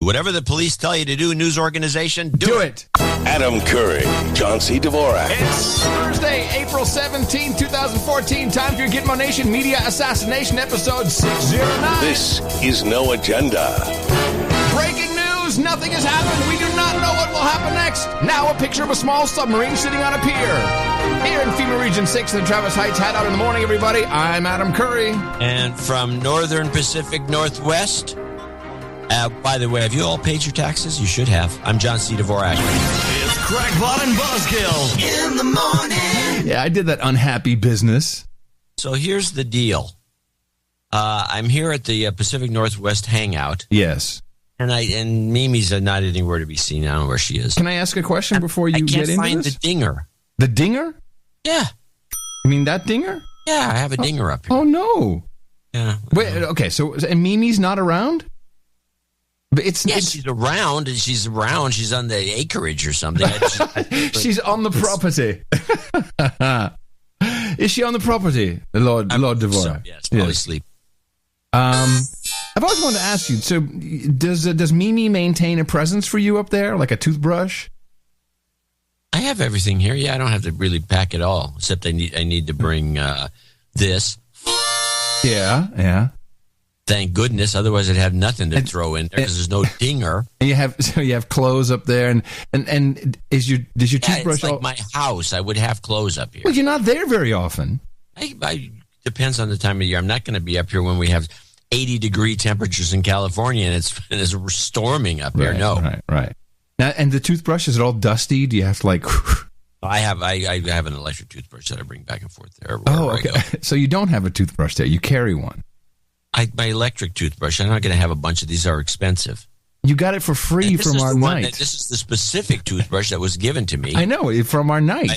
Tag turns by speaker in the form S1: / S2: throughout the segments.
S1: Whatever the police tell you to do, news organization, do it.
S2: Adam Curry, John C. Dvorak.
S3: It's Thursday, April 17, 2014. Time for your Gitmo Nation Media Assassination episode 609.
S2: This is No Agenda.
S3: Breaking news, nothing has happened. We do not know what will happen next. Now a picture of a small submarine sitting on a pier. Here in FEMA Region 6 in the Travis Heights Hideout in the morning, everybody. I'm Adam Curry.
S1: And from Northern Pacific Northwest... by the way, have you all paid your taxes? You should have. I'm John C. Dvorak.
S4: It's Crackpot and Buzzkill in the morning.
S3: Yeah, I did that unhappy business.
S1: So here's the deal. I'm here at the Pacific Northwest Hangout.
S3: Yes.
S1: And Mimi's not anywhere to be seen. I don't know where she is.
S3: Can I ask a question before you get into this?
S1: I can't find the dinger.
S3: The dinger?
S1: Yeah.
S3: You mean that dinger?
S1: Yeah, I have a dinger up here.
S3: Oh, no.
S1: Yeah.
S3: Wait, okay, so, and Mimi's not around? But
S1: she's around, and she's around. She's on the acreage or something.
S3: She's on the property. Is she on the property, Lord Dvorak?
S1: So, yes, probably sleep.
S3: I've always wanted to ask you, so does Mimi maintain a presence for you up there, like a toothbrush?
S1: I have everything here. Yeah, I don't have to really pack it all, except I need to bring this.
S3: Yeah.
S1: Thank goodness, otherwise I'd have nothing to throw in there because there's no dinger.
S3: And you have clothes up there, and does your toothbrush?
S1: It's like my house. I would have clothes up here.
S3: Well, you're not there very often.
S1: I depends on the time of year. I'm not going to be up here when we have 80-degree temperatures in California and it's storming up here. No,
S3: right. Now, and the toothbrush, is it all dusty? Do you have to like?
S1: I have an electric toothbrush that I bring back and forth there.
S3: Oh, okay. So you don't have a toothbrush there. You carry one.
S1: My electric toothbrush. I'm not going to have a bunch of these. Are expensive.
S3: You got it for free from our night.
S1: This is the specific toothbrush that was given to me.
S3: I know, from our night.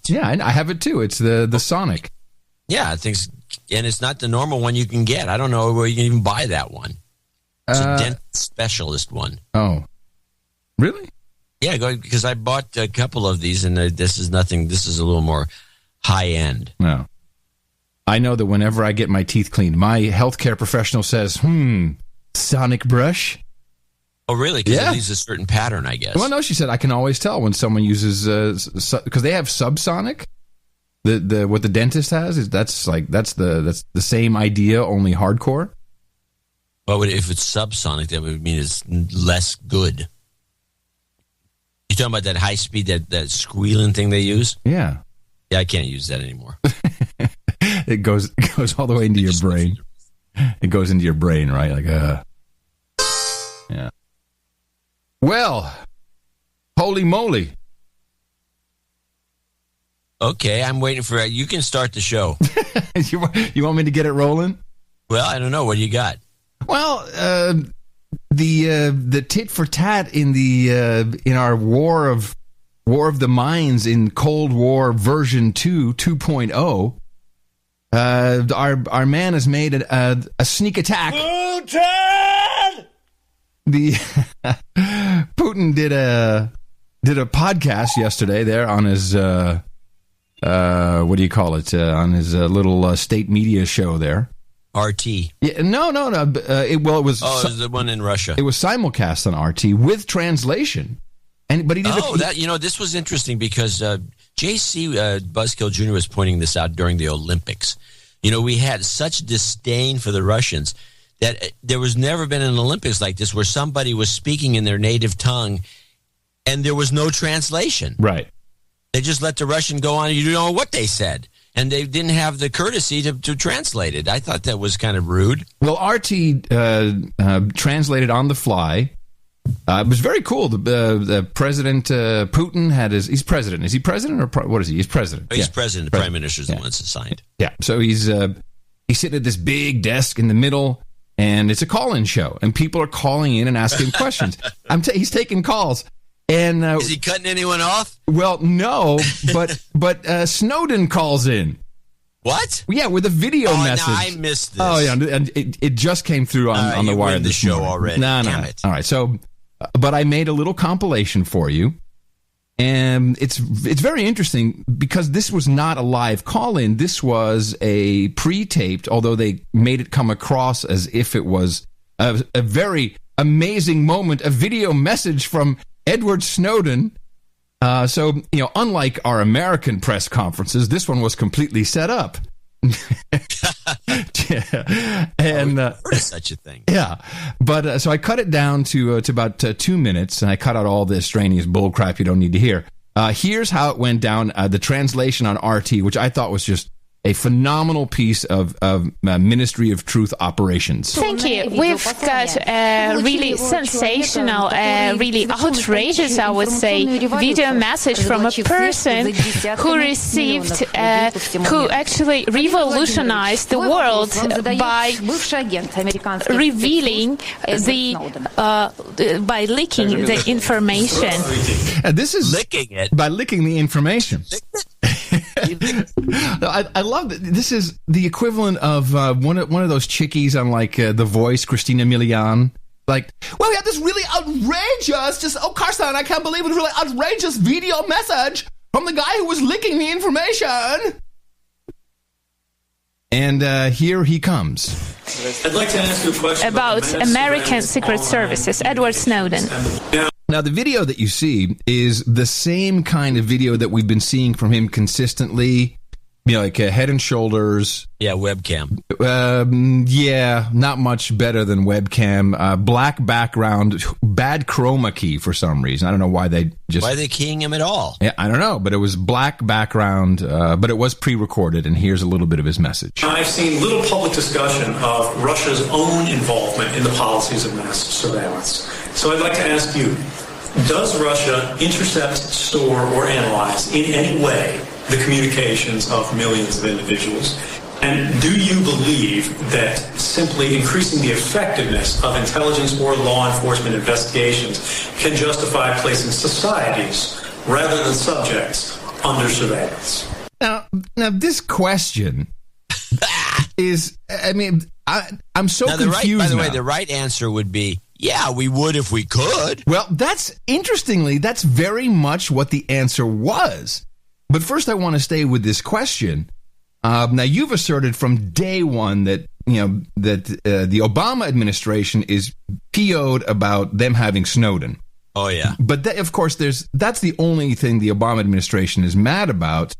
S3: Yeah, I have it too. It's the Sonic.
S1: Yeah, and it's not the normal one you can get. I don't know where you can even buy that one. It's a dentist specialist one.
S3: Oh, really?
S1: Yeah, because I bought a couple of these, and this is nothing. This is a little more high end.
S3: No. I know that whenever I get my teeth cleaned, my healthcare professional says, Sonic brush.
S1: Oh, really? Because it leaves a certain pattern, I guess.
S3: Well, no, she said I can always tell when someone uses, because they have subsonic. The what the dentist has that's the same idea, only hardcore.
S1: Well, if it's subsonic, that would mean it's less good. You talking about that high speed, that squealing thing they use?
S3: Yeah.
S1: Yeah, I can't use that anymore.
S3: It goes all the way into your brain. It goes into your brain, right? Like yeah. Well, holy moly.
S1: Okay, I'm waiting for you. Can start the show.
S3: You want me to get it rolling?
S1: Well, I don't know. What do you got?
S3: Well, the tit for tat in our War of the Minds in Cold War version 2.0. Our man has made a sneak attack. Putin did a podcast yesterday there on his what do you call it, on his little state media show there.
S1: RT.
S3: Yeah, no. It was
S1: the one in Russia.
S3: It was simulcast on RT with translation. But he did
S1: this was interesting because J.C. Buzzkill Jr. was pointing this out during the Olympics. We had such disdain for the Russians that there was never been an Olympics like this where somebody was speaking in their native tongue and there was no translation.
S3: Right.
S1: They just let the Russian go on and you don't know what they said. And they didn't have the courtesy to translate it. I thought that was kind of rude.
S3: Well, RT translated on the fly. It was very cool. The President Putin had he's president. Is he president or what is he? He's president.
S1: He's president. The prime minister's the one that's assigned.
S3: Yeah. So he's sitting at this big desk in the middle, and it's a call-in show, and people are calling in and asking questions. He's taking calls. And
S1: is he cutting anyone off?
S3: Well, no, but Snowden calls in.
S1: What?
S3: Yeah, with a video message.
S1: No, I missed this.
S3: Oh, yeah, and it just came through on the wire this
S1: show
S3: morning.
S1: Already.
S3: No.
S1: Damn it.
S3: All right, so, but I made a little compilation for you, and it's very interesting because this was not a live call-in. This was a pre-taped, although they made it come across as if it was a very amazing moment, a video message from Edward Snowden. So, unlike our American press conferences, this one was completely set up. And
S1: heard of such a thing.
S3: Yeah, but so I cut it down to about 2 minutes, and I cut out all the extraneous bullcrap you don't need to hear. Here's how it went down. The translation on RT, which I thought was just a phenomenal piece of Ministry of Truth operations.
S5: Thank you. We've got a really sensational, really outrageous, I would say, video message from a person who received, who actually revolutionized the world by revealing by leaking the information.
S3: And this is
S1: licking it.
S3: By licking the information. I love that. This is the equivalent of one of those chickies on like The Voice, Christina Milian. Like, well, we had this really outrageous, Carson, I can't believe it, really outrageous video message from the guy who was licking the information. And here he comes.
S6: I'd like to ask you a question
S5: about American Secret Services, Edward Snowden.
S3: Now, the video that you see is the same kind of video that we've been seeing from him consistently, like Head and Shoulders.
S1: Yeah, webcam.
S3: Yeah, not much better than webcam. Black background, bad chroma key for some reason. I don't know why they
S1: keying him at all.
S3: Yeah, I don't know, but it was black background, but it was pre-recorded, and here's a little bit of his message.
S6: I've seen little public discussion of Russia's own involvement in the policies of mass surveillance. So I'd like to ask you, does Russia intercept, store, or analyze in any way the communications of millions of individuals? And do you believe that simply increasing the effectiveness of intelligence or law enforcement investigations can justify placing societies rather than subjects under surveillance?
S3: Now this question is, I'm so confused.
S1: By the way, the right answer would be, yeah, we would if we could.
S3: Well, that's very much what the answer was. But first I want to stay with this question. Now, you've asserted from day one that, the Obama administration is PO'd about them having Snowden.
S1: Oh, yeah.
S3: But of course, that's the only thing the Obama administration is mad about.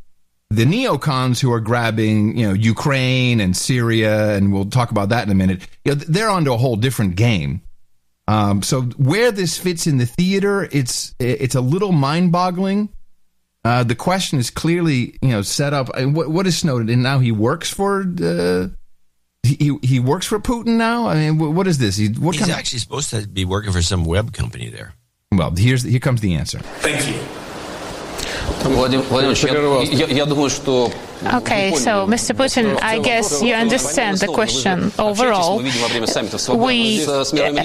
S3: The neocons who are grabbing, Ukraine and Syria, and we'll talk about that in a minute, they're onto a whole different game. So where this fits in the theater, it's a little mind-boggling. The question is clearly, set up. What is Snowden? And now he works for he works for Putin now. I mean, what is this? He's
S1: actually supposed to be working for some web company there.
S3: Well, here comes the answer.
S6: Thank you.
S5: Okay, so Mr. Putin, I guess you understand the question overall. We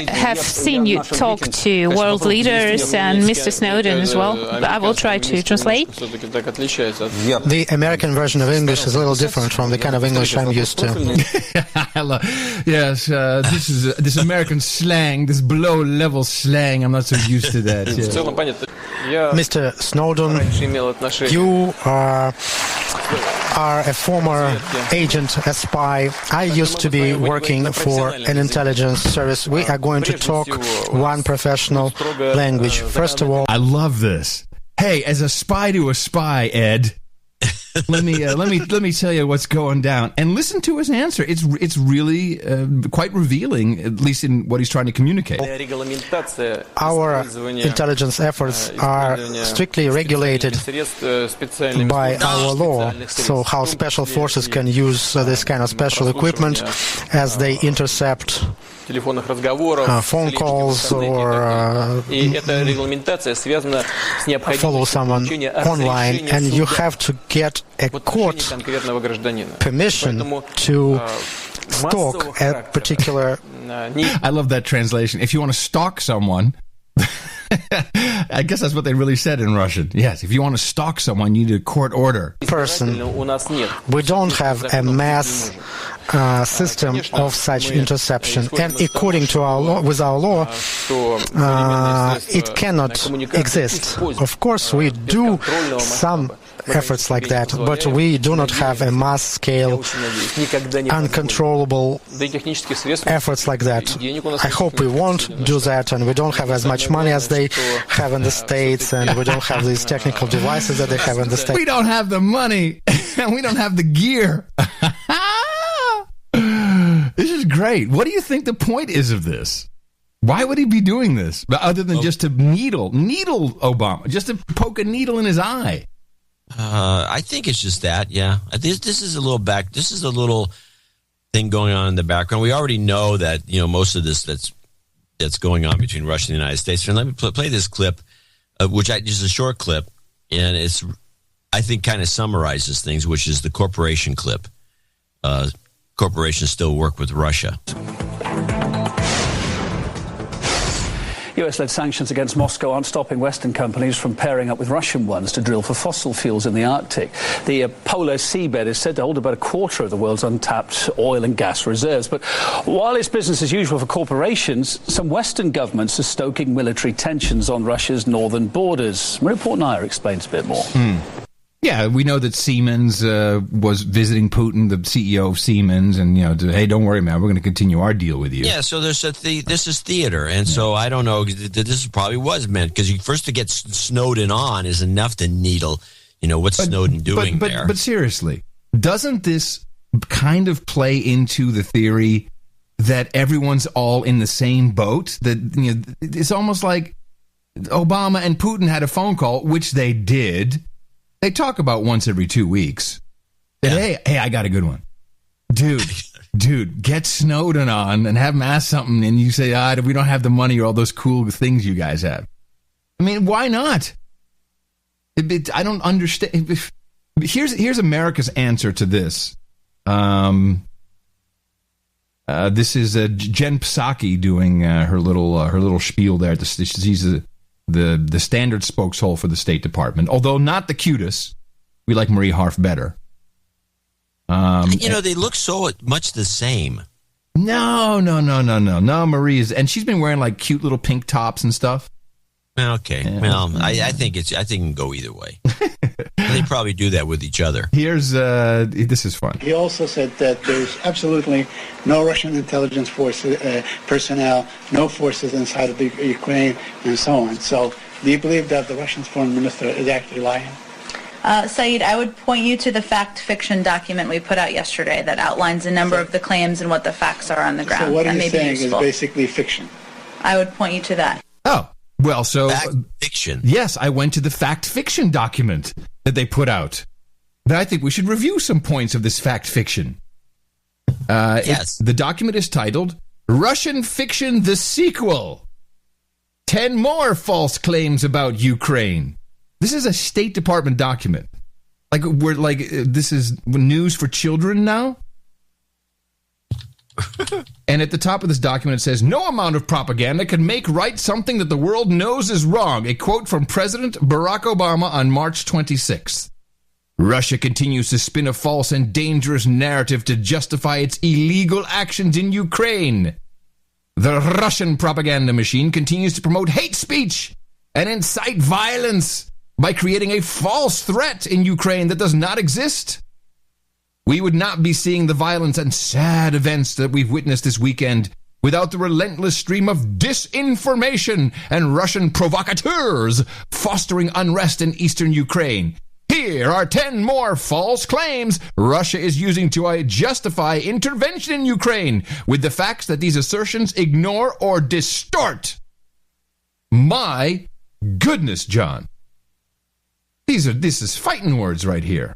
S5: have seen you talk to world leaders and Mr. Snowden as well. I will try to translate.
S7: The American version of English is a little different from the kind of English I'm used to.
S3: Yes, this American slang, this below-level slang, I'm not so used to that. Yeah.
S7: Mr. Snowden, you are a former agent, a spy. I used to be working for an intelligence service. We are going to talk one professional language. First of all,
S3: I love this. Hey, as a spy to a spy, Ed, let me tell you what's going down, and listen to his answer. It's really quite revealing, at least in what he's trying to communicate.
S7: Our intelligence efforts are strictly regulated by our law. So how special forces can use this kind of special equipment as they intercept phone calls or follow someone online, and you have to get a court permission to stalk a particular...
S3: I love that translation. If you want to stalk someone... I guess that's what they really said in Russian. Yes, if you want to stalk someone, you need a court order.
S7: Person, we don't have a mass system of such interception, and according to our law, with our law, it cannot exist. Of course, we do some efforts like that, but we do not have a mass-scale, uncontrollable efforts like that. I hope we won't do that, and we don't have as much money as they have in the States, and we don't have these technical devices that they have in the States.
S3: We don't have the money, and we don't have the gear. This is great. What do you think the point is of this? Why would he be doing this? Other than just to needle Obama, just to poke a needle in his eye.
S1: I think it's just that, yeah. This is a little thing going on in the background. We already know that, most of this that's going on between Russia and the United States. And let me play this clip, which is a short clip, and I think kind of summarizes things, which is the corporation clip. Corporations still work with Russia.
S8: US-led sanctions against Moscow aren't stopping Western companies from pairing up with Russian ones to drill for fossil fuels in the Arctic. The polar seabed is said to hold about a quarter of the world's untapped oil and gas reserves. But while it's business as usual for corporations, some Western governments are stoking military tensions on Russia's northern borders. Maria Portnaya explains a bit more.
S3: Yeah, we know that Siemens was visiting Putin, the CEO of Siemens, and hey, don't worry, man, we're going to continue our deal with you.
S1: Yeah, so this is theater, and so I don't know. This probably was meant because first to get Snowden on is enough to needle. What's Snowden doing there?
S3: But seriously, doesn't this kind of play into the theory that everyone's all in the same boat? That it's almost like Obama and Putin had a phone call, which they did. They talk about once every 2 weeks. Yeah. Hey, I got a good one. Dude, get Snowden on and have him ask something, and you say, we don't have the money or all those cool things you guys have. I mean, why not? I don't understand. Here's America's answer to this. This is Jen Psaki doing her little spiel there. She's the standard spokeshole for the State Department, although not the cutest. We like Marie Harf better.
S1: They look so much the same.
S3: No, Marie is, and she's been wearing like cute little pink tops and stuff.
S1: Okay, yeah. Well, I think it can go either way. They probably do that with each other.
S3: Here's this is fun.
S9: He also said that there's absolutely no Russian intelligence force personnel, no forces inside of the Ukraine, and so on. So, do you believe that the Russian foreign minister is actually lying?
S10: Saeed, I would point you to the fact-fiction document we put out yesterday that outlines a number of the claims and what the facts are on the ground.
S9: So what he's saying is basically fiction.
S10: I would point you to that.
S3: Oh. Well, so
S1: fact fiction.
S3: Yes, I went to the fact fiction document that they put out. But I think we should review some points of this fact fiction.
S1: Yes.
S3: The document is titled Russian Fiction the Sequel. 10 more false claims about Ukraine. This is a State Department document. This is news for children now? And at the top of this document it says, no amount of propaganda can make right something that the world knows is wrong. A quote from President Barack Obama on March 26th. Russia continues to spin a false and dangerous narrative to justify its illegal actions in Ukraine. The Russian propaganda machine continues to promote hate speech and incite violence by creating a false threat in Ukraine that does not exist. We would not be seeing the violence and sad events that we've witnessed this weekend without the relentless stream of disinformation and Russian provocateurs fostering unrest in eastern Ukraine. Here are 10 more false claims Russia is using to justify intervention in Ukraine, with the facts that these assertions ignore or distort. My goodness, John. This is fighting words right here.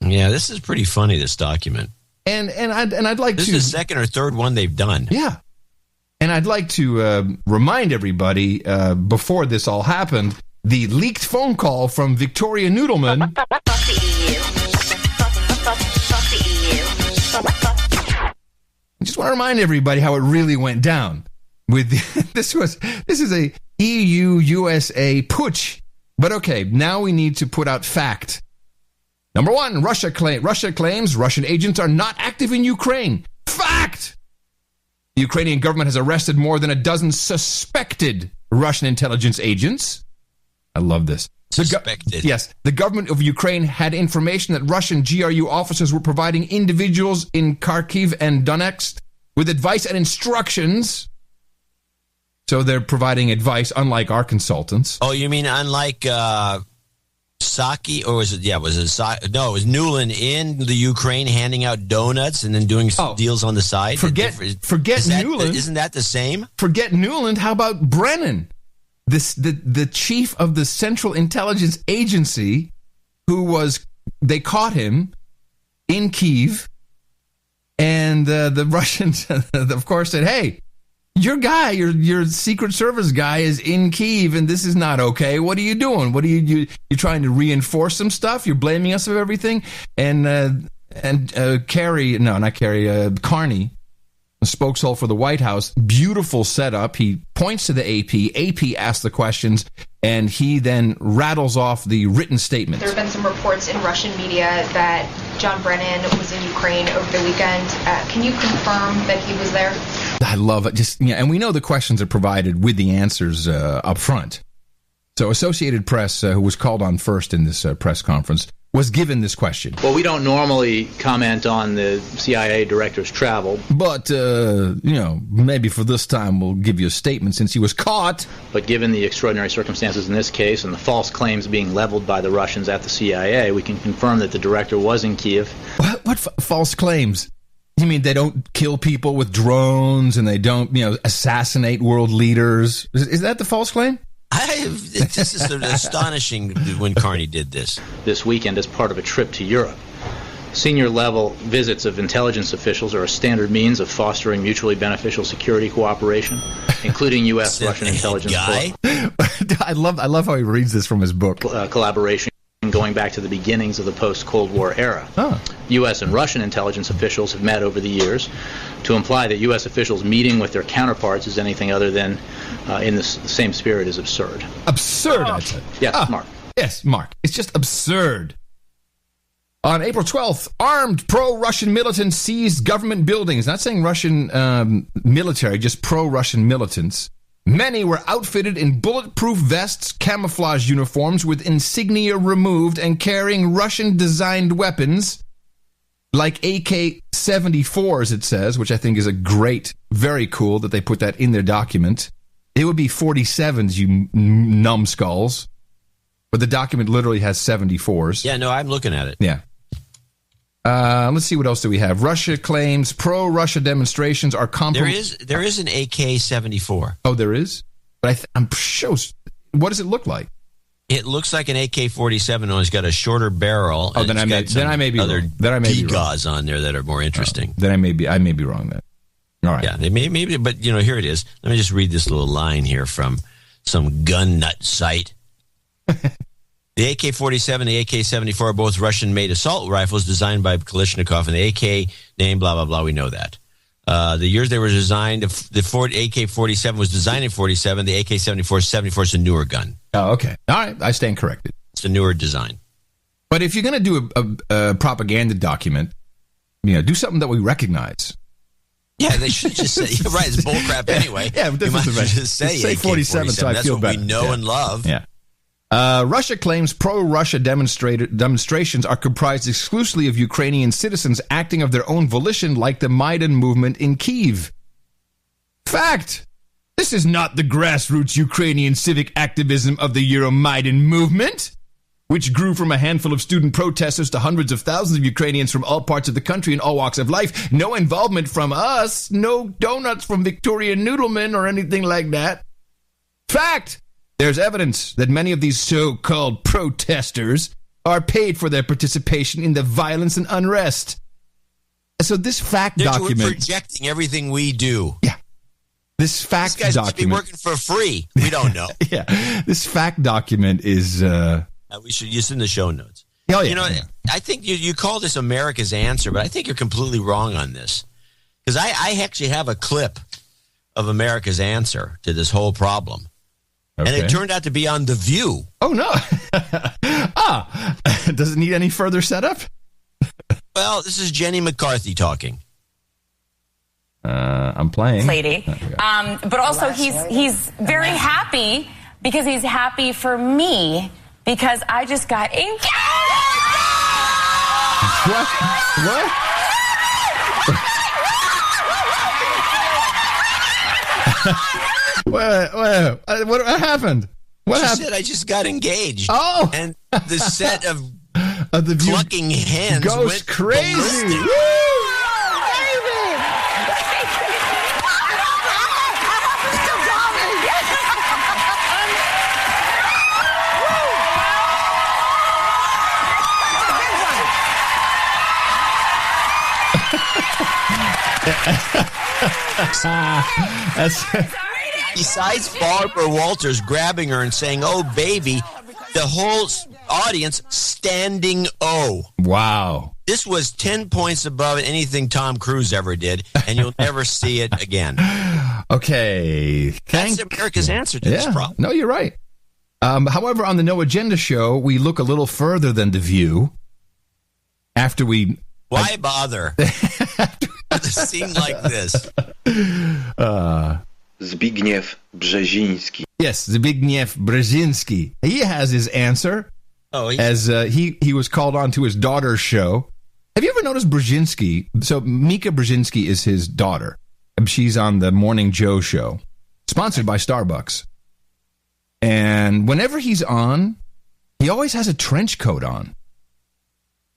S1: Yeah, this is pretty funny, this document.
S3: And I'd like
S1: this
S3: to...
S1: This is the second or third one they've done.
S3: Yeah. And I'd like to remind everybody, before this all happened, the leaked phone call from Victoria Noodleman. I just want to remind everybody how it really went down. This is a EU-USA putsch. But okay, now we need to put out fact. Number one, Russia claims Russian agents are not active in Ukraine. Fact! The Ukrainian government has arrested more than a dozen suspected Russian intelligence agents. I love this.
S1: suspected.
S3: Yes. The government of Ukraine had information that Russian GRU officers were providing individuals in Kharkiv and Donetsk with advice and instructions. So they're providing advice, unlike our consultants.
S1: Oh, you mean unlike Psaki, or was it? Yeah, was it? No, it was Nuland in the Ukraine handing out donuts and then doing deals on the side.
S3: Forget Nuland.
S1: Isn't that the same?
S3: Forget Nuland. How about Brennan, the chief of the Central Intelligence Agency, they caught him in Kyiv, and the Russians, of course, said, "Hey, your guy, your Secret Service guy is in Kyiv, and this is not okay. What are you doing? What are you're trying to reinforce some stuff? You're blaming us for everything." And Carney, the spokeshole for the White House, beautiful setup. He points to the AP. AP asks the questions, and he then rattles off the written statement.
S11: There have been some reports in Russian media that John Brennan was in Ukraine over the weekend. Can you confirm that he was there?
S3: I love it. And we know the questions are provided with the answers up front. So Associated Press, who was called on first in this press conference, was given this question.
S12: Well, we don't normally comment on the CIA director's travel.
S3: But, maybe for this time we'll give you a statement since he was caught.
S12: But given the extraordinary circumstances in this case and the false claims being leveled by the Russians at the CIA, we can confirm that the director was in Kyiv.
S3: What false claims? You mean they don't kill people with drones and they don't, assassinate world leaders? Is that the false claim?
S1: This is astonishing when Carney did this.
S12: This weekend as part of a trip to Europe. Senior level visits of intelligence officials are a standard means of fostering mutually beneficial security cooperation, including U.S.-Russian intelligence.
S3: I love how he reads this from his book.
S12: Collaboration going back to the beginnings of the post-Cold War era. U.S. and Russian intelligence officials have met over the years. To imply that U.S. officials meeting with their counterparts is anything other than in the same spirit is absurd.
S3: Absurd, I said.
S12: Yes, Mark.
S3: Yes, Mark. It's just absurd. On April 12th, armed pro-Russian militants seized government buildings. Not saying Russian military, just pro-Russian militants. Many were outfitted in bulletproof vests, camouflage uniforms with insignia removed, and carrying Russian-designed weapons like AK-74s, it says, which I think is a great, very cool that they put that in their document. It would be 47s, you numbskulls. But the document literally has 74s.
S1: Yeah, no, I'm looking at it.
S3: Yeah. Let's see, what else do we have? Russia claims pro-Russia demonstrations are compromised.
S1: There is an AK-74.
S3: Oh, there is? But I'm sure. What does it look like?
S1: It looks like an AK-47, and it's got a shorter barrel.
S3: Oh, then I may be wrong.
S1: Degas on there that are more interesting.
S3: Then I may be wrong then. All right.
S1: Yeah, they maybe, but here it is. Let me just read this little line here from some gun nut site. The AK-47 and the AK-74 are both Russian-made assault rifles designed by Kalashnikov, and the AK name, blah, blah, blah, we know that. The years they were designed, the AK-47 was designed in 47, the AK-74 is a newer gun.
S3: Oh, okay. All right, I stand corrected.
S1: It's a newer design.
S3: But if you're going to do a propaganda document, do something that we recognize.
S1: Yeah, they should just say, you're right, it's bullcrap anyway.
S3: Yeah, but
S1: you might just say
S3: 47, so I
S1: That's
S3: feel
S1: what
S3: better.
S1: we know and love.
S3: Yeah. Russia claims pro-Russia demonstrations are comprised exclusively of Ukrainian citizens acting of their own volition, like the Maidan movement in Kyiv. Fact! This is not the grassroots Ukrainian civic activism of the Euromaidan movement, which grew from a handful of student protesters to hundreds of thousands of Ukrainians from all parts of the country in all walks of life. No involvement from us, no donuts from Victoria Noodleman or anything like that. Fact! There's evidence that many of these so-called protesters are paid for their participation in the violence and unrest. So this fact document...
S1: We're projecting everything we do.
S3: Yeah. This fact
S1: document... These guys must be working for free. We don't know.
S3: Yeah. This fact document is...
S1: we should use it in the show notes.
S3: Oh, yeah.
S1: I think you call this America's answer, but I think you're completely wrong on this. Because I actually have a clip of America's answer to this whole problem. Okay. And it turned out to be on The View.
S3: Oh, no. Does it need any further setup?
S1: Well, this is Jenny McCarthy talking.
S3: I'm playing.
S13: Lady. But also he's very happy because he's happy for me because I just got engaged.
S14: What happened? What happened?
S1: She said, I just got engaged.
S14: Oh!
S1: And the set of
S14: the
S1: clucking hands
S14: goes
S1: went
S14: crazy.
S1: ballistic. Besides Barbara Walters grabbing her and saying, "Oh, baby," the whole audience standing O.
S14: Wow.
S1: This was 10 points above anything Tom Cruise ever did, and you'll never see it again.
S14: Okay.
S1: That's America's answer to this problem.
S14: No, you're right. However, on the No Agenda show, we look a little further than The View. After we...
S1: Why bother? It seemed like this.
S15: Zbigniew Brzezinski.
S14: Yes, Zbigniew Brzezinski. He has his answer.
S1: Oh,
S14: as he was called on to his daughter's show. Have you ever noticed Brzezinski? So Mika Brzezinski is his daughter. She's on the Morning Joe show, sponsored by Starbucks. And whenever he's on, he always has a trench coat on.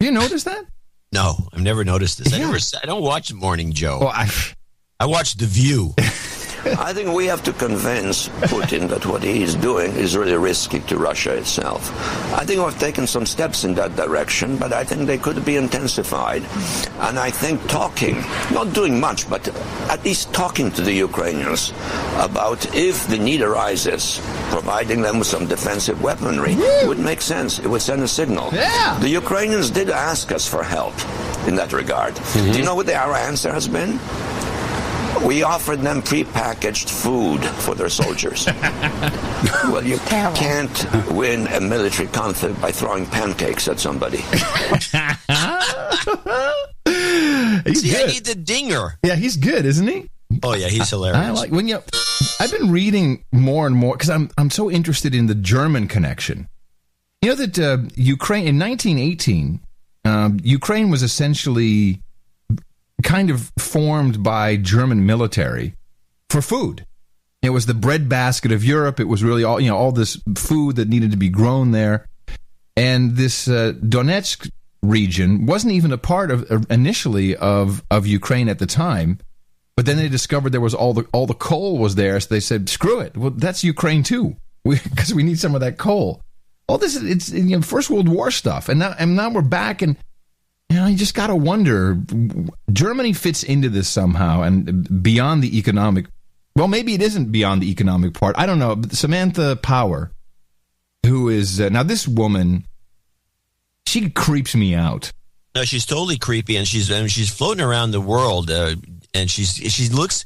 S14: Have you noticed that?
S1: No, I've never noticed this.
S14: Yeah.
S1: I don't watch Morning Joe.
S14: Well,
S1: I watch The View.
S16: I think we have to convince Putin that what he is doing is really risky to Russia itself. I think we've taken some steps in that direction, but I think they could be intensified. And I think talking, not doing much, but at least talking to the Ukrainians about if the need arises, providing them with some defensive weaponry, would make sense. It would send a signal.
S14: Yeah.
S16: The Ukrainians did ask us for help in that regard. Do you know what our answer has been? We offered them prepackaged food for their soldiers. Well, you can't win a military conflict by throwing pancakes at somebody.
S1: See, I need the dinger.
S14: Yeah, he's good, isn't he?
S1: Oh yeah, he's hilarious.
S14: I like when I've been reading more and more because I'm so interested in the German connection. You know that Ukraine in 1918, Ukraine was essentially kind of formed by German military for food. It was the breadbasket of Europe. It was really all this food that needed to be grown there. And this Donetsk region wasn't even a part of initially of Ukraine at the time. But then they discovered there was all the coal was there, so they said, "Screw it. Well, that's Ukraine too, because we need some of that coal." All this it's First World War stuff, and now we're back and. You just got to wonder, Germany fits into this somehow and beyond the economic, well, maybe it isn't beyond the economic part. I don't know. Samantha Power, who is, now this woman, she creeps me out.
S1: No, she's totally creepy, and she's floating around the world, and she looks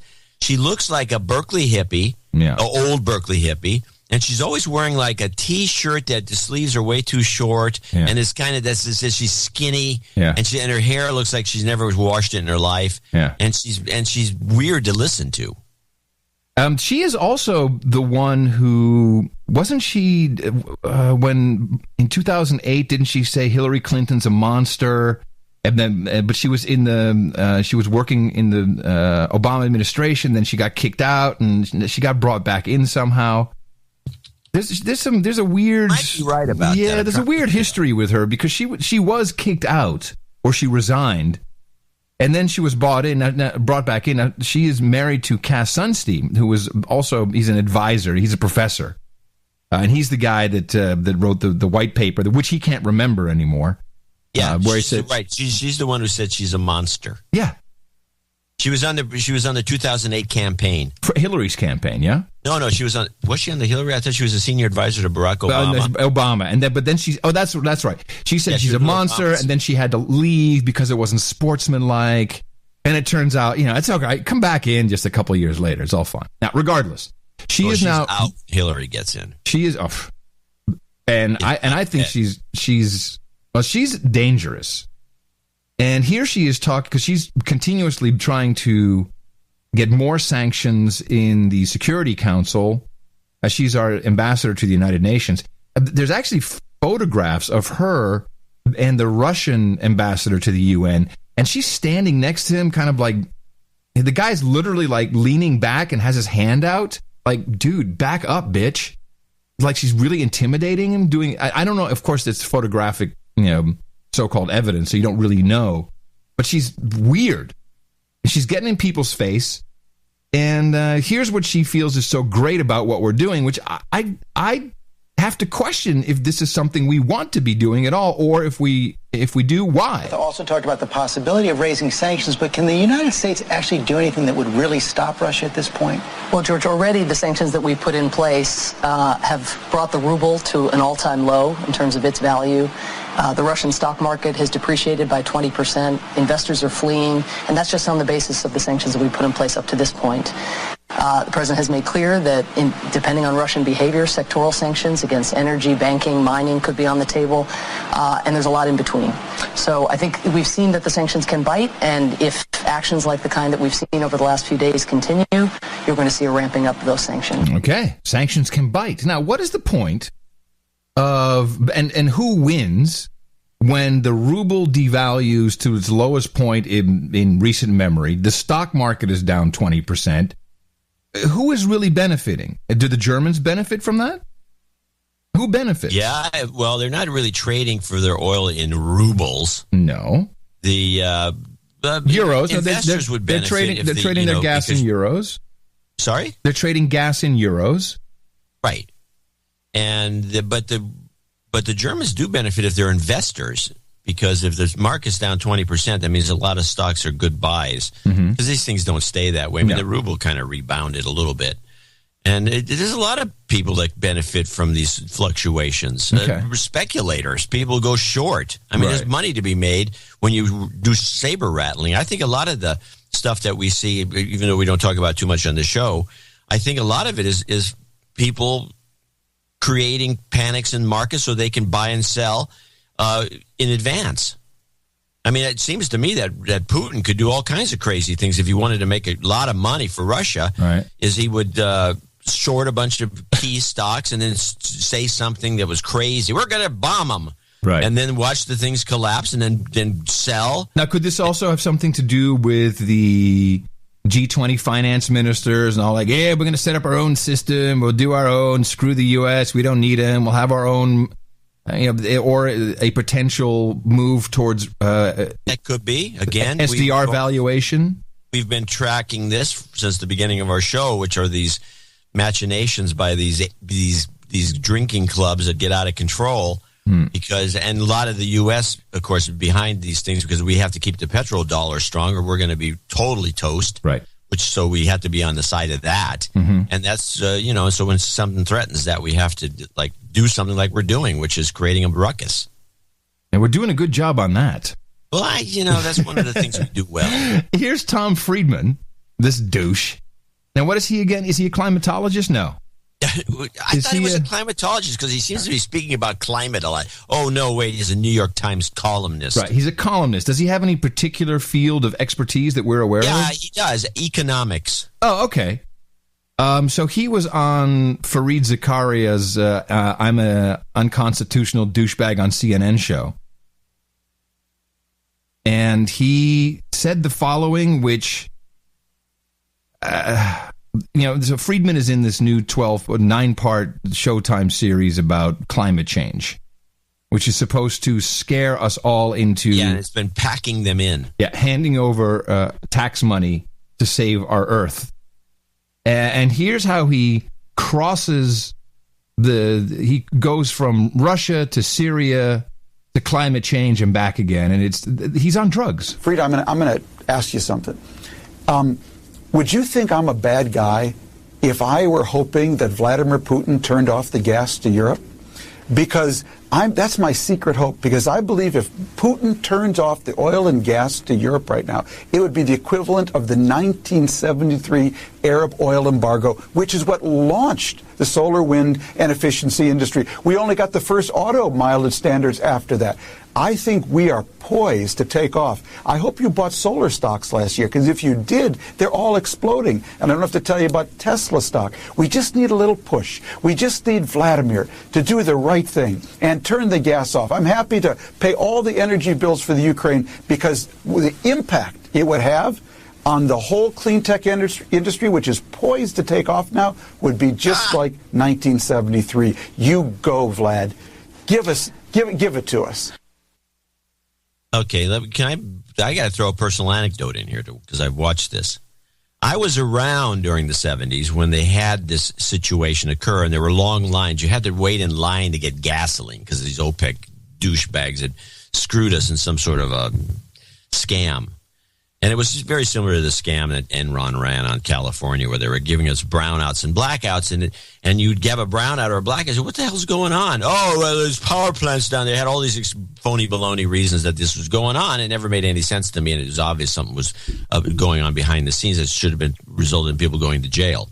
S1: like a Berkeley hippie, an old Berkeley hippie. And she's always wearing like a T-shirt that the sleeves are way too short, and it's kind of she's skinny, and her hair looks like she's never washed it in her life, and she's weird to listen to.
S14: She is also the one who wasn't she when in 2008 didn't she say Hillary Clinton's a monster? And then, but she was she was working in the Obama administration. Then she got kicked out, and she got brought back in somehow. There's a weird,
S1: might be right about that.
S14: There's a weird history with her because she was kicked out or she resigned, and then she was brought back in. Now, she is married to Cass Sunstein, who was also he's an advisor, he's a professor, and he's the guy that wrote the white paper, which he can't remember anymore.
S1: Yeah,
S14: where he said
S1: right. She's the one who said she's a monster.
S14: Yeah.
S1: She was on the 2008 campaign.
S14: For Hillary's campaign, yeah?
S1: No, was she on the Hillary? I thought she was a senior advisor to Barack Obama.
S14: Obama. But then that's right. She said she's a monster, and then she had to leave because it wasn't sportsmanlike. And it turns out, it's okay. Come back in just a couple of years later. It's all fine. Now, regardless, she's now
S1: out. Hillary gets in.
S14: She is off. And I think she's dangerous. And here she is talking, because she's continuously trying to get more sanctions in the Security Council. She's our ambassador to the United Nations. There's actually photographs of her and the Russian ambassador to the UN, and she's standing next to him, kind of like, the guy's literally like leaning back and has his hand out. Like, dude, back up, bitch. Like, she's really intimidating him, doing, I don't know, of course, it's photographic, so-called evidence, so you don't really know. But she's weird. She's getting in people's face. And here's what she feels is so great about what we're doing, which I have to question if this is something we want to be doing at all, or if we do, why?
S13: Also talked about the possibility of raising sanctions, but can the United States actually do anything that would really stop Russia at this point?
S17: Well, George, already the sanctions that we put in place have brought the ruble to an all-time low in terms of its value. The Russian stock market has depreciated by 20%. Investors are fleeing, and that's just on the basis of the sanctions that we put in place up to this point. The president has made clear that depending on Russian behavior, sectoral sanctions against energy, banking, mining could be on the table, and there's a lot in between. So I think we've seen that the sanctions can bite, and if actions like the kind that we've seen over the last few days continue, you're going to see a ramping up of those sanctions.
S14: Okay, sanctions can bite. Now, what is the point of, and who wins when the ruble devalues to its lowest point in recent memory? The stock market is down 20%. Who is really benefiting? Do the Germans benefit from that? Who benefits?
S1: Yeah, well, they're not really trading for their oil in rubles.
S14: No.
S1: The
S14: euros.
S1: Investors would benefit.
S14: They're trading their gas in euros.
S1: Sorry?
S14: They're trading gas in euros.
S1: Right. And but the Germans do benefit if they're investors, because if the market's down 20%, that means a lot of stocks are good buys, because these things don't stay that way. I mean, the ruble kind of rebounded a little bit. And there's a lot of people that benefit from these fluctuations. Speculators, people go short. I mean, there's money to be made when you do saber rattling. I think a lot of the stuff that we see, even though we don't talk about too much on the show, I think a lot of it is people creating panics in markets so they can buy and sell in advance. I mean, it seems to me that Putin could do all kinds of crazy things if he wanted to make a lot of money for Russia.
S14: Right.
S1: Is he would short a bunch of key stocks and then say something that was crazy. We're going to bomb them.
S14: Right.
S1: And then watch the things collapse and then sell.
S14: Now, could this also have something to do with the G20 finance ministers and all, like, yeah, we're going to set up our own system. We'll do our own. Screw the U.S. We don't need them. We'll have our own, or a potential move towards
S1: that could be, again,
S14: SDR valuation.
S1: We've been tracking this since the beginning of our show, which are these machinations by these drinking clubs that get out of control. Because, and a lot of the U.S., of course, behind these things, because we have to keep the petrodollar strong or we're going to be totally toast.
S14: Right.
S1: So we have to be on the side of that. And that's, so when something threatens that, we have to do something like we're doing, which is creating a ruckus.
S14: And we're doing a good job on that.
S1: Well, that's one of the things we do well.
S14: Here's Tom Friedman, this douche. Now, what is he again? Is he a climatologist? No.
S1: I thought he was a climatologist because he seems to be speaking about climate a lot. Oh, no, wait, he's a New York Times columnist.
S14: Right, he's a columnist. Does he have any particular field of expertise that we're aware of?
S1: Yeah, he does. Economics.
S14: Oh, okay. So he was on Fareed Zakaria's I'm a unconstitutional douchebag on CNN show. And he said the following, which... so Friedman is in this new 9-part Showtime series about climate change, which is supposed to scare us all into...
S1: Yeah, and it's been packing them in.
S14: Yeah, handing over tax money to save our Earth. And here's how he crosses he goes from Russia to Syria to climate change and back again, and he's on drugs.
S18: Fried, I'm going to ask you something. Would you think I'm a bad guy if I were hoping that Vladimir Putin turned off the gas to Europe? Because that's my secret hope, because I believe if Putin turns off the oil and gas to Europe right now, it would be the equivalent of the 1973 Arab oil embargo, which is what launched the solar, wind, and efficiency industry. We only got the first auto mileage standards after that. I think we are poised to take off. I hope you bought solar stocks last year, because if you did, they're all exploding. And I don't have to tell you about Tesla stock. We just need a little push. We just need Vladimir to do the right thing and turn the gas off. I'm happy to pay all the energy bills for the Ukraine, because the impact it would have on the whole clean tech industry, which is poised to take off now, would be just like 1973. You go, Vlad. Give it to us.
S1: Okay, I got to throw a personal anecdote in here because I've watched this. I was around during the 70s when they had this situation occur, and there were long lines. You had to wait in line to get gasoline because these OPEC douchebags had screwed us in some sort of a scam. And it was very similar to the scam that Enron ran on California, where they were giving us brownouts and blackouts, and you'd have a brownout or a blackout. What the hell's going on? Oh, well, there's power plants down there. They had all these phony baloney reasons that this was going on. It never made any sense to me, and it was obvious something was going on behind the scenes that should have been resulted in people going to jail.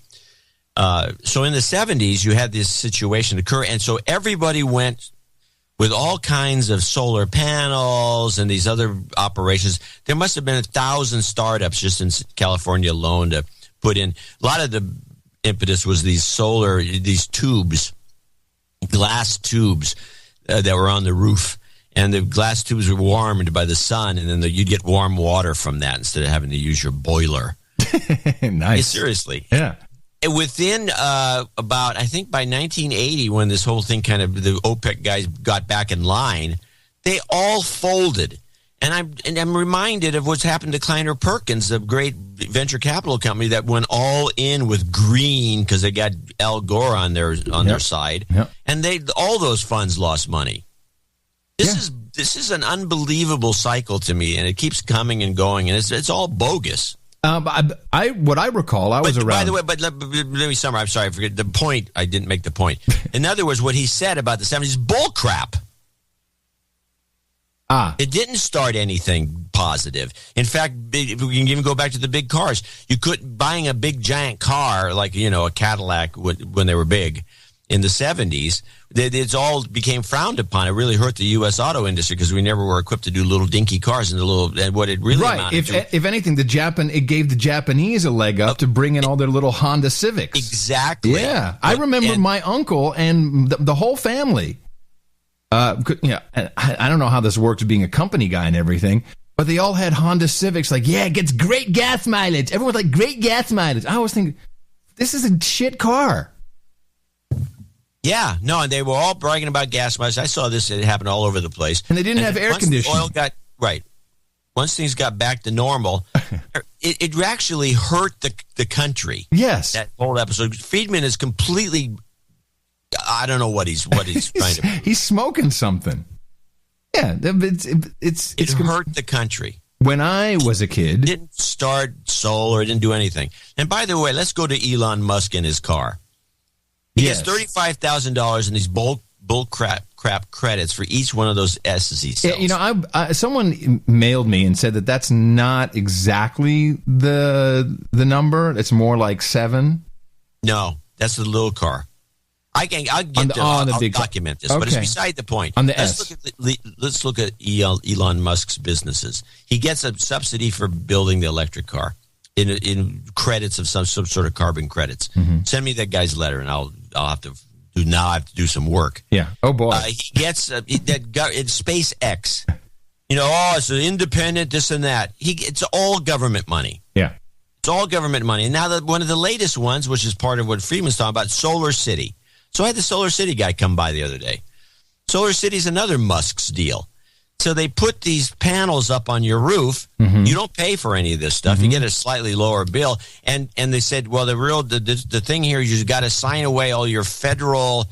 S1: So in the 70s, you had this situation occur, and so everybody went with all kinds of solar panels and these other operations. There must have been 1,000 startups just in California alone to put in. A lot of the impetus was these tubes, glass tubes that were on the roof. And the glass tubes were warmed by the sun, and then you'd get warm water from that instead of having to use your boiler.
S14: Nice.
S1: Seriously.
S14: Yeah.
S1: Within about, I think by 1980, when this whole thing the OPEC guys got back in line, they all folded. And I'm reminded of what's happened to Kleiner Perkins, the great venture capital company that went all in with green because they got Al Gore on their side, and all those funds lost money. This is an unbelievable cycle to me, and it keeps coming and going, and it's all bogus.
S14: What I recall, I was around.
S1: By the way, let me summarize. I'm sorry, I forget the point. I didn't make the point. In other words, what he said about the 70s is bull crap. It didn't start anything positive. In fact, if we can even go back to the big cars, buying a big giant car like a Cadillac when they were big in the 70s. It's all became frowned upon. It really hurt the U.S. auto industry because we never were equipped to do little dinky cars and what it really amounted to.
S14: If anything, it gave the Japanese a leg up to bring in all their little Honda Civics.
S1: Exactly.
S14: Yeah, I remember my uncle and the whole family. I don't know how this works being a company guy and everything, but they all had Honda Civics. Like, yeah, it gets great gas mileage. Everyone's like, great gas mileage. I was thinking, this is a shit car.
S1: Yeah, no, and they were all bragging about gas mileage. I saw this; it happened all over the place.
S14: And they didn't have air conditioning.
S1: Once things got back to normal, it actually hurt the country.
S14: Yes,
S1: that whole episode. Friedman is completely. I don't know what he's trying to.
S14: He's smoking something. Yeah, it
S1: hurt the country.
S14: When I was a kid,
S1: it didn't start solar. It didn't do anything. And by the way, let's go to Elon Musk and his car. He gets $35,000 in these bull crap credits for each one of those S's he sells.
S14: Yeah, someone mailed me and said that that's not exactly the number. It's more like 7.
S1: No, that's the little car. I'll document this, but it's beside the point.
S14: On the
S1: let's look at Elon Musk's businesses. He gets a subsidy for building the electric car in credits of some sort of carbon credits.
S14: Mm-hmm.
S1: Send me that guy's letter, and I'll have to do. Now I have to do some work.
S14: Yeah. Oh boy.
S1: He gets it's SpaceX. It's an independent this and that. It's all government money.
S14: Yeah.
S1: It's all government money. And now one of the latest ones, which is part of what Friedman's talking about, Solar City. So I had the Solar City guy come by the other day. Solar City's another Musk's deal. So they put these panels up on your roof. Mm-hmm. You don't pay for any of this stuff. Mm-hmm. You get a slightly lower bill. And they said, well, the thing here is you've got to sign away all your federal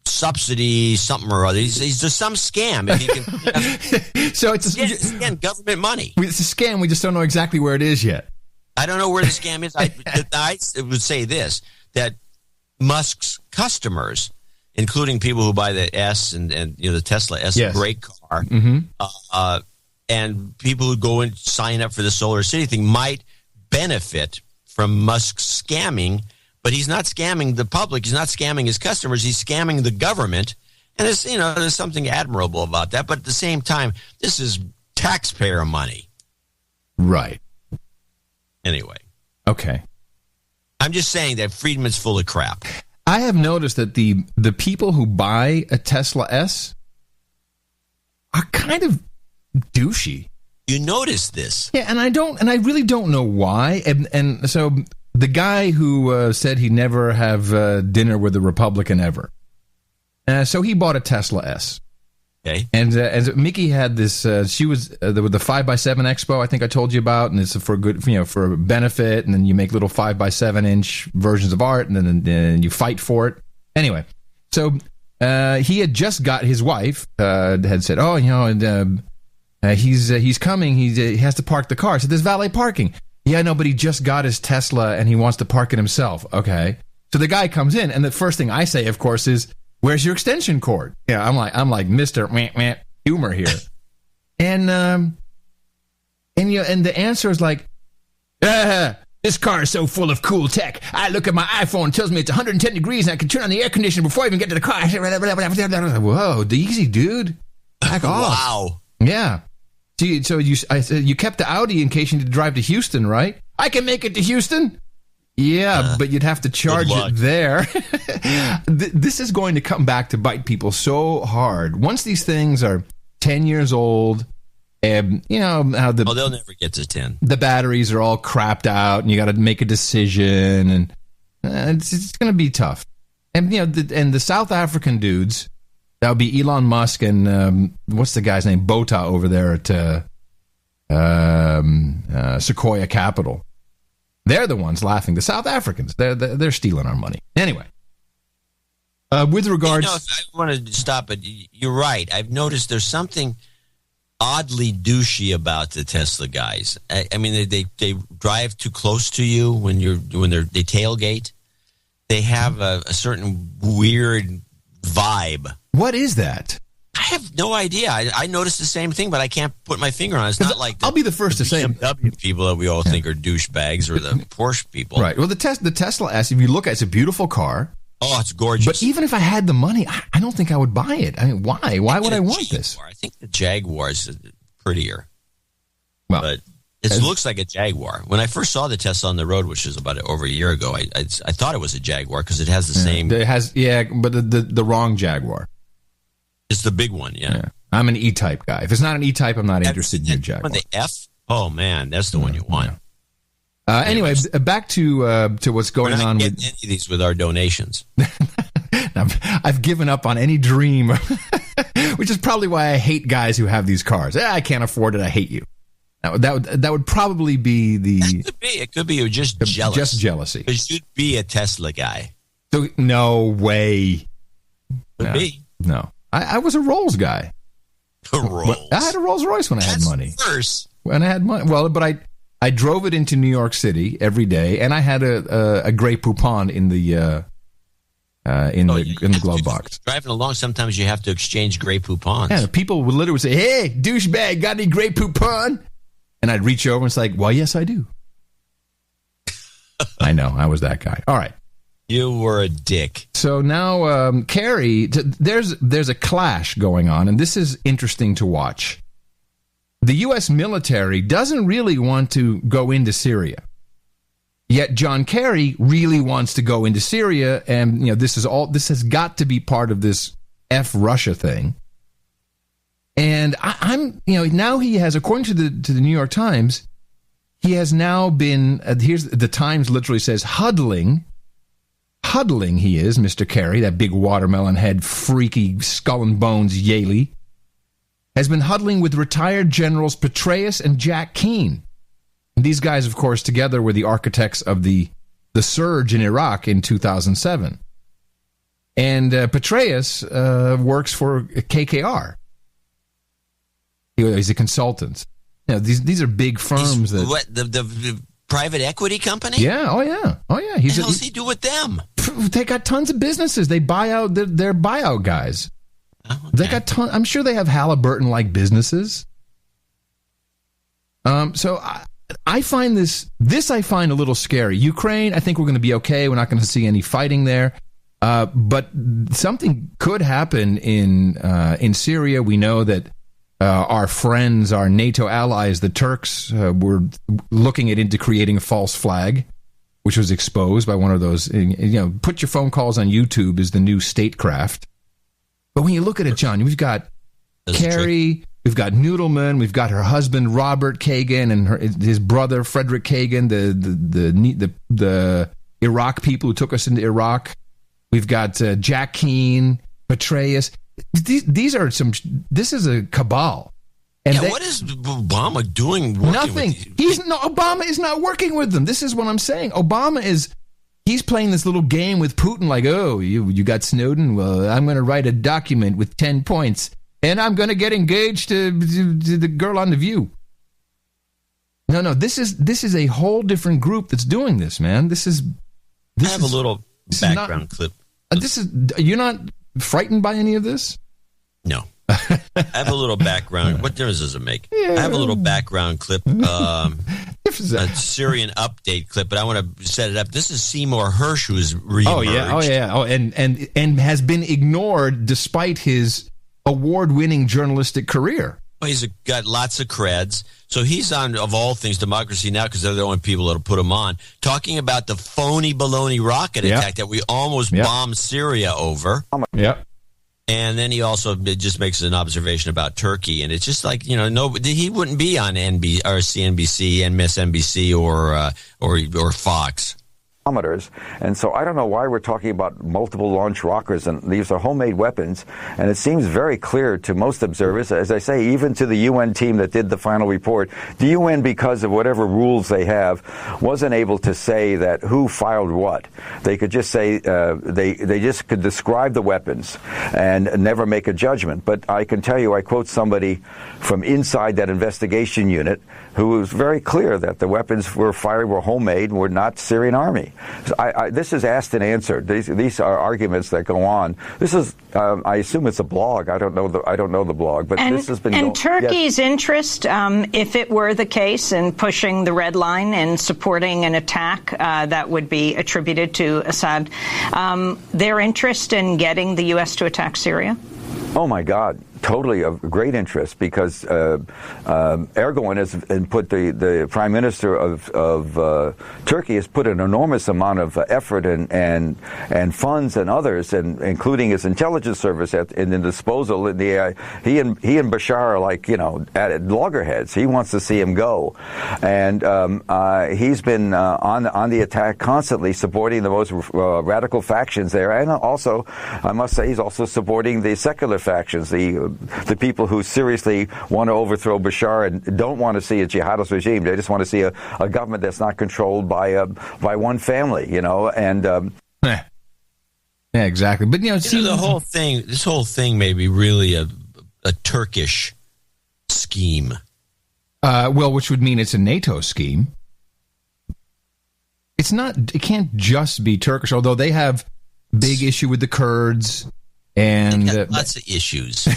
S1: subsidy something or other. It's just some scam. If you can,
S14: so it's
S1: again, government money.
S14: It's a scam. We just don't know exactly where it is yet.
S1: I don't know where the scam is. I would say this, that Musk's customers, including people who buy the S and the Tesla S, yes, great car,
S14: mm-hmm,
S1: and people who go and sign up for the Solar City thing might benefit from Musk's scamming, but he's not scamming the public. He's not scamming his customers. He's scamming the government And it's, there's something admirable about that. But at the same time, this is taxpayer money.
S14: Right.
S1: Anyway.
S14: Okay.
S1: I'm just saying that Friedman's full of crap.
S14: I have noticed that the people who buy a Tesla S are kind of douchey.
S1: You notice this.
S14: Yeah, and I really don't know why. And so the guy who said he'd never have dinner with a Republican ever. So he bought a Tesla S.
S1: Okay.
S14: And as Mickey had this, she was with the 5x7 Expo, I think I told you about, and it's for good, for a benefit, and then you make little 5x7 inch versions of art, and then you fight for it. Anyway, so he had just got his wife had said, "Oh, he's coming. He has to park the car." So there's valet parking. Yeah, no, but he just got his Tesla and he wants to park it himself. Okay. So the guy comes in, and the first thing I say, of course, is, "Where's your extension cord?" Yeah, I'm like Mr. Humor here, and the answer is like, "This car is so full of cool tech. I look at my iPhone, it tells me it's 110 degrees, and I can turn on the air conditioner before I even get to the car." Whoa, easy, dude. Back off.
S1: Wow.
S14: Yeah. So you kept the Audi in case you need to drive to Houston, right? I can make it to Houston. Yeah, but you'd have to charge it there. This is going to come back to bite people so hard. Once these things are 10 years old, how
S1: they'll never get to 10.
S14: The batteries are all crapped out, and you got to make a decision, and it's going to be tough. And the South African dudes, that would be Elon Musk and what's the guy's name, Botha over there at Sequoia Capital. They're the ones laughing. The South Africans, they're stealing our money. Anyway, with regards,
S1: I want to stop it. You're right. I've noticed there's something oddly douchey about the Tesla guys. I mean, they drive too close to you when they tailgate. They have a certain weird vibe.
S14: What is that?
S1: I have no idea. I noticed the same thing, but I can't put my finger on it. It's not like
S14: I'll be the first to say
S1: BMW people that we all think are douchebags, or the Porsche people.
S14: Right. Well, the Tesla S, if you look at it, it's a beautiful car.
S1: Oh, it's gorgeous.
S14: But even if I had the money, I don't think I would buy it. I mean, why? Why would I want this?
S1: I think the Jaguar is prettier.
S14: Well,
S1: but it looks like a Jaguar. When I first saw the Tesla on the road, which was about over a year ago, I thought it was a Jaguar because it has the same.
S14: It has, but the wrong Jaguar.
S1: It's the big one, yeah.
S14: I'm an E-Type guy. If it's not an E-Type, I'm not interested in your Jaguar.
S1: The F? Oh, man, that's the one you want.
S14: Anyway, back to what's going on with
S1: any of these with our donations.
S14: I've given up on any dream, which is probably why I hate guys who have these cars. I can't afford it. I hate you. That would probably be the.
S1: It could be you're just jealous.
S14: Just jealousy.
S1: Because you'd be a Tesla guy.
S14: So, no way.
S1: Could be.
S14: No. I was a Rolls guy.
S1: A Rolls.
S14: I had a Rolls Royce when I had money.
S1: Worse.
S14: When I had money. Well, but I drove it into New York City every day, and I had a Grey Poupon in the glove box.
S1: Driving along, sometimes you have to exchange Grey Poupons.
S14: Yeah, people would literally say, "Hey, douchebag, got any Grey Poupon?" And I'd reach over and it's like, "Well, yes, I do." I know, I was that guy. All right.
S1: You were a dick.
S14: So now, Kerry, there's a clash going on, and this is interesting to watch. The U.S. military doesn't really want to go into Syria. Yet John Kerry really wants to go into Syria, and this has got to be part of this F Russia thing. And I'm now he has, according to the New York Times, he has now been here's the Times literally says huddling he is, Mr. Kerry, that big watermelon head, freaky skull and bones Yaley, has been huddling with retired generals Petraeus and Jack Keane. And these guys, of course, together were the architects of the surge in Iraq in 2007. And Petraeus works for KKR. He's a consultant. These are big firms.
S1: The private equity company?
S14: Yeah, oh yeah.
S1: What the hell does he do with them?
S14: They got tons of businesses. They buy out their buyout guys. Oh, okay. They got I'm sure they have Halliburton-like businesses. So I find this I find a little scary. Ukraine, I think we're going to be okay. We're not going to see any fighting there. But something could happen in Syria. We know that our friends, our NATO allies, the Turks, were looking into creating a false flag, which was exposed by one of those. Put your phone calls on YouTube is the new statecraft. But when you look at it, John, we've got Kerry, we've got Noodleman, we've got her husband Robert Kagan and his brother Frederick Kagan, the Iraq people who took us into Iraq. We've got Jack Keane, Petraeus. These are some. This is a cabal. And
S1: what is Obama doing?
S14: Nothing. Obama is not working with them. This is what I'm saying. He's playing this little game with Putin. Like, oh, you got Snowden. Well, I'm going to write a document with 10 points, and I'm going to get engaged to the girl on The View. No. This is a whole different group that's doing this, man. I have
S1: a little background clip.
S14: You're not frightened by any of this?
S1: No. I have a little background. What difference does it make? I have a little background clip, a Syrian update clip, but I want to set it up. This is Seymour Hersh, who is reemerged.
S14: And has been ignored despite his award-winning journalistic career.
S1: Well, he's got lots of creds. So he's on, of all things, Democracy Now!, because they're the only people that'll put him on, talking about the phony baloney rocket attack that we almost bombed Syria over.
S14: Yeah.
S1: And then he also just makes an observation about Turkey, and it's just like, he wouldn't be on CNBC and MSNBC or Fox.
S19: And so I don't know why we're talking about multiple launch rockets, and these are homemade weapons, and it seems very clear to most observers, as I say, even to the UN team that did the final report. The UN, because of whatever rules they have, wasn't able to say that who fired what. They could just say they just could describe the weapons and never make a judgment. But I can tell you, I quote somebody from inside that investigation unit who was very clear that the weapons were fired were homemade and were not Syrian army. This is asked and answered. These are arguments that go on. This is, I assume it's a blog. I don't know the blog, but this has been.
S20: And Turkey's interest, if it were the case, in pushing the red line and supporting an attack that would be attributed to Assad, their interest in getting the U.S. to attack Syria?
S19: Oh my God. Totally of great interest, because Erdogan has put the prime minister of Turkey has put an enormous amount of effort and funds and others, and including his intelligence service in the disposal. He and Bashar are like at loggerheads. He wants to see him go, and he's been on the attack constantly, supporting the most radical factions there, and also I must say he's also supporting the secular factions, the people who seriously want to overthrow Bashar and don't want to see a jihadist regime. They just want to see a government that's not controlled by one family, and
S14: yeah, exactly. But
S1: the whole thing. This whole thing may be really a Turkish scheme.
S14: Which would mean it's a NATO scheme. It's not. It can't just be Turkish, although they have big issue with the Kurds. And
S1: lots of issues.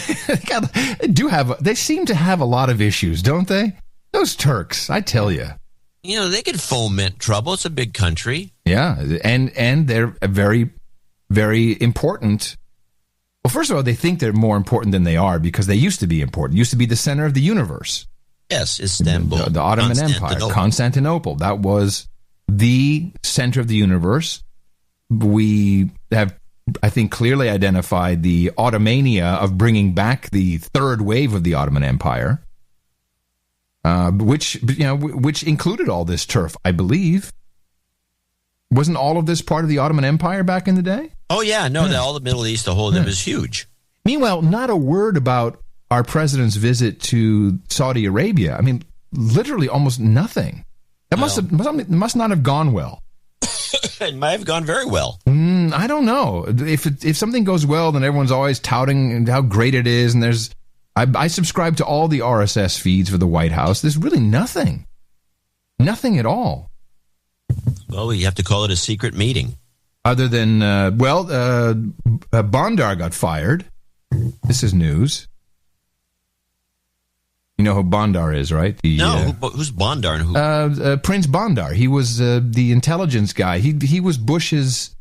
S14: They seem to have a lot of issues, don't they? Those Turks, I tell you.
S1: They could foment trouble. It's a big country.
S14: Yeah, and they're very, very important. Well, first of all, they think they're more important than they are, because they used to be important. Used to be the center of the universe.
S1: Yes, Istanbul.
S14: The Ottoman Empire, Constantinople. That was the center of the universe. We have, I think, clearly identified the Ottomania of bringing back the third wave of the Ottoman Empire, which included all this turf, I believe. Wasn't all of this part of the Ottoman Empire back in the day?
S1: Oh, yeah. No, all the Middle East, the whole of them is huge.
S14: Meanwhile, not a word about our president's visit to Saudi Arabia. I mean, literally almost nothing. That must not have gone well.
S1: It might have gone very well.
S14: I don't know. If something goes well, then everyone's always touting how great it is. And I subscribe to all the RSS feeds for the White House. There's really nothing. Nothing at all.
S1: Well, you have to call it a secret meeting.
S14: Other than, Bandar got fired. This is news. You know who Bandar is, right?
S1: Who's Bandar?
S14: Prince Bandar. He was the intelligence guy. He was Bush's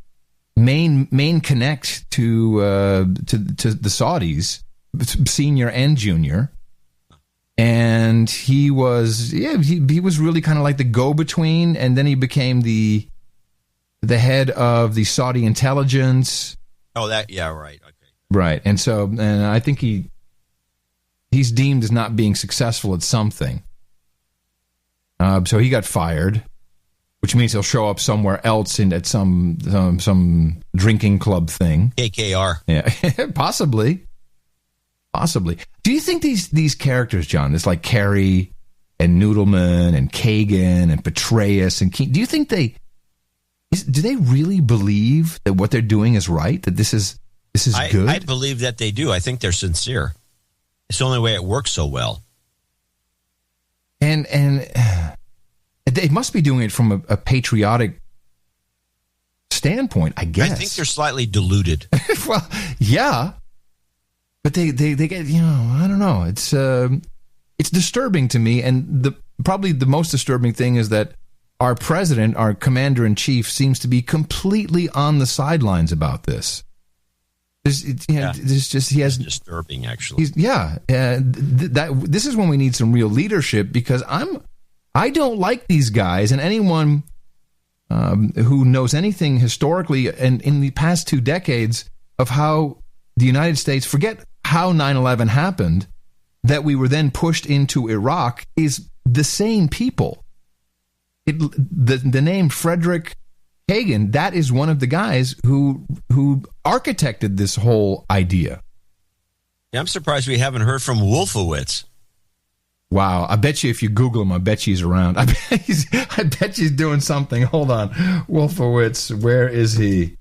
S14: main connect to the Saudis, senior and junior. And he was really kind of like the go-between, and then he became the head of the Saudi intelligence.
S1: Oh, right. Okay.
S14: Right. And I think he's deemed as not being successful at something. So he got fired, which means he'll show up somewhere else at some drinking club thing.
S1: KKR.
S14: Yeah, possibly. Do you think these characters, John, it's like Kerry and Noodleman and Kagan and Petraeus and Keane, do you think do they really believe that what they're doing is right? That this is good?
S1: I believe that they do. I think they're sincere. It's the only way it works so well.
S14: And they must be doing it from a patriotic standpoint, I guess.
S1: I think they're slightly deluded.
S14: Well, yeah. But they get, I don't know. It's disturbing to me, and probably the most disturbing thing is that our president, our commander-in-chief, seems to be completely on the sidelines about this. This is
S1: disturbing, actually.
S14: This is when we need some real leadership, because I don't like these guys, and anyone who knows anything historically and in the past 2 decades of how the United States, forget how 9/11 happened, that we were then pushed into Iraq, is the same people. The name Frederick Kagan, that is one of the guys who architected this whole idea.
S1: Yeah, I'm surprised we haven't heard from Wolfowitz.
S14: Wow, I bet you if you Google him, I bet he's around. I bet he's doing something. Hold on, Wolfowitz, where is he?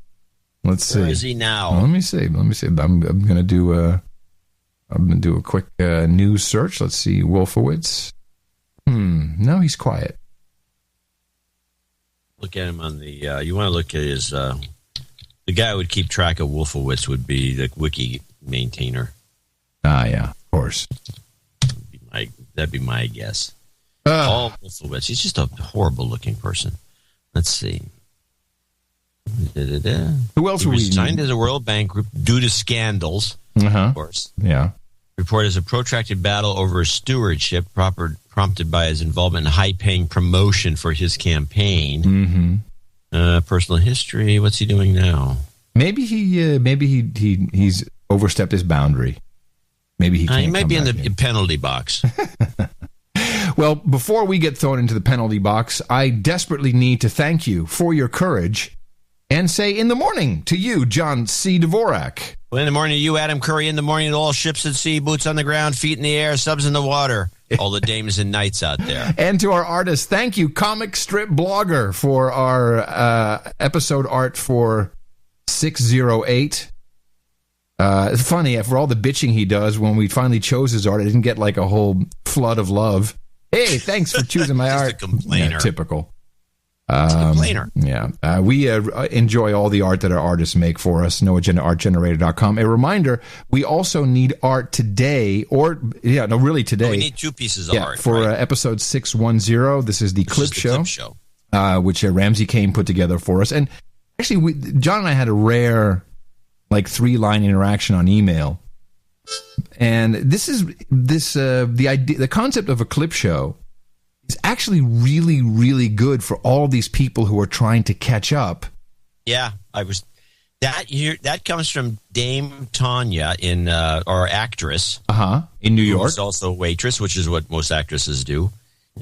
S14: Let's see.
S1: Where is he now?
S14: Well, let me see. I'm going to do a quick news search. Let's see, Wolfowitz. No, he's quiet.
S1: Look at him on the. You want to look at his. The guy who would keep track of Wolfowitz would be the wiki maintainer.
S14: Yeah, of course.
S1: That'd be my guess. Paul Wolfowitz. He's just a horrible looking person. Let's see.
S14: Who else
S1: he resigned as a World Bank group due to scandals, of course.
S14: Yeah.
S1: Reported as a protracted battle over stewardship prompted by his involvement in high-paying promotion for his campaign. Personal history. What's he doing now?
S14: Maybe he's overstepped his boundary. Maybe he can't.
S1: He might be in the penalty box.
S14: Well, before we get thrown into the penalty box, I desperately need to thank you for your courage and say in the morning to you, John C. Dvorak.
S1: Well, in the morning to you, Adam Curry. In the morning to all ships at sea, boots on the ground, feet in the air, subs in the water. All the dames and knights out there.
S14: And to our artists, thank you, Comic Strip Blogger, for our episode art for 608. It's funny, for all the bitching he does, when we finally chose his art, I didn't get like a whole flood of love. Hey, thanks for choosing my art.
S1: A complainer.
S14: Yeah, typical.
S1: Complainer.
S14: Yeah. We enjoy all the art that our artists make for us. NoAgendaArtGenerator.com. A reminder, we also need art today, really today.
S1: We need 2 pieces of art.
S14: For episode 610. This is the clip show. Which Ramsey Kane put together for us. And actually, John and I had a rare 3-line interaction on email. And the idea, the concept of a clip show is actually really, really good for all these people who are trying to catch up.
S1: Yeah, that comes from Dame Tanya our actress.
S14: In New York.
S1: Who's also a waitress, which is what most actresses do.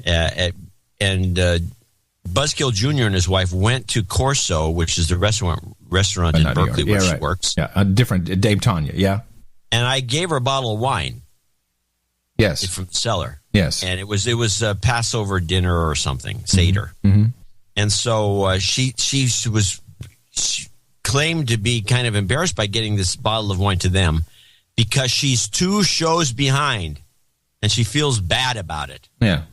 S1: And Buzzkill Jr. and his wife went to Corso, which is the restaurant in Berkeley where she works.
S14: Yeah, different Dame Tanya, yeah.
S1: And I gave her a bottle of wine.
S14: Yes.
S1: From the cellar.
S14: Yes.
S1: And it was a Passover dinner or something, Seder.
S14: Mm-hmm.
S1: And so she claimed to be kind of embarrassed by getting this bottle of wine to them because she's 2 shows behind and she feels bad about it.
S14: Yeah.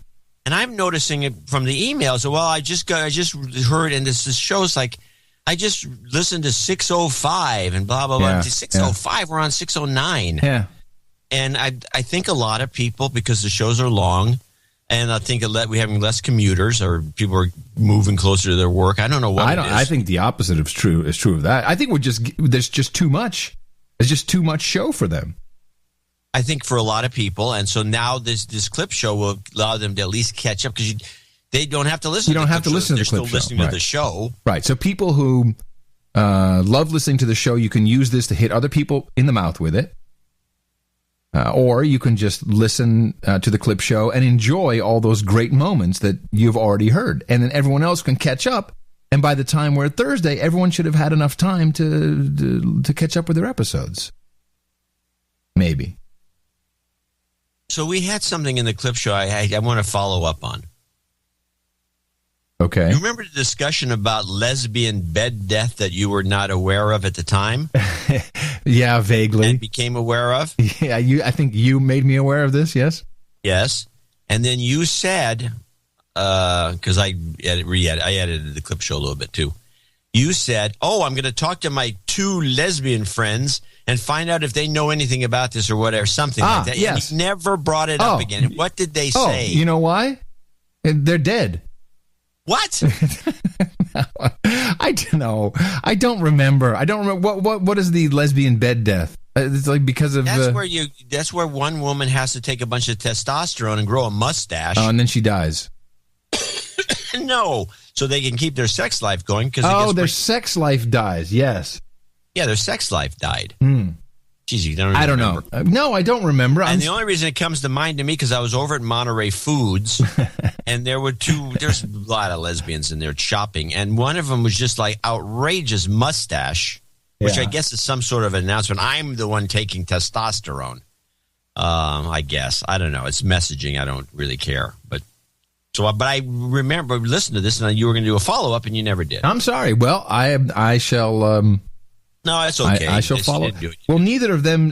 S1: And I'm noticing it from the emails. Well, I just heard, and this shows I just listened to 605 and blah, blah, blah. 605, we're on 609.
S14: Yeah.
S1: And I think a lot of people, because the shows are long, And I think we're having less commuters, or people are moving closer to their work. I don't know what it is.
S14: I think the opposite is true of that. I think there's just too much. There's just too much show for them.
S1: I think for a lot of people, and so now this clip show will allow them to at least catch up, because they don't have to listen.
S14: You don't have to listen to the clip show.
S1: They're still listening to the show.
S14: Right. So people who love listening to the show, you can use this to hit other people in the mouth with it. Or you can just listen to the clip show and enjoy all those great moments that you've already heard. And then everyone else can catch up. And by the time we're at Thursday, everyone should have had enough time to catch up with their episodes. Maybe.
S1: So we had something in the clip show I want to follow up on.
S14: Okay.
S1: You remember the discussion about lesbian bed death that you were not aware of at the time?
S14: Yeah, vaguely.
S1: And became aware of?
S14: Yeah, I think you made me aware of this, yes?
S1: Yes. And then you said, because I edited the clip show a little bit too. You said, I'm going to talk to my 2 lesbian friends and find out if they know anything about this or whatever, something like that.
S14: Yes.
S1: And you never brought it up again. What did they say?
S14: You know why? They're dead.
S1: What?
S14: I don't know. I don't remember. What is the lesbian bed death? It's like because of
S1: that's where one woman has to take a bunch of testosterone and grow a mustache.
S14: And then she dies.
S1: No, so they can keep their sex life going. Their
S14: sex life dies. Yes.
S1: Yeah, their sex life died. Jeez, you don't.
S14: I don't know. No, I don't remember.
S1: And the only reason it comes to mind to me because I was over at Monterey Foods, and there's a lot of lesbians in there shopping, and one of them was just like outrageous mustache, which I guess is some sort of announcement. I'm the one taking testosterone. I guess I don't know. It's messaging. I don't really care, but I remember listening to this, and you were going to do a follow up, and you never did.
S14: I'm sorry. Well, I shall.
S1: No, that's okay.
S14: I shall follow. Well, neither of them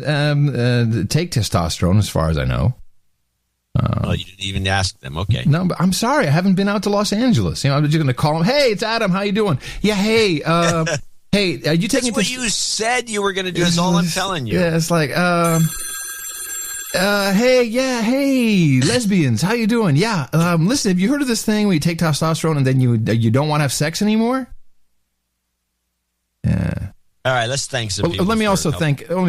S14: take testosterone, as far as I know.
S1: Well, you didn't even ask them. Okay.
S14: No, but I'm sorry. I haven't been out to Los Angeles. I'm just going to call them. Hey, it's Adam. How you doing? Yeah. Hey. Hey. Are you taking?
S1: That's what you said you were going to do. That's all I'm telling you.
S14: Yeah. It's like. Hey. Yeah. Hey. Lesbians. How you doing? Yeah. Listen. Have you heard of this thing where you take testosterone and then you don't want to have sex anymore? Yeah.
S1: All right, let's thank some people.
S14: Let me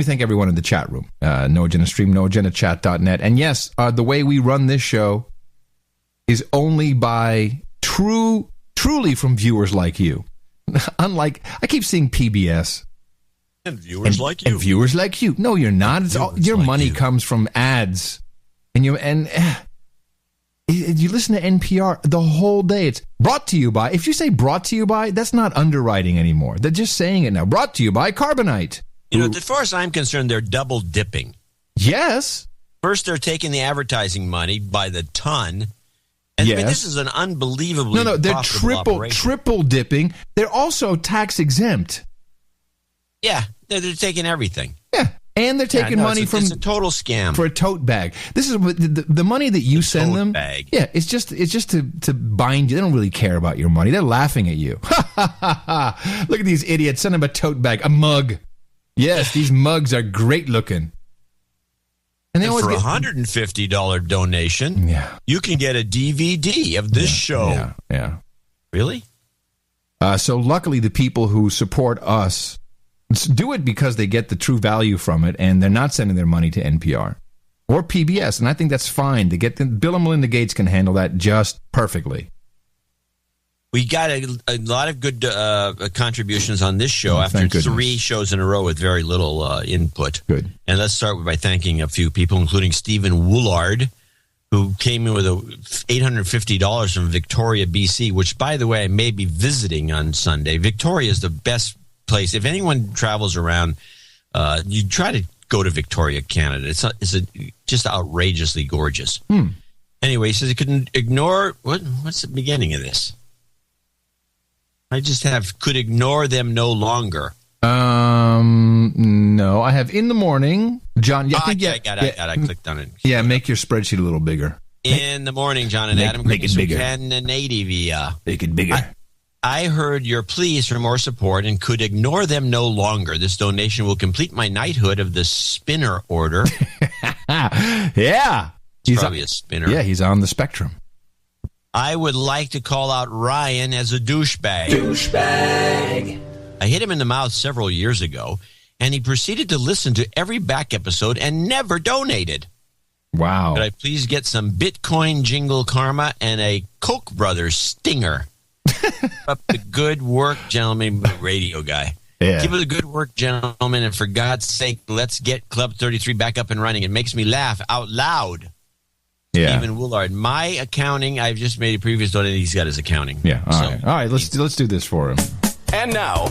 S14: thank everyone in the chat room. No Agenda Stream, noagendachat.net. And yes, the way we run this show is only by truly from viewers like you. Unlike, I keep seeing PBS.
S1: And viewers like you.
S14: And viewers like you. No, you're not. It's your money comes from ads. And you listen to NPR the whole day. It's brought to you by. If you say brought to you by, that's not underwriting anymore. They're just saying it now. Brought to you by Carbonite.
S1: As far as I'm concerned, they're double dipping.
S14: Yes.
S1: First, they're taking the advertising money by the ton. And
S14: yes.
S1: I mean, this is an unbelievably
S14: they're triple dipping. They're also tax exempt.
S1: Yeah, they're taking everything.
S14: Yeah. And they're taking money from
S1: it's a total scam
S14: for a tote bag. This is the money that you send them.
S1: Bag.
S14: Yeah, it's just to bind you. They don't really care about your money. They're laughing at you. Look at these idiots. Send them a tote bag, a mug. Yes, these mugs are great looking.
S1: And for a $150 donation, you can get a DVD of this show.
S14: Yeah.
S1: Really?
S14: So luckily, the people who support us do it because they get the true value from it, and they're not sending their money to NPR or PBS, and I think that's fine. Bill and Melinda Gates can handle that just perfectly.
S1: We got a lot of good contributions on this show after 3 shows in a row with very little input.
S14: Good.
S1: And let's start by thanking a few people, including Stephen Woolard, who came in with $850 from Victoria, BC, which, by the way, I may be visiting on Sunday. Victoria is the best place. If anyone travels around, you try to go to Victoria, Canada. It's just outrageously gorgeous. Anyway, he says he couldn't ignore what's the beginning of this? I just could ignore them no longer.
S14: No, I have in the morning, John. Yeah,
S1: I got it. I clicked on it.
S14: Yeah, make your spreadsheet a little bigger.
S1: In the morning, John and Adam.
S14: Make it bigger. Make it bigger.
S1: I heard your pleas for more support and could ignore them no longer. This donation will complete my knighthood of the spinner order.
S14: Yeah.
S1: He's probably a spinner.
S14: Yeah, he's on the spectrum.
S1: I would like to call out Ryan as a douchebag.
S4: Douchebag.
S1: I hit him in the mouth several years ago, and he proceeded to listen to every back episode and never donated.
S14: Wow.
S1: Could I please get some Bitcoin jingle karma and a Koch brothers stinger? Keep up the good work, gentlemen. Radio guy.
S14: Yeah.
S1: Keep up the good work, gentlemen, and for God's sake, let's get Club 33 back up and running. It makes me laugh out loud.
S14: Yeah.
S1: Stephen Willard. My accounting, I've just made a previous donation. He's got his accounting.
S14: Yeah. All right. Let's do this for him.
S2: And now,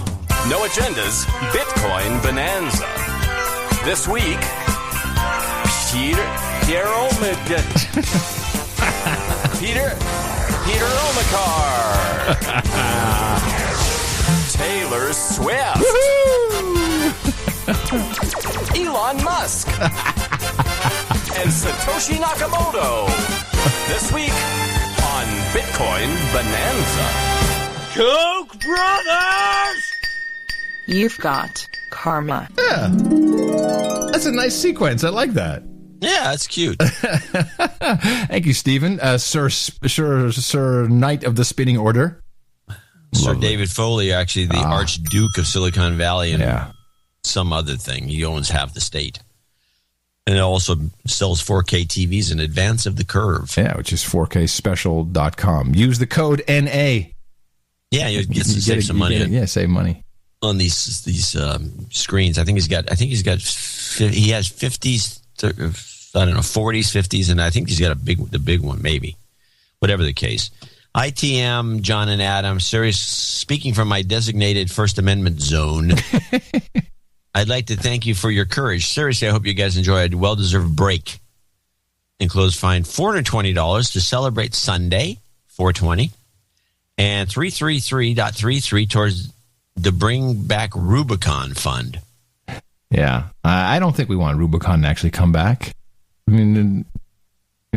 S2: No Agenda's Bitcoin Bonanza. This week, Peter Omikar. Taylor Swift. Elon Musk. And Satoshi Nakamoto. This week on Bitcoin Bonanza.
S4: Koch brothers!
S21: You've got karma.
S14: Yeah. That's a nice sequence. I like that.
S1: Yeah, that's cute.
S14: Thank you, Stephen. Sir Knight of the Spinning Order.
S1: Sir David Foley, actually the Archduke of Silicon Valley and some other thing. He owns half the state. And it also sells 4K TVs in advance of the curve.
S14: Yeah, which is 4kspecial.com. Use the code NA.
S1: Yeah, you get to save some money.
S14: Yeah, save money
S1: on these screens. He has 50s. I don't know, 40s, 50s, and I think he's got the big one, maybe. Whatever the case. ITM, John and Adam, speaking from my designated First Amendment zone, I'd like to thank you for your courage. Seriously, I hope you guys enjoy a well-deserved break. Enclosed fine $420 to celebrate Sunday, 420, and 333.33 towards the Bring Back Rubicon Fund.
S14: Yeah, I don't think we want Rubicon to actually come back. I mean,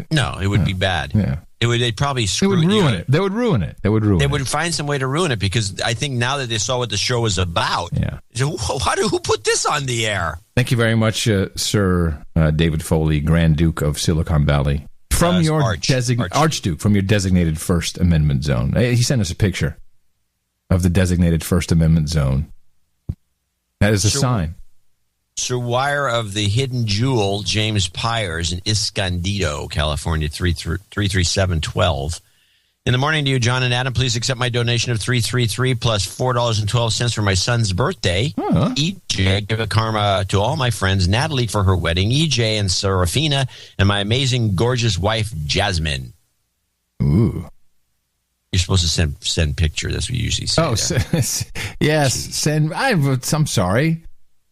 S1: no, it would be bad.
S14: Yeah,
S1: they'd probably screw
S14: it. They would ruin it. They
S1: would find some way to ruin it because I think now that they saw what the show was about, who put this on the air?
S14: Thank you very much, Sir David Foley, Grand Duke of Silicon Valley, from your Archduke, from your designated First Amendment zone. He sent us a picture of the designated First Amendment zone. That is a sign.
S1: Sir Wire of the Hidden Jewel, James Pyers in Escondido, California, 33712. In the morning to you, John and Adam, please accept my donation of $333 plus $4.12 for my son's birthday. EJ, give a karma to all my friends, Natalie for her wedding, EJ and Serafina, and my amazing, gorgeous wife, Jasmine.
S14: Ooh.
S1: You're supposed to send pictures. That's what you usually say.
S14: Oh, yes. Send. I'm sorry.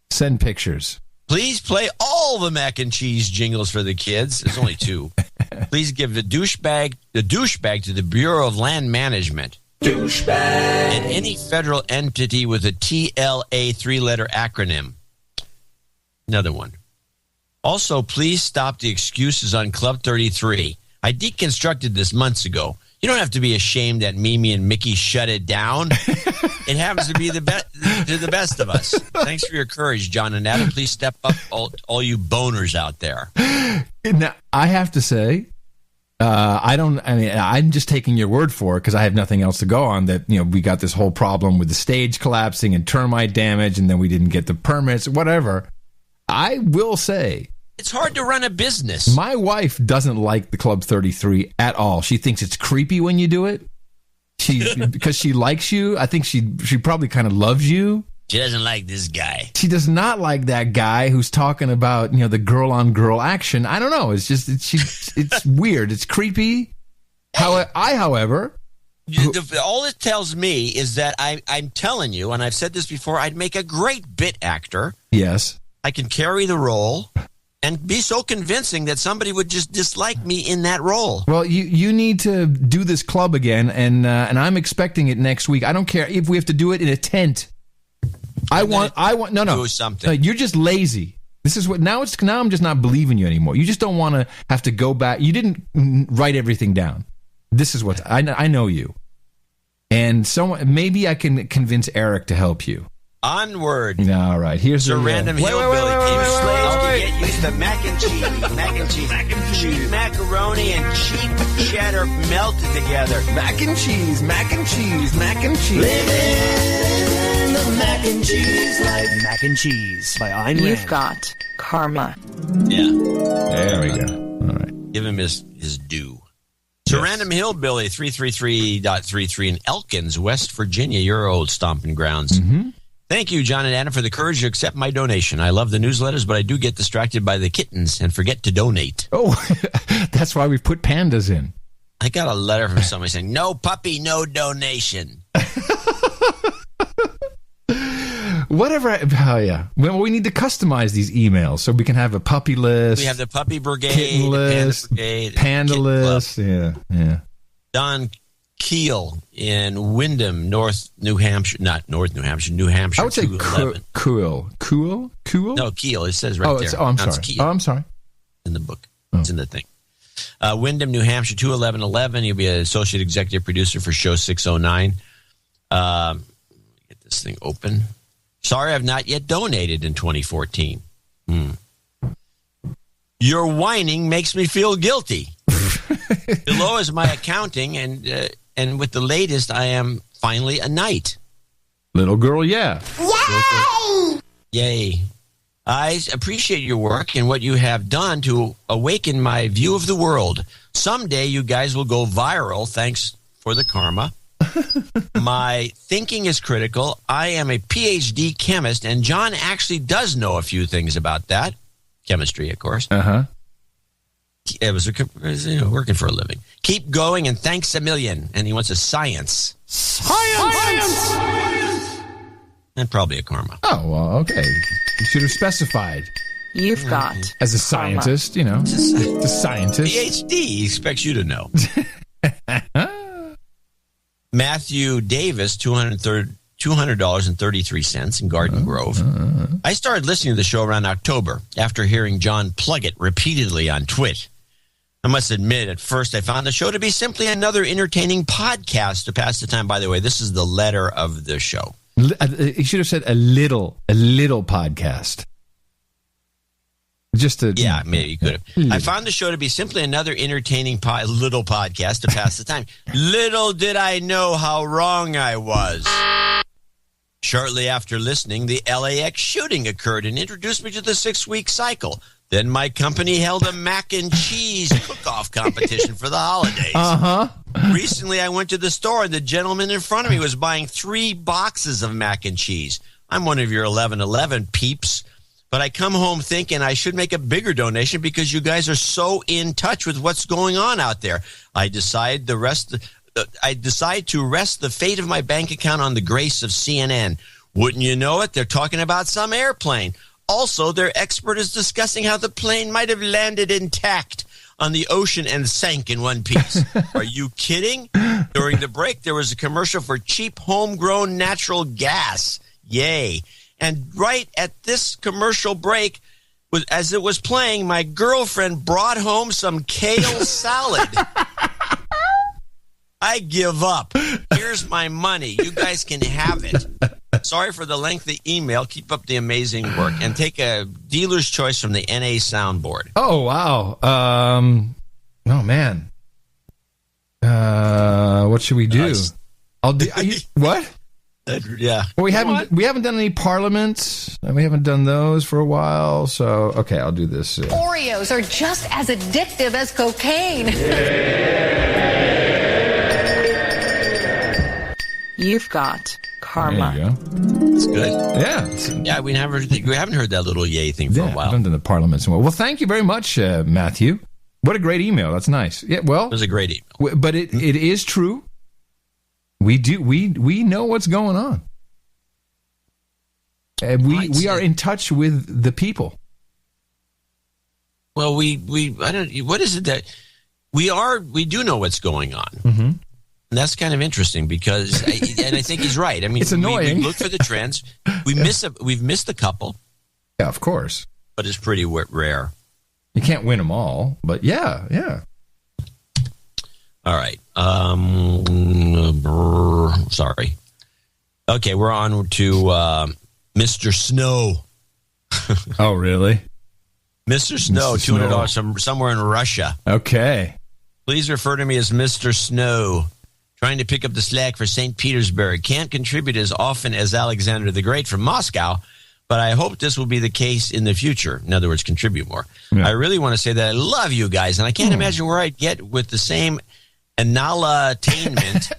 S14: Send pictures.
S1: Please play all the mac and cheese jingles for the kids. There's only two. Please give the douchebag to the Bureau of Land Management.
S4: Douchebag.
S1: And any federal entity with a TLA 3-letter acronym. Another one. Also, please stop the excuses on Club 33. I deconstructed this months ago. You don't have to be ashamed that Mimi and Mickey shut it down. It happens to be to the best of us. Thanks for your courage, John and Adam. Please step up, all you boners out there.
S14: Now, I have to say, I'm just taking your word for it because I have nothing else to go on. That we got this whole problem with the stage collapsing and termite damage, and then we didn't get the permits. Whatever. I will say,
S1: it's hard to run a business.
S14: My wife doesn't like the Club 33 at all. She thinks it's creepy when you do it. Because she likes you. I think she probably kind of loves you.
S1: She doesn't like this guy.
S14: She does not like that guy who's talking about the girl on girl action. I don't know. It's just it's weird. It's creepy. However,
S1: all it tells me is that I'm telling you, and I've said this before, I'd make a great bit actor.
S14: Yes,
S1: I can carry the role. And be so convincing that somebody would just dislike me in that role.
S14: Well, you need to do this club again, and I'm expecting it next week. I don't care if we have to do it in a tent. I want
S1: do something.
S14: No, you're just lazy. This is what now I'm just not believing you anymore. You just don't want to have to go back. You didn't write everything down. This is what I know you, and maybe I can convince Eric to help you.
S1: Onward.
S14: All right. Here's
S1: a random hillbilly came slaves to get used to mac and cheese. Cheap macaroni and cheap cheddar melted together.
S3: Mac and cheese.
S4: Living the mac and cheese life. Mac and cheese by Ayn Rand.
S21: You've got karma.
S1: Yeah.
S14: There we go. All right.
S1: Give him his due. It's a random hillbilly, 333.33 in Elkins, West Virginia, your old stomping grounds.
S14: Mm-hmm.
S1: Thank you, John and Anna, for the courage to accept my donation. I love the newsletters, but I do get distracted by the kittens and forget to donate.
S14: Oh, that's why we put pandas in.
S1: I got a letter from somebody saying, no puppy, no donation.
S14: Whatever. Oh, yeah. Well, we need to customize these emails so we can have a puppy list.
S1: We have the puppy brigade,
S14: kitten list, panda list. Yeah.
S1: Don Keel in Windham, New Hampshire. New Hampshire.
S14: I would say cool.
S1: No, Keel. It says right there.
S14: I'm sorry.
S1: Keel.
S14: I'm sorry.
S1: In the book. It's in the thing. Windham, New Hampshire, 21111. You'll be an associate executive producer for show 609. Get this thing open. Sorry, I've not yet donated in 2014. Your whining makes me feel guilty. Below is my accounting, and with the latest, I am finally a knight.
S14: Little girl, yeah.
S1: Yay. I appreciate your work and what you have done to awaken my view of the world. Someday you guys will go viral. Thanks for the karma. My thinking is critical. I am a PhD chemist, and John actually does know a few things about that. Chemistry, of course.
S14: Uh-huh.
S1: It was working for a living. Keep going, and thanks a million. And he wants a science.
S4: Science!
S1: And probably a karma.
S14: Oh, well, okay. You should have specified.
S21: You've got
S14: as a scientist, karma. The scientist.
S1: PhD, he expects you to know. Matthew Davis, $200.33 in Garden Grove. I started listening to the show around October after hearing John plug it repeatedly on Twit. I must admit, at first I found the show to be simply another entertaining podcast to pass the time. By the way, this is the letter of the show.
S14: You should have said a little podcast.
S1: Yeah, maybe you could have. I found the show to be simply another entertaining little podcast to pass the time. Little did I know how wrong I was. Shortly after listening, the LAX shooting occurred and introduced me to the 6-week cycle. Then my company held a mac and cheese cook-off competition for the holidays.
S14: Uh-huh.
S1: Recently, I went to the store, and the gentleman in front of me was buying 3 boxes of mac and cheese. I'm one of your 1111 peeps. But I come home thinking I should make a bigger donation because you guys are so in touch with what's going on out there. I decide to rest the fate of my bank account on the grace of CNN. Wouldn't you know it? They're talking about some airplane. Also, their expert is discussing how the plane might have landed intact on the ocean and sank in one piece. Are you kidding? During the break, there was a commercial for cheap homegrown natural gas. Yay. And right at this commercial break, as it was playing, my girlfriend brought home some kale salad. I give up. Here's my money. You guys can have it. Sorry for the lengthy email. Keep up the amazing work. And take a dealer's choice from the NA soundboard.
S14: Oh, wow. Oh, man. What should we do? What?
S1: Yeah.
S14: Well, we haven't done any parliaments. We haven't done those for a while. So, okay, I'll do this.
S6: Oreos are just as addictive as cocaine.
S21: You've got karma.
S14: There you go.
S1: That's good.
S14: Yeah.
S1: Yeah, we haven't heard that little yay thing for a while.
S14: I haven't done the parliaments in a while. Well, thank you very much, Matthew. What a great email. That's nice. Yeah, well.
S1: It was a great email.
S14: But it is true. We know what's going on. And we are in touch with the people.
S1: Well, what is it that we do know what's going on.
S14: Mm-hmm.
S1: And that's kind of interesting because and I think he's right. I mean,
S14: it's annoying.
S1: We look for the trends. We've missed a couple.
S14: Yeah, of course.
S1: But it's pretty rare.
S14: You can't win them all, but yeah.
S1: All right. Sorry. Okay, we're on to Mr. Snow.
S14: Oh, really?
S1: Mr. Snow, $200 from somewhere in Russia.
S14: Okay.
S1: Please refer to me as Mr. Snow. Trying to pick up the slack for St. Petersburg. Can't contribute as often as Alexander the Great from Moscow, but I hope this will be the case in the future. In other words, contribute more. Yeah. I really want to say that I love you guys, and I can't imagine where I'd get with the same analatainment.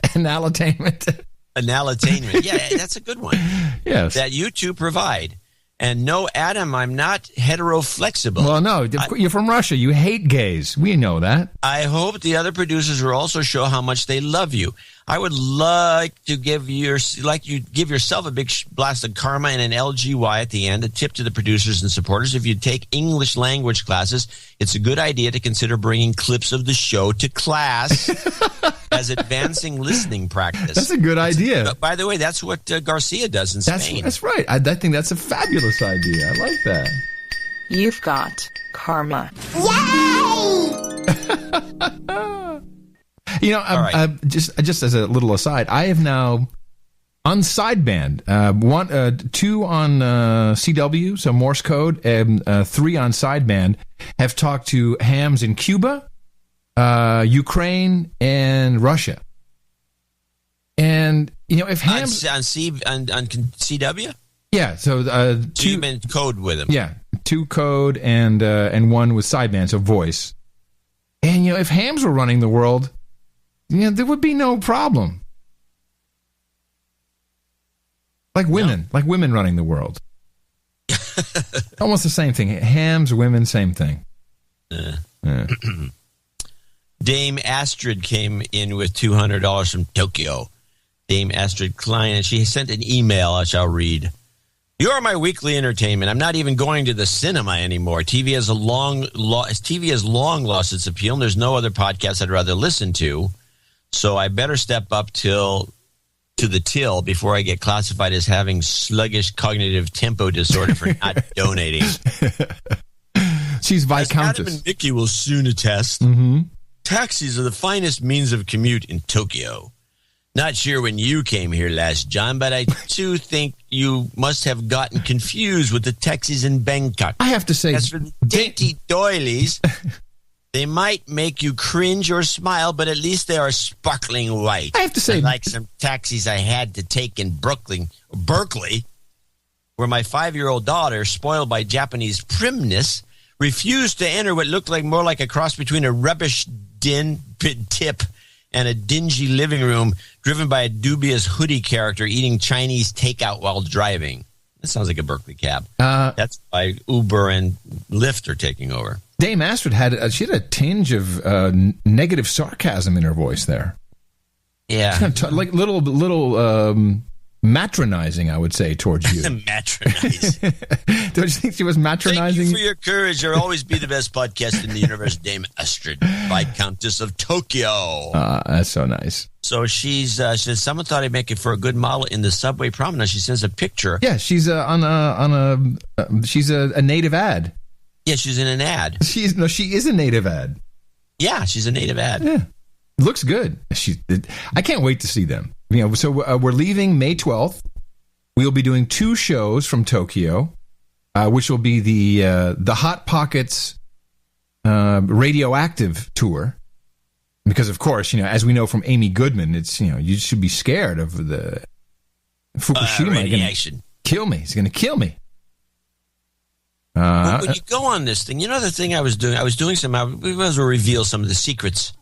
S1: Analatainment. Yeah, that's a good one.
S14: Yes.
S1: That you two provide. And no, Adam, I'm not heteroflexible.
S14: Well, no, you're from Russia. You hate gays. We know that.
S1: I hope the other producers will also show how much they love you. I would like to give yourself a big blast of karma and an LGY at the end. A tip to the producers and supporters: if you take English language classes, it's a good idea to consider bringing clips of the show to class as advancing listening practice.
S14: That's a good idea.
S1: By the way, that's what Garcia does in Spain.
S14: That's right. I think that's a fabulous idea. I like that.
S21: You've got karma.
S14: Yay! Just as a little aside, I have now on sideband, 2 on CW, so Morse code, and 3 on sideband, have talked to hams in Cuba, Ukraine, and Russia. And if hams
S1: on CW,
S14: yeah, so
S1: 2 you've been code with them,
S14: yeah, 2 code and 1 with sideband, so voice. And if hams were running the world, there would be no problem. Like women running the world. Almost the same thing. Hams, women, same thing.
S1: Dame Astrid came in with $200 from Tokyo. Dame Astrid Klein, and she sent an email I shall read. You're my weekly entertainment. I'm not even going to the cinema anymore. TV has long lost its appeal, and there's no other podcast I'd rather listen to. So I better step up to the till before I get classified as having sluggish cognitive tempo disorder for not donating.
S14: She's Viscountess.
S1: As Adam and Nikki will soon attest, taxis are the finest means of commute in Tokyo. Not sure when you came here last, John, but I too think you must have gotten confused with the taxis in Bangkok.
S14: I have to say,
S1: as for the dainty doilies, they might make you cringe or smile, but at least they are sparkling white.
S14: I have to say,
S1: like some taxis I had to take in Berkeley, where my 5-year-old daughter, spoiled by Japanese primness, refused to enter what looked more like a cross between a rubbish tip and a dingy living room driven by a dubious hoodie character eating Chinese takeout while driving. That sounds like a Berkeley cab. That's why Uber and Lyft are taking over.
S14: Dame Astrid had a tinge of negative sarcasm in her voice there.
S1: Yeah,
S14: like little matronizing, I would say, towards you.
S1: Matronizing.
S14: Don't you think she was matronizing?
S1: Thank you for your courage. You'll always be the best podcast in the universe, Dame Astrid, Viscountess of Tokyo.
S14: That's so nice.
S1: So she says, someone thought I'd make it for a good model in the subway promenade. She sends a picture.
S14: Yeah, she's she's a native ad.
S1: Yeah, she's in an ad.
S14: She is a native ad.
S1: Yeah, she's a native ad.
S14: Yeah, looks good. I can't wait to see them. So we're leaving May 12th. We'll be doing 2 shows from Tokyo, which will be the Hot Pockets radioactive tour. Because of course, as we know from Amy Goodman, it's you should be scared of the Fukushima
S1: radiation.
S14: Kill me. He's going to kill me.
S1: When you go on this thing, the thing I was doing we might as well reveal some of the secrets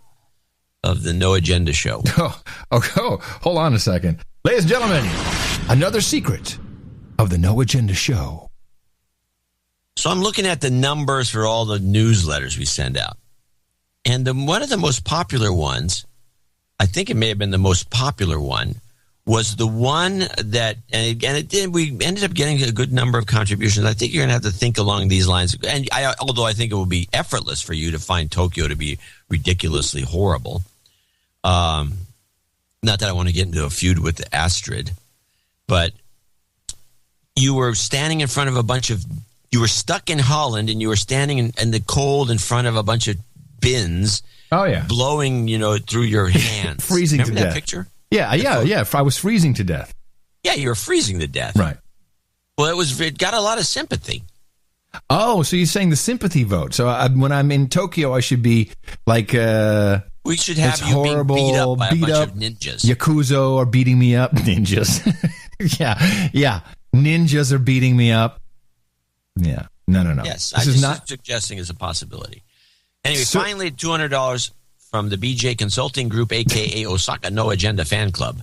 S1: of the No Agenda show.
S14: Hold on a second. Ladies and gentlemen, another secret of the No Agenda show.
S1: So I'm looking at the numbers for all the newsletters we send out. And one of the most popular ones, I think it may have been the most popular one, was the one that, we ended up getting a good number of contributions. I think you're going to have to think along these lines. And although I think it will be effortless for you to find Tokyo to be ridiculously horrible. Not that I want to get into a feud with the Astrid, but you were standing in front of you were stuck in Holland and you were standing in the cold in front of a bunch of bins.
S14: Oh, yeah.
S1: Blowing, through your hands.
S14: Freezing
S1: Remember
S14: to
S1: that
S14: death.
S1: Picture?
S14: Yeah. I was freezing to death.
S1: Yeah, you were freezing to death.
S14: Right.
S1: Well, it got a lot of sympathy.
S14: Oh, so you're saying the sympathy vote. So when I'm in Tokyo, I should be like...
S1: we should have you
S14: horrible,
S1: being beat up by a bunch of ninjas.
S14: Yakuza are beating me up. Ninjas. Yeah. Ninjas are beating me up. Yeah. No.
S1: Yes,
S14: this
S1: is
S14: not
S1: suggesting is a possibility. Anyway, finally, $200 from the BJ Consulting Group, a.k.a. Osaka No Agenda Fan Club,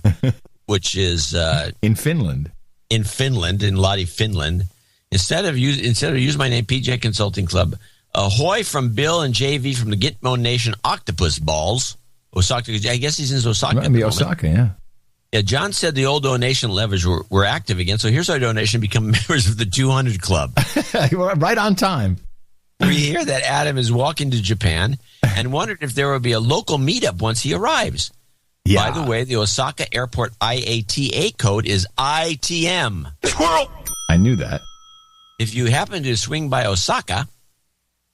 S1: which is...
S14: in Finland.
S1: In Lodi, Finland. Instead of using my name, PJ Consulting Club, ahoy from Bill and JV from the Gitmo Nation Octopus Balls. Osaka, I guess he's in Osaka.
S14: Might be Osaka, yeah.
S1: Yeah, John said the old donation levers were active again, so here's our donation. Become members of the 200 Club.
S14: Right on time.
S1: We hear that Adam is walking to Japan and wondered if there would be a local meetup once he arrives. Yeah. By the way, the Osaka Airport IATA code is ITM. Squirrel!
S14: I knew that.
S1: If you happen to swing by Osaka,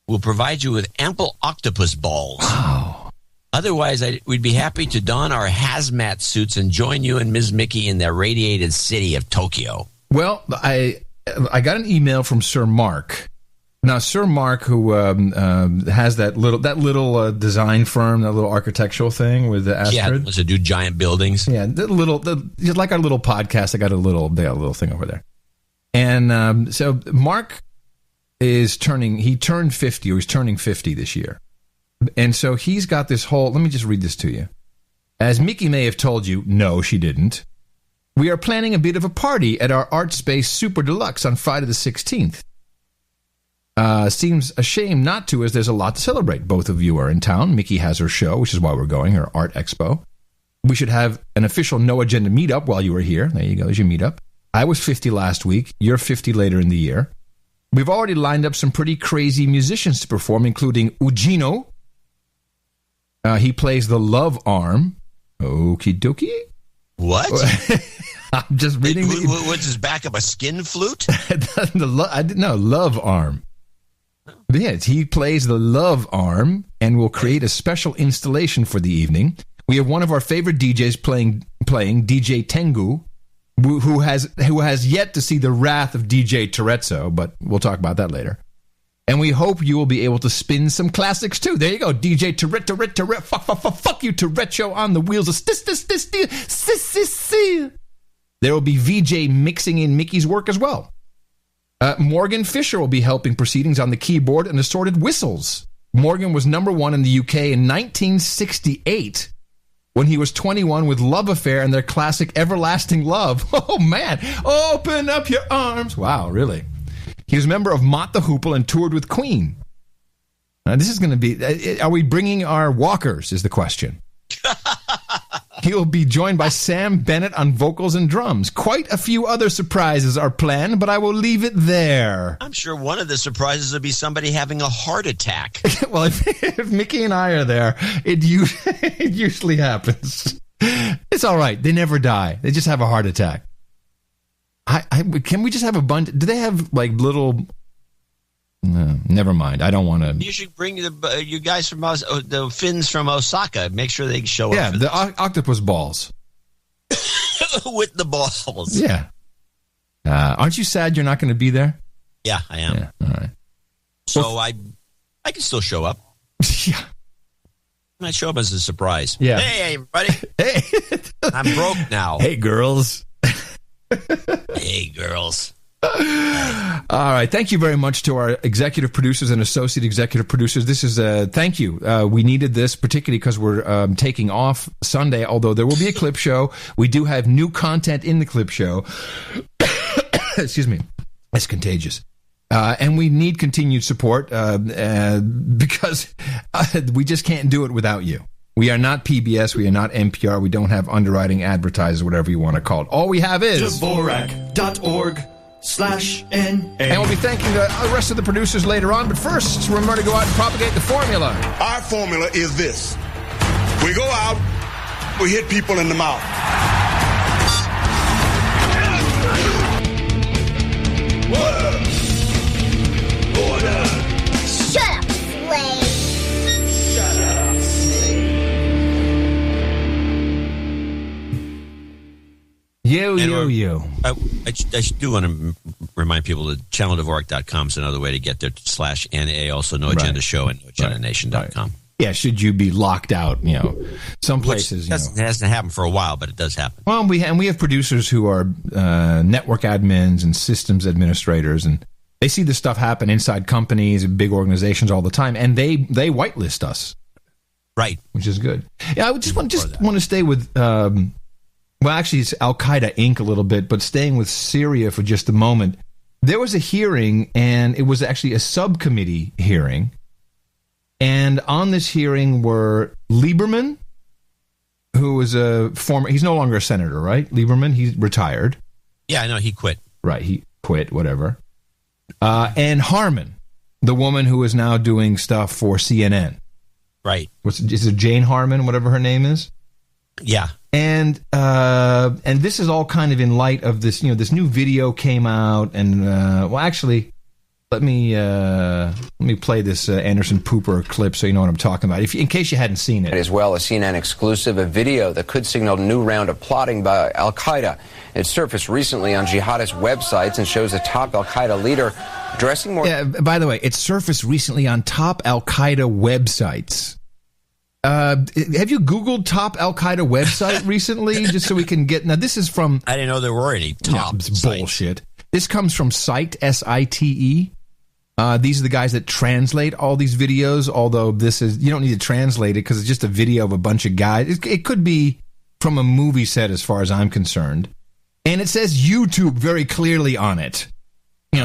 S1: we'll provide you with ample octopus balls.
S14: Wow.
S1: Otherwise, we'd be happy to don our hazmat suits and join you and Ms. Mickey in the radiated city of Tokyo.
S14: Well, I got an email from Sir Mark. Now, Sir Mark, who has that little design firm, that little architectural thing with the Astrid.
S1: Yeah, wants to do giant buildings.
S14: Yeah, like our little podcast. They got a little thing over there. And so Mark is he turned 50, or he's turning 50 this year. And so he's got this whole, let me just read this to you. As Mickey may have told you, no, she didn't. We are planning a bit of a party at our Art Space Super Deluxe on Friday the 16th. Seems a shame not to, as there's a lot to celebrate. Both of you are in town. Mickey has her show, which is why we're going, her art expo. We should have an official No Agenda meetup while you are here. There you go, there's your meetup. I was 50 last week. You're 50 later in the year. We've already lined up some pretty crazy musicians to perform, including Ugino. He plays the love arm. Okie dokie.
S1: What?
S14: I'm just reading.
S1: What's his backup? A skin flute?
S14: Love arm. Yes, he plays the love arm and will create a special installation for the evening. We have one of our favorite DJs playing DJ Tengu, who has yet to see the wrath of DJ Terezzo, but we'll talk about that later. And we hope you will be able to spin some classics too. There you go, DJ Terezzo, fuck you, Terezzo on the wheels of There will be VJ mixing in Mickey's work as well. Morgan Fisher will be helping proceedings on the keyboard and assorted whistles. Morgan was #1 in the UK in 1968 when he was 21 with Love Affair and their classic Everlasting Love. Oh, man. Open up your arms. Wow, really? He was a member of Mott the Hoople and toured with Queen. This is going to be... Are we bringing our walkers, is the question. He'll be joined by Sam Bennett on vocals and drums. Quite a few other surprises are planned, but I will leave it there.
S1: I'm sure one of the surprises will be somebody having a heart attack.
S14: Well, if Mickey and I are there, it usually happens. It's all right. They never die. They just have a heart attack. Can we just have a bunch? Do they have like little... No, never mind. I don't want to...
S1: You should bring you guys from the Finns from Osaka. Make sure they show up.
S14: Yeah, the octopus balls.
S1: With the balls.
S14: Yeah. Aren't you sad you're not going to be there?
S1: Yeah, I am.
S14: Yeah, all right.
S1: So I can still show up.
S14: Yeah.
S1: I might show up as a surprise.
S14: Yeah.
S1: Hey, everybody.
S14: Hey.
S1: I'm broke now.
S14: Hey, girls.
S1: Hey, girls.
S14: All right. Thank you very much to our executive producers and associate executive producers. This is thank you. We needed this, particularly because we're taking off Sunday, although there will be a clip show. We do have new content in the clip show. Excuse me. It's contagious. And we need continued support because we just can't do it without you. We are not PBS. We are not NPR. We don't have underwriting advertisers, whatever you want to call it. All we have is...
S4: Dvorak.org/NA.
S14: And we'll be thanking the rest of the producers later on. But first, remember to go out and propagate the formula.
S5: Our formula is this. We go out, we hit people in the mouth.
S22: Order. Shut up, slave. Shut up, slave.
S1: I do want to remind people that channeldvorak.com is another way to get there, /NA, also No Agenda Show and NoAgendaNation.com.
S14: Yeah, should you be locked out, some places.
S1: It hasn't happened for a while, but it does happen.
S14: Well, we have producers who are network admins and systems administrators, and they see this stuff happen inside companies and big organizations all the time, and they whitelist us.
S1: Right.
S14: Which is good. Yeah, I would just want to stay with, actually it's Al-Qaeda Inc. a little bit, but staying with Syria for just a moment. There was a hearing, and it was actually a subcommittee hearing. And on this hearing were Lieberman, who was he's no longer a senator, right? Lieberman, he's retired.
S1: Yeah, I know, he quit.
S14: Right, he quit, whatever. And Harman, the woman who is now doing stuff for CNN.
S1: Right.
S14: Is it Jane Harman, whatever her name is?
S1: Yeah.
S14: And this is all kind of in light of this, this new video came out, and actually, let me play this Anderson Pooper clip so you know what I'm talking about, in case you hadn't seen it.
S7: As well, a CNN exclusive, a video that could signal a new round of plotting by Al-Qaeda. It surfaced recently on jihadist websites and shows a top Al-Qaeda leader addressing more...
S14: Yeah, by the way, it surfaced recently on top Al-Qaeda websites. Have you Googled top Al-Qaeda website recently, just so we can get... Now, this is from...
S1: I didn't know there were any top
S14: sites. Bullshit. This comes from Site, S-I-T-E. These are the guys that translate all these videos, although this is... You don't need to translate it because it's just a video of a bunch of guys. It could be from a movie set as far as I'm concerned. And it says YouTube very clearly on it.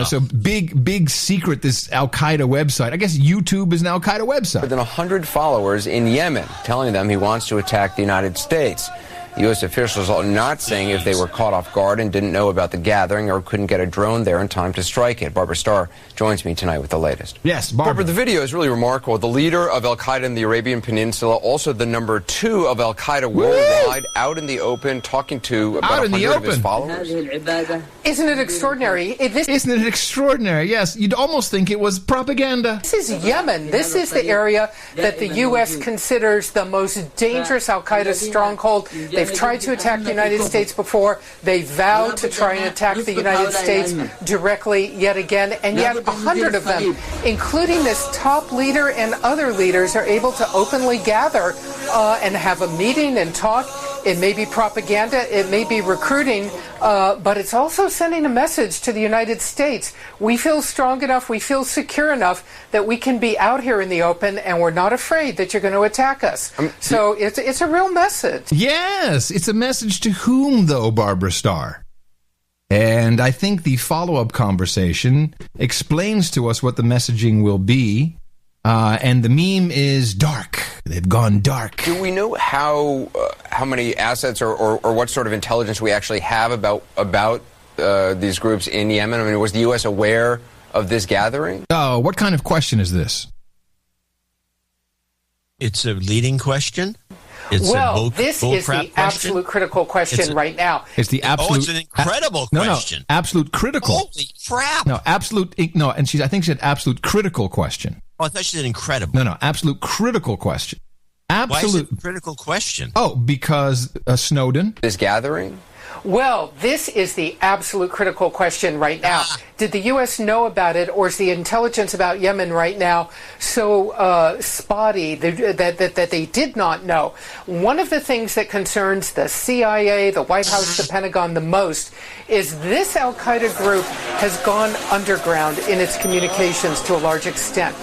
S14: So big secret, this Al-Qaeda website. I guess YouTube is an Al-Qaeda website.
S7: More than 100 followers in Yemen, telling them he wants to attack the United States. U.S. officials are not saying if they were caught off guard and didn't know about the gathering or couldn't get a drone there in time to strike it. Barbara Starr joins me tonight with the latest.
S14: Yes, Barbara.
S7: The video is really remarkable. The leader of Al-Qaeda in the Arabian Peninsula, also the number 2 of Al-Qaeda worldwide, out in the open, talking to about 100 of his followers.
S8: Isn't it extraordinary?
S14: Isn't it extraordinary? Yes, you'd almost think it was propaganda.
S8: This is Yemen. This is the area that the U.S. considers the most dangerous Al-Qaeda stronghold. They've tried to attack the United States before. They vowed to try and attack the United States directly yet again. And yet 100 of them, including this top leader and other leaders, are able to openly gather and have a meeting and talk. It may be propaganda, it may be recruiting, but it's also sending a message to the United States. We feel strong enough, we feel secure enough that we can be out here in the open, and we're not afraid that you're going to attack us. So it's a real message.
S14: Yes, it's a message to whom, though, Barbara Starr? And I think the follow-up conversation explains to us what the messaging will be. And the meme is dark. They've gone dark.
S7: Do we know how many assets or what sort of intelligence we actually have about these groups in Yemen? I mean, was the U.S. aware of this gathering?
S14: Oh, what kind of question is this?
S1: It's a leading question.
S8: This is the absolute critical question right now.
S14: It's the absolute.
S1: Oh, it's an incredible question.
S14: No, absolute critical.
S1: Holy crap!
S14: No, absolute. No, and I think she said absolute critical question.
S1: Oh, I thought she said incredible.
S14: No, absolute critical question. Absolute.
S1: Why is it a critical question?
S14: Oh, because Snowden.
S7: This gathering?
S8: Well, this is the absolute critical question right now. Did the U.S. know about it, or is the intelligence about Yemen right now so spotty that they did not know? One of the things that concerns the CIA, the White House, the Pentagon the most is this Al-Qaeda group has gone underground in its communications to a large extent.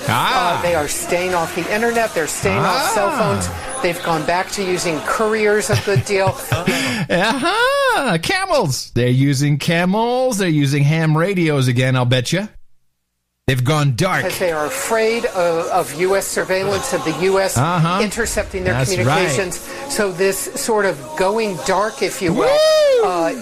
S8: They are staying off the internet. They're staying off cell phones. They've gone back to using couriers a good deal.
S14: Camels. They're using camels. They're using ham radios again, I'll bet you. They've gone dark.
S8: Because they are afraid of U.S. surveillance, of the U.S. Intercepting their communications. Right. So this sort of going dark, if you will,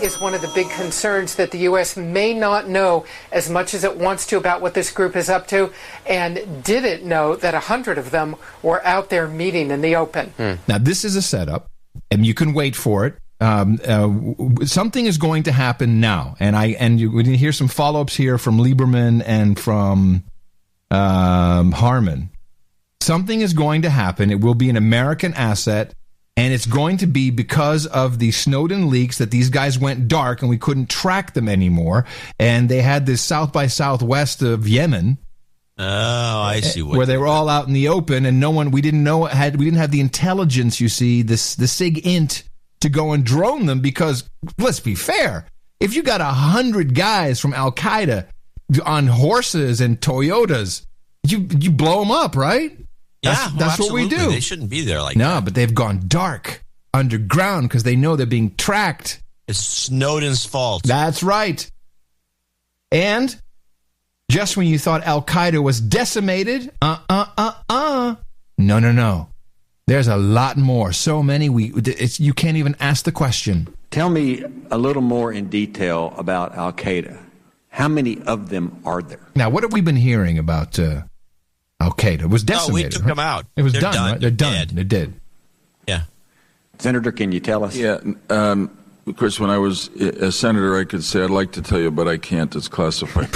S8: is one of the big concerns, that the U.S. may not know as much as it wants to about what this group is up to, and didn't know that 100 of them were out there meeting in the open.
S14: Now, this is a setup, and you can wait for it. Something is going to happen now, and we didn't hear some follow-ups here from Lieberman and from Harman. Something is going to happen. It will be an American asset. And it's going to be because of the Snowden leaks that these guys went dark and we couldn't track them anymore. And they had this South by Southwest of Yemen.
S1: Oh, I see.
S14: Where they were all out in the open, and we didn't have the intelligence, you see, the SIGINT to go and drone them, because let's be fair, if you got 100 guys from Al Qaeda on horses and Toyotas, you blow them up, right? That's what we do.
S1: They shouldn't be there like that.
S14: No, but they've gone dark underground because they know they're being tracked.
S1: It's Snowden's fault.
S14: That's right. And just when you thought Al Qaeda was decimated, no. There's a lot more. So many you can't even ask the question.
S9: Tell me a little more in detail about Al Qaeda. How many of them are there?
S14: Now, what have we been hearing about Al Qaeda? It was decimated.
S1: We took them out.
S14: It was
S1: They're
S14: done. Right? They're done.
S1: Dead.
S14: They're dead.
S1: Yeah.
S9: Senator, can you tell us?
S10: Yeah. Of course, when I was a senator, I could say I'd like to tell you, but I can't. It's classified.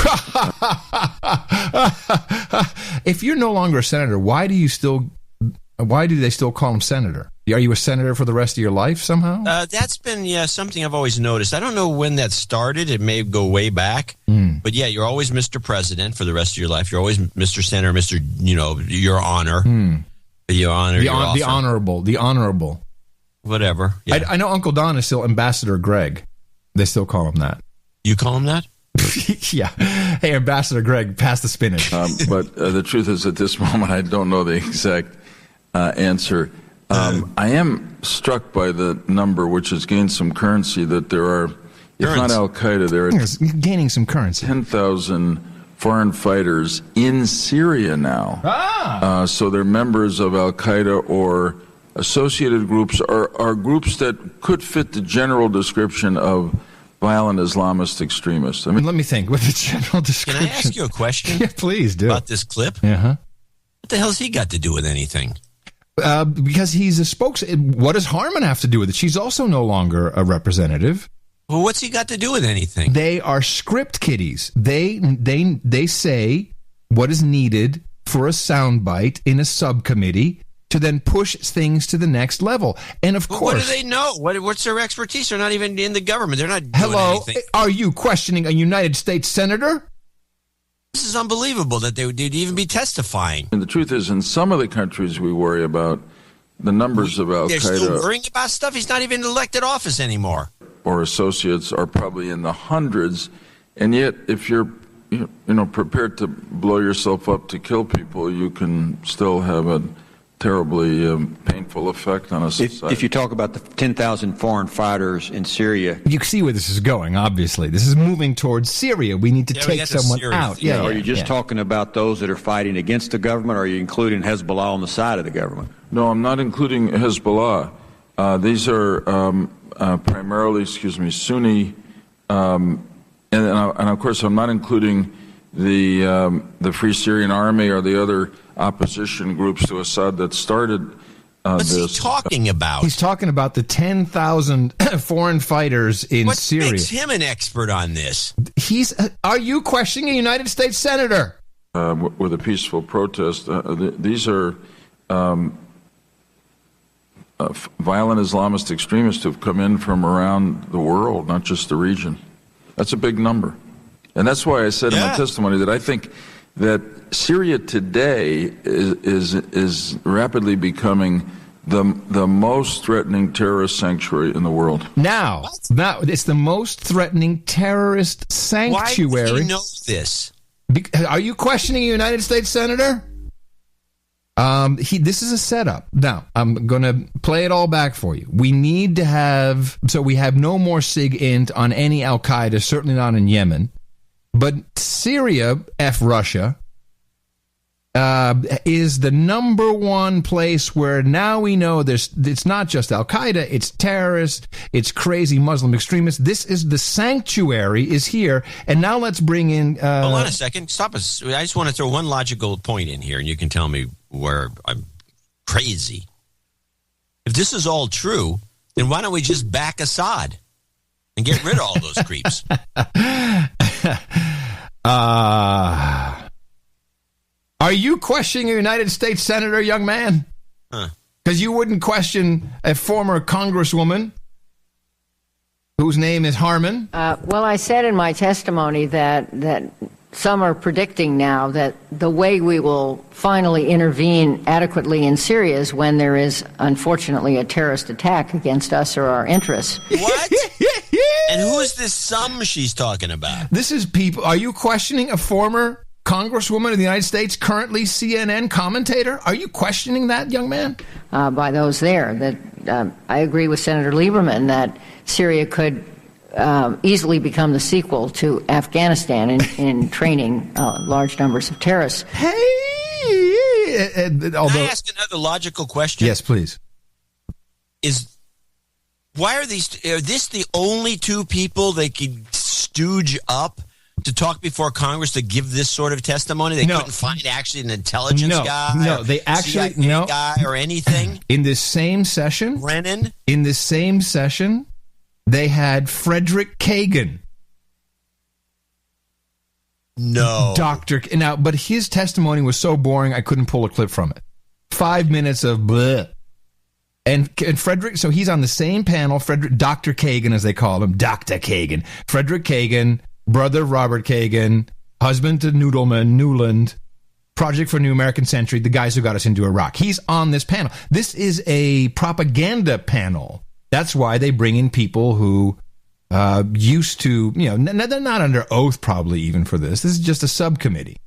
S14: If you're no longer a senator, why do they still call him senator? Are you a senator for the rest of your life somehow?
S1: That's been something I've always noticed. I don't know when that started. It may go way back. But yeah, you're always Mr. President for the rest of your life. You're always Mr. Senator, Mr. Your Honor. Your Honor.
S14: The honorable.
S1: Whatever. Yeah.
S14: I know Uncle Don is still Ambassador Greg. They still call him that.
S1: You call him that?
S14: Yeah. Hey, Ambassador Greg, pass the spinach.
S10: But the truth is, at this moment, I don't know the exact answer. I am struck by the number, which has gained some currency, that there are, if not Al Qaeda, there are
S14: gaining some currency.
S10: 10,000 foreign fighters in Syria now. So they're members of Al Qaeda or associated groups, are groups that could fit the general description of violent Islamist extremists. I mean,
S14: let me think. With the general description.
S1: Can I ask you a question?
S14: Yeah, please do.
S1: About this clip?
S14: Uh-huh.
S1: What the hell's he got to do with anything?
S14: Because he's a spokesman. What does Harman have to do with it? She's also no longer a representative.
S1: Well, what's he got to do with anything?
S14: They are script kiddies. They say what is needed for a soundbite in a subcommittee to then push things to the next level. And of course...
S1: What do they know? What's their expertise? They're not even in the government. They're not doing anything.
S14: Are you questioning a United States senator?
S1: This is unbelievable that they would even be testifying.
S10: And the truth is, in some of the countries we worry about, the numbers of Al Qaeda...
S1: They're still worrying about stuff? He's not even in elected office anymore.
S10: Or associates are probably in the hundreds. And yet, if you're prepared to blow yourself up to kill people, you can still have a terribly painful effect on a society.
S9: If you talk about the 10,000 foreign fighters in Syria...
S14: You see where this is going, obviously. This is moving towards Syria. We need to take someone out.
S9: Yeah, are you just talking about those that are fighting against the government, or are you including Hezbollah on the side of the government?
S10: No, I'm not including Hezbollah. These are primarily, Sunni, and of course I'm not including the Free Syrian Army or the other opposition groups to Assad that started
S1: What's
S10: this.
S1: he talking about?
S14: He's talking about the 10,000 foreign fighters in Syria.
S1: What makes him an expert on this?
S14: Are you questioning a United States senator?
S10: With a peaceful protest. These are violent Islamist extremists who have come in from around the world, not just the region. That's a big number. And that's why I said in my testimony that I think that Syria today is rapidly becoming the most threatening terrorist sanctuary in the world.
S14: Now it's the most threatening terrorist sanctuary.
S1: Why do you know this?
S14: Are you questioning a United States senator? This is a setup. Now, I'm going to play it all back for you. We need to have no more SIGINT on any Al-Qaeda, certainly not in Yemen. But Syria, Russia, is the number one place where now we know it's not just Al-Qaeda, it's terrorists, it's crazy Muslim extremists. This is the sanctuary is here. And now let's bring in...
S1: Hold on a second. Stop us. I just want to throw one logical point in here, and you can tell me where I'm crazy. If this is all true, then why don't we just back Assad and get rid of all those creeps?
S14: Are you questioning a United States senator, young man?
S1: Huh.
S14: Because you wouldn't question a former congresswoman whose name is Harman.
S11: Well, I said in my testimony that some are predicting now that the way we will finally intervene adequately in Syria is when there is, unfortunately, a terrorist attack against us or our interests.
S1: What? And who is this some she's talking about?
S14: This is people. Are you questioning a former congresswoman of the United States, currently CNN commentator? Are you questioning that, young man?
S11: By those there. That I agree with Senator Lieberman that Syria could easily become the sequel to Afghanistan in training large numbers of terrorists.
S14: Hey!
S1: Can I ask another logical question?
S14: Yes, please.
S1: Are this the only two people they could stooge up to talk before Congress to give this sort of testimony? They couldn't find actually an intelligence guy?
S14: No, they actually
S1: CIA guy or anything?
S14: In this same session?
S1: Brennan?
S14: In this same session, they had Frederick Kagan.
S1: No.
S14: But his testimony was so boring, I couldn't pull a clip from it. 5 minutes of bleh. And Frederick, so he's on the same panel, Dr. Kagan, as they call him, Dr. Kagan. Frederick Kagan, brother Robert Kagan, husband to Newland, Project for New American Century, the guys who got us into Iraq. He's on this panel. This is a propaganda panel. That's why they bring in people who used to, they're not under oath probably even for this. This is just a subcommittee.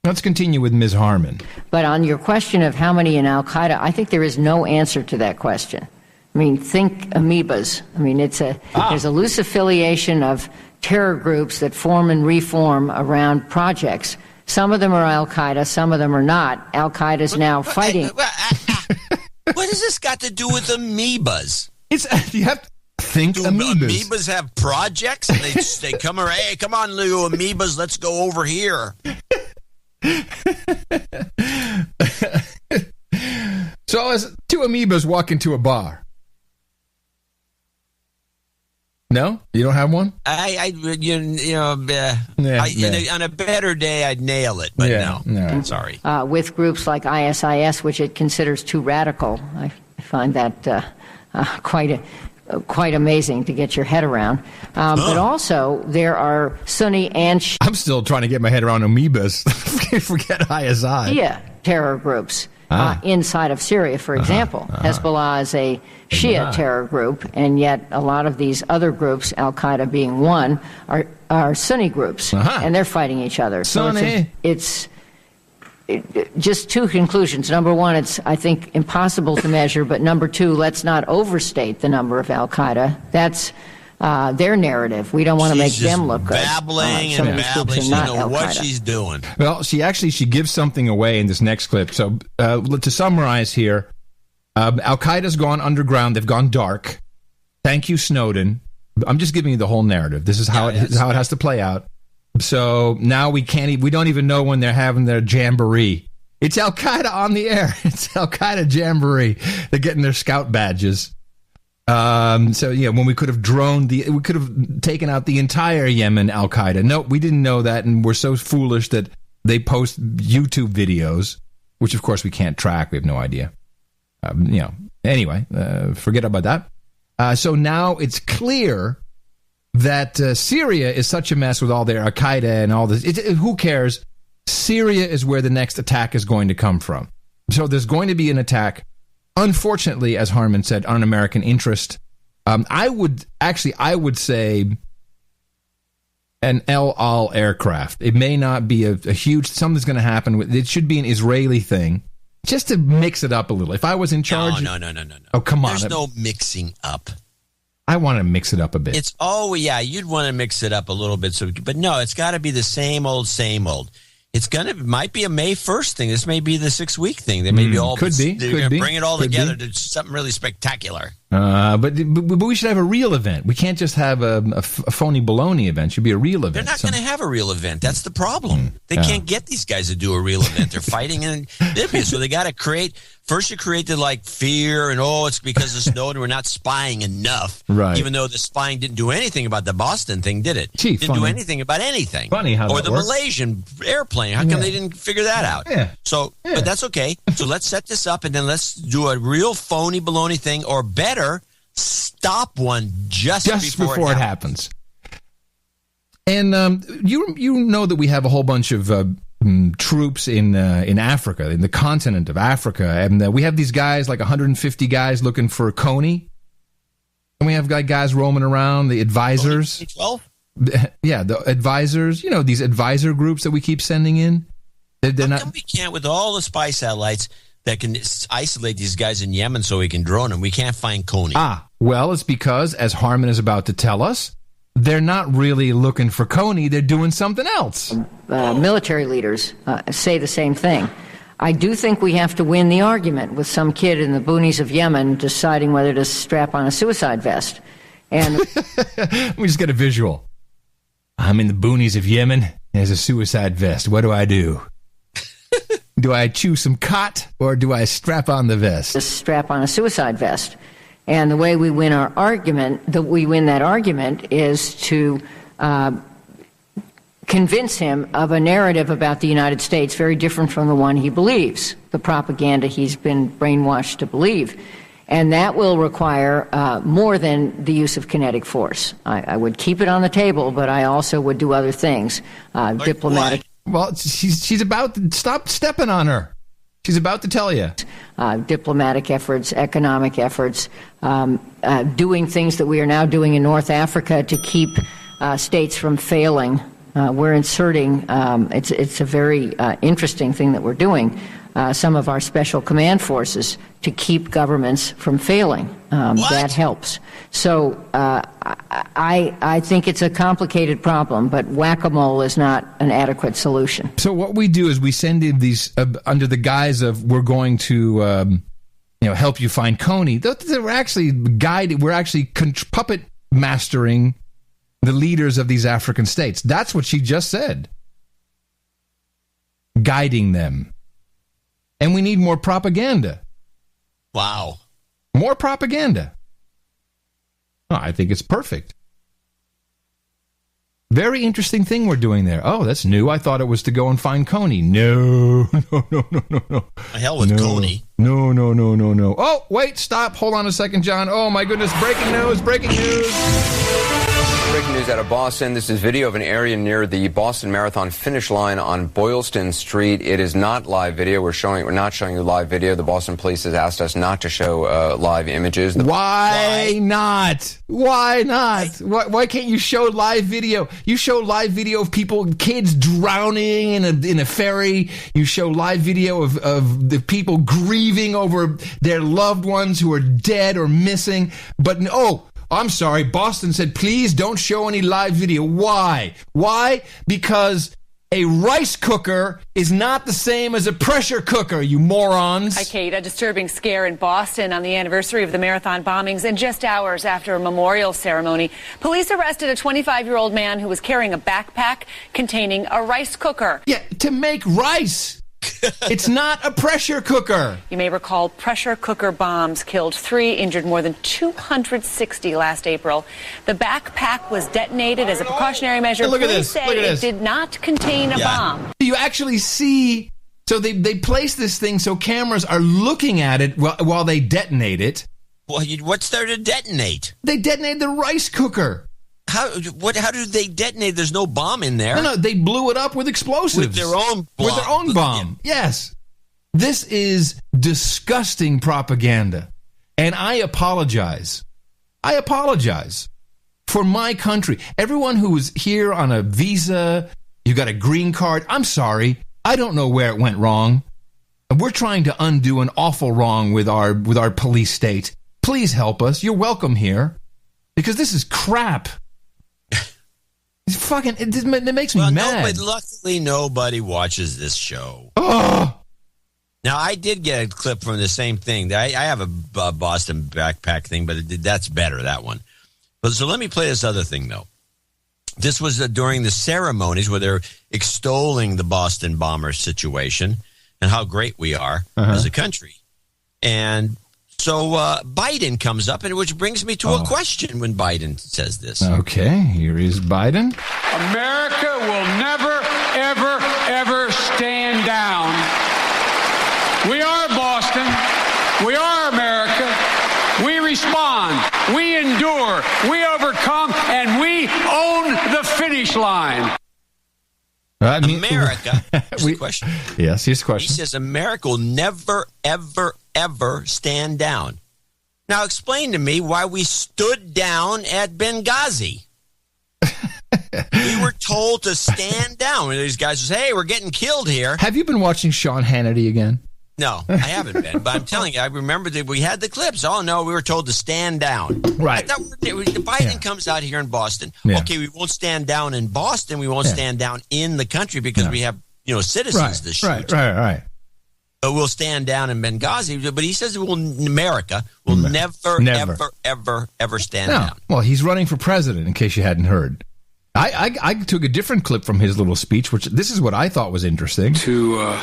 S14: Let's continue with Ms. Harman.
S11: But on your question of how many in Al-Qaeda, I think there is no answer to that question. I mean, think amoebas. I mean, there's a loose affiliation of terror groups that form and reform around projects. Some of them are Al-Qaeda, some of them are not. Al-Qaeda is now fighting.
S1: What has this got to do with amoebas?
S14: You have to think amoebas.
S1: Amoebas have projects, and they come around. Hey, come on, little amoebas, let's go over here.
S14: So as two amoebas walk into a bar. No, you don't have one.
S1: On a better day, I'd nail it, but no. Sorry.
S11: With groups like ISIS, which it considers too radical, I find that quite amazing to get your head around. But also, there are Sunni and Shia.
S14: I'm still trying to get my head around amoebas. Forget ISI.
S11: Yeah, terror groups inside of Syria, for example. Hezbollah is a Shia terror group, and yet a lot of these other groups, Al-Qaeda being one, are Sunni groups, and they're fighting each other.
S14: Sunni.
S11: So it's just two conclusions. Number one, it's, I think, impossible to measure, but number two, let's not overstate the number of Al-Qaeda. That's their narrative. We don't want to make them look good.
S1: Babbling and babbling. She knows what she's doing.
S14: Well, she gives something away in this next clip. So to summarize here, Al-Qaeda's gone underground. They've gone dark. Thank you, Snowden. I'm just giving you the whole narrative. This is how it has to play out. So now we don't even know when they're having their jamboree. It's Al-Qaeda on the air. It's Al-Qaeda jamboree. They're getting their scout badges. When we could have we could have taken out the entire Yemen Al-Qaeda. No, we didn't know that, and we're so foolish that they post YouTube videos, which of course we can't track. We have no idea. Anyway, forget about that. So now it's clear that Syria is such a mess with all their Al-Qaeda and all this. Who cares? Syria is where the next attack is going to come from. So there's going to be an attack. Unfortunately, as Harman said, on American interest. I would say an El Al aircraft. It may not be a huge, something's going to happen. It should be an Israeli thing, just to mix it up a little. If I was in charge...
S1: No.
S14: Oh, come on.
S1: There's no mixing up.
S14: I want to mix it up a bit.
S1: You'd want to mix it up a little bit. But no, it's got to be the same old. Might be a May 1st thing. This may be the 6-week thing. They may be all
S14: could be.
S1: Bring it all together to something really spectacular.
S14: But we should have a real event. We can't just have a phony baloney event. It should be a real event.
S1: They're not going to have a real event. That's the problem. They can't get these guys to do a real event. They're fighting in Libya, so they got to create. First, you create the fear and it's because of Snowden. We're not spying enough,
S14: right?
S1: Even though the spying didn't do anything about the Boston thing, did it?
S14: Gee,
S1: didn't do anything about anything.
S14: Funny how
S1: or
S14: that
S1: the
S14: works.
S1: Malaysian airplane. How come they didn't figure that out?
S14: Yeah.
S1: So, but that's okay. So let's set this up and then let's do a real phony baloney thing, or better, stop one just before it happens.
S14: And you know that we have a whole bunch of troops in Africa, in the continent of Africa, and we have these guys, like 150 guys looking for Coney, and we have guys roaming around, the advisors.
S1: 12?
S14: Yeah, the advisors. You know, these advisor groups that we keep sending in. They're
S1: How come we can't, with all the spy satellites that can isolate these guys in Yemen so we can drone them, we can't find Coney?
S14: Well, it's because, as Harman is about to tell us, they're not really looking for Coney. They're doing something else.
S11: Military leaders say the same thing. I do think we have to win the argument with some kid in the boonies of Yemen deciding whether to strap on a suicide vest. And
S14: we just get a visual. I'm in the boonies of Yemen. There's a suicide vest. What do I do? Do I chew some cot or do I strap on the vest?
S11: Just strap on a suicide vest. And the way we win our argument, is to convince him of a narrative about the United States very different from the one he believes, the propaganda he's been brainwashed to believe. And that will require more than the use of kinetic force. I would keep it on the table, but I also would do other things. Diplomatic.
S14: Well, she's about to stop stepping on her. She's about to tell you.
S11: Diplomatic efforts, economic efforts, doing things that we are now doing in North Africa to keep states from failing. We're inserting, it's a very interesting thing that we're doing, some of our special command forces to keep governments from failing. That helps. So I think it's a complicated problem, but whack-a-mole is not an adequate solution.
S14: So what we do is we send in these under the guise of we're going to help you find Coney. We're actually guided. We're actually puppet mastering the leaders of these African states. That's what she just said. Guiding them. And we need more propaganda.
S1: Wow.
S14: More propaganda. Oh, I think it's perfect. Very interesting thing we're doing there. Oh, that's new. I thought it was to go and find Coney. No.
S1: The hell with Coney.
S14: No. Oh, wait, stop. Hold on a second, John. Oh, my goodness. Breaking news. Breaking
S7: news out of Boston. This is video of an area near the Boston Marathon finish line on Boylston Street. It is not live video. We're not showing you live video. The Boston police has asked us not to show live images.
S14: Why not? Why can't you show live video? You show live video of kids drowning in a ferry. You show live video of the people grieving over their loved ones who are dead or missing. But I'm sorry, Boston said, please don't show any live video. Why? Because a rice cooker is not the same as a pressure cooker, you morons.
S12: Hi, Kate. A disturbing scare in Boston on the anniversary of the marathon bombings, and just hours after a memorial ceremony, police arrested a 25-year-old man who was carrying a backpack containing a rice cooker.
S14: Yeah, to make rice. It's not a pressure cooker.
S12: You may recall pressure cooker bombs killed 3, injured more than 260 last April. The backpack was detonated as a precautionary measure.
S14: Look at
S12: Police
S14: this.
S12: say it did not contain a bomb.
S14: You actually see, so they place this thing so cameras are looking at it while they detonate it.
S1: Well, what's there to detonate?
S14: They detonated the rice cooker.
S1: How do they detonate? There's no bomb in there.
S14: No, they blew it up with explosives.
S1: With their own
S14: bomb. Yes. This is disgusting propaganda. And I apologize. For my country. Everyone who is here on a visa, you got a green card, I'm sorry. I don't know where it went wrong. We're trying to undo an awful wrong with our police state. Please help us. You're welcome here. Because this is crap. It makes me mad.
S1: No, but luckily nobody watches this show.
S14: Oh,
S1: Now, I did get a clip from the same thing. I have a Boston backpack thing, but that's better, that one. But so let me play this other thing, though. This was during the ceremonies where they're extolling the Boston bomber situation and how great we are as a country. And so Biden comes up, and which brings me to a question when Biden says this.
S14: Okay, here is Biden.
S15: America will never, ever, ever stand down. We are Boston. We are America. We respond. We endure. We overcome. And we own the finish line.
S1: America. Here's the question.
S14: Yes, here's the question.
S1: He says America will never, ever, ever stand down. Now explain to me why we stood down at Benghazi. We were told to stand down. And these guys say, hey, we're getting killed here.
S14: Have you been watching Sean Hannity again?
S1: No, I haven't been. But I'm telling you, I remember that we had the clips. Oh, no, we were told to stand down.
S14: Right.
S1: Biden comes out here in Boston.
S14: Yeah.
S1: Okay, we won't stand down in Boston. We won't stand down in the country because we have, citizens to shoot.
S14: Right.
S1: But we'll stand down in Benghazi. But he says America will never, ever, ever, ever stand down.
S14: Well, he's running for president, in case you hadn't heard. I took a different clip from his little speech, which this is what I thought was interesting.
S15: To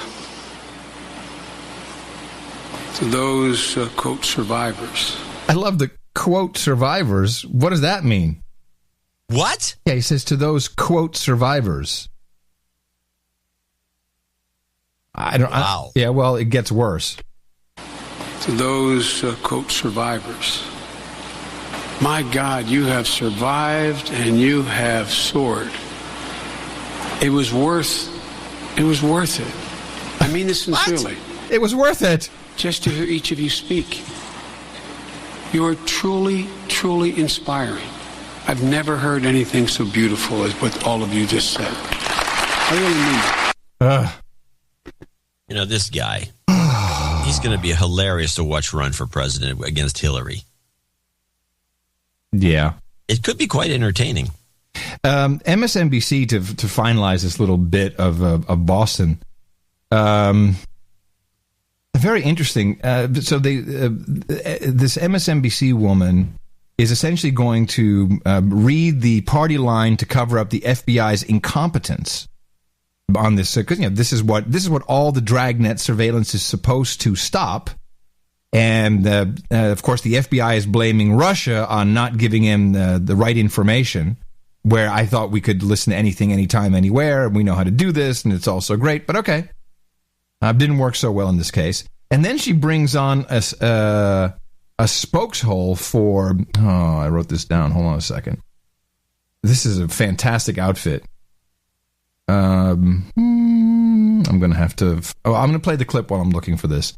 S15: those, quote, survivors.
S14: I love the quote survivors. What does that mean?
S1: What?
S14: Yeah, he says to those, quote, survivors.
S1: Wow.
S14: Yeah, well, it gets worse.
S15: To those, quote, survivors. My God, you have survived and you have soared. It was worth it. I mean this sincerely.
S14: It was worth it.
S15: Just to hear each of you speak. You are truly, truly inspiring. I've never heard anything so beautiful as what all of you just said. I really mean it.
S1: This guy, he's going to be hilarious to watch run for president against Hillary.
S14: Yeah.
S1: It could be quite entertaining.
S14: MSNBC, to finalize this little bit of Boston, very interesting. So this MSNBC woman is essentially going to read the party line to cover up the FBI's incompetence on this, because this is what all the dragnet surveillance is supposed to stop. And of course, the FBI is blaming Russia on not giving him the right information. Where I thought we could listen to anything, anytime, anywhere, and we know how to do this, and it's all so great. But okay. Didn't work so well in this case. And then she brings on a spokeshole for... Oh, I wrote this down. Hold on a second. This is a fantastic outfit. I'm going to have to... I'm going to play the clip while I'm looking for this.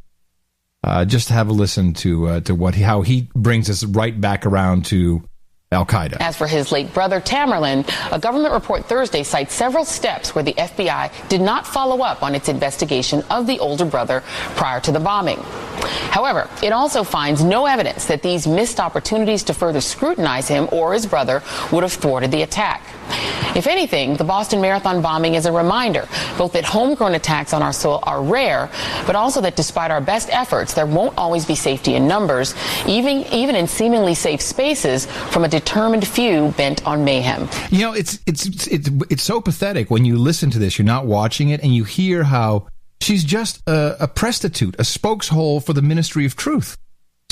S14: Just have a listen to how he brings us right back around to Al-Qaeda.
S16: As for his late brother, Tamerlan, a government report Thursday cites several steps where the FBI did not follow up on its investigation of the older brother prior to the bombing. However, it also finds no evidence that these missed opportunities to further scrutinize him or his brother would have thwarted the attack. If anything, the Boston Marathon bombing is a reminder both that homegrown attacks on our soil are rare, but also that despite our best efforts, there won't always be safety in numbers, even in seemingly safe spaces, from a determined few bent on mayhem.
S14: It's so pathetic when you listen to this. You're not watching it, and you hear how she's just a prostitute, a spokeshole for the Ministry of Truth.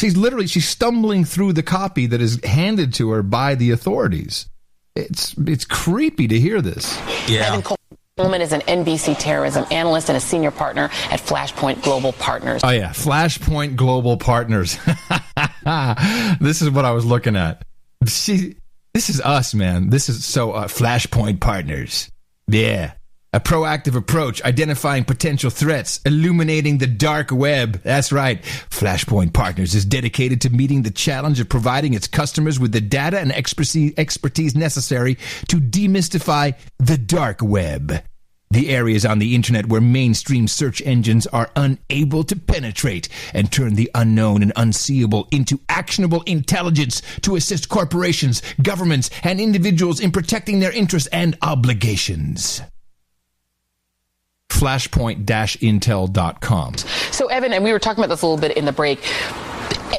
S14: She's stumbling through the copy that is handed to her by the authorities. It's creepy to hear this.
S16: Yeah. Evan Coleman is an NBC terrorism analyst and a senior partner at Flashpoint Global Partners.
S14: Oh, yeah. Flashpoint Global Partners. This is what I was looking at. This is us, man. This is so Flashpoint Partners. Yeah. A proactive approach, identifying potential threats, illuminating the dark web. That's right. Flashpoint Partners is dedicated to meeting the challenge of providing its customers with the data and expertise necessary to demystify the dark web. The areas on the internet where mainstream search engines are unable to penetrate, and turn the unknown and unseeable into actionable intelligence to assist corporations, governments, and individuals in protecting their interests and obligations. flashpoint-intel.com.
S16: So, Evan, and we were talking about this a little bit in the break.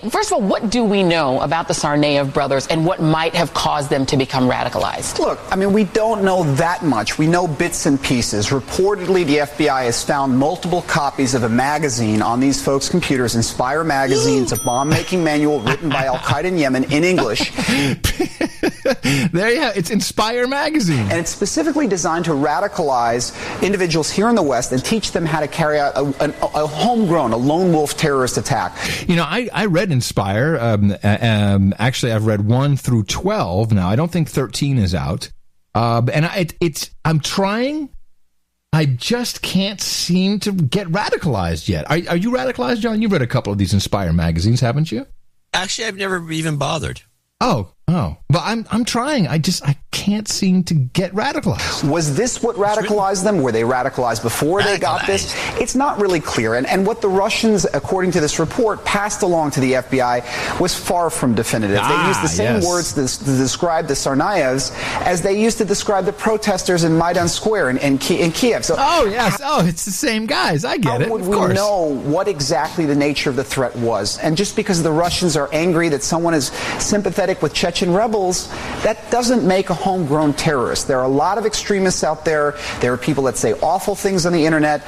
S16: First of all, what do we know about the Tsarnaev brothers and what might have caused them to become radicalized?
S13: Look, I mean, we don't know that much. We know bits and pieces. Reportedly, the FBI has found multiple copies of a magazine on these folks' computers, Inspire Magazine. It's a bomb-making manual written by Al-Qaeda in Yemen in English.
S14: There you have it. It's Inspire Magazine.
S13: And it's specifically designed to radicalize individuals here in the West and teach them how to carry out a homegrown, a lone wolf terrorist attack.
S14: You know, I read Inspire. Actually, I've read 1 through 12. Now, I don't think 13 is out. I'm trying. I just can't seem to get radicalized yet. Are you radicalized, John? You've read a couple of these Inspire magazines, haven't you?
S1: Actually, I've never even bothered.
S14: Oh. But I'm trying. I can't seem to get radicalized.
S13: Was this what radicalized them? Were they radicalized before they got this? It's not really clear. And what the Russians, according to this report, passed along to the FBI was far from definitive. They used the same words to describe the Tsarnaevs as they used to describe the protesters in Maidan Square in Kiev. So,
S14: it's the same guys. I get it.
S13: How would we know what exactly the nature of the threat was? And just because the Russians are angry that someone is sympathetic with Chechen rebels, that doesn't make a homegrown terrorist. There are a lot of extremists out there. There are people that say awful things on the internet.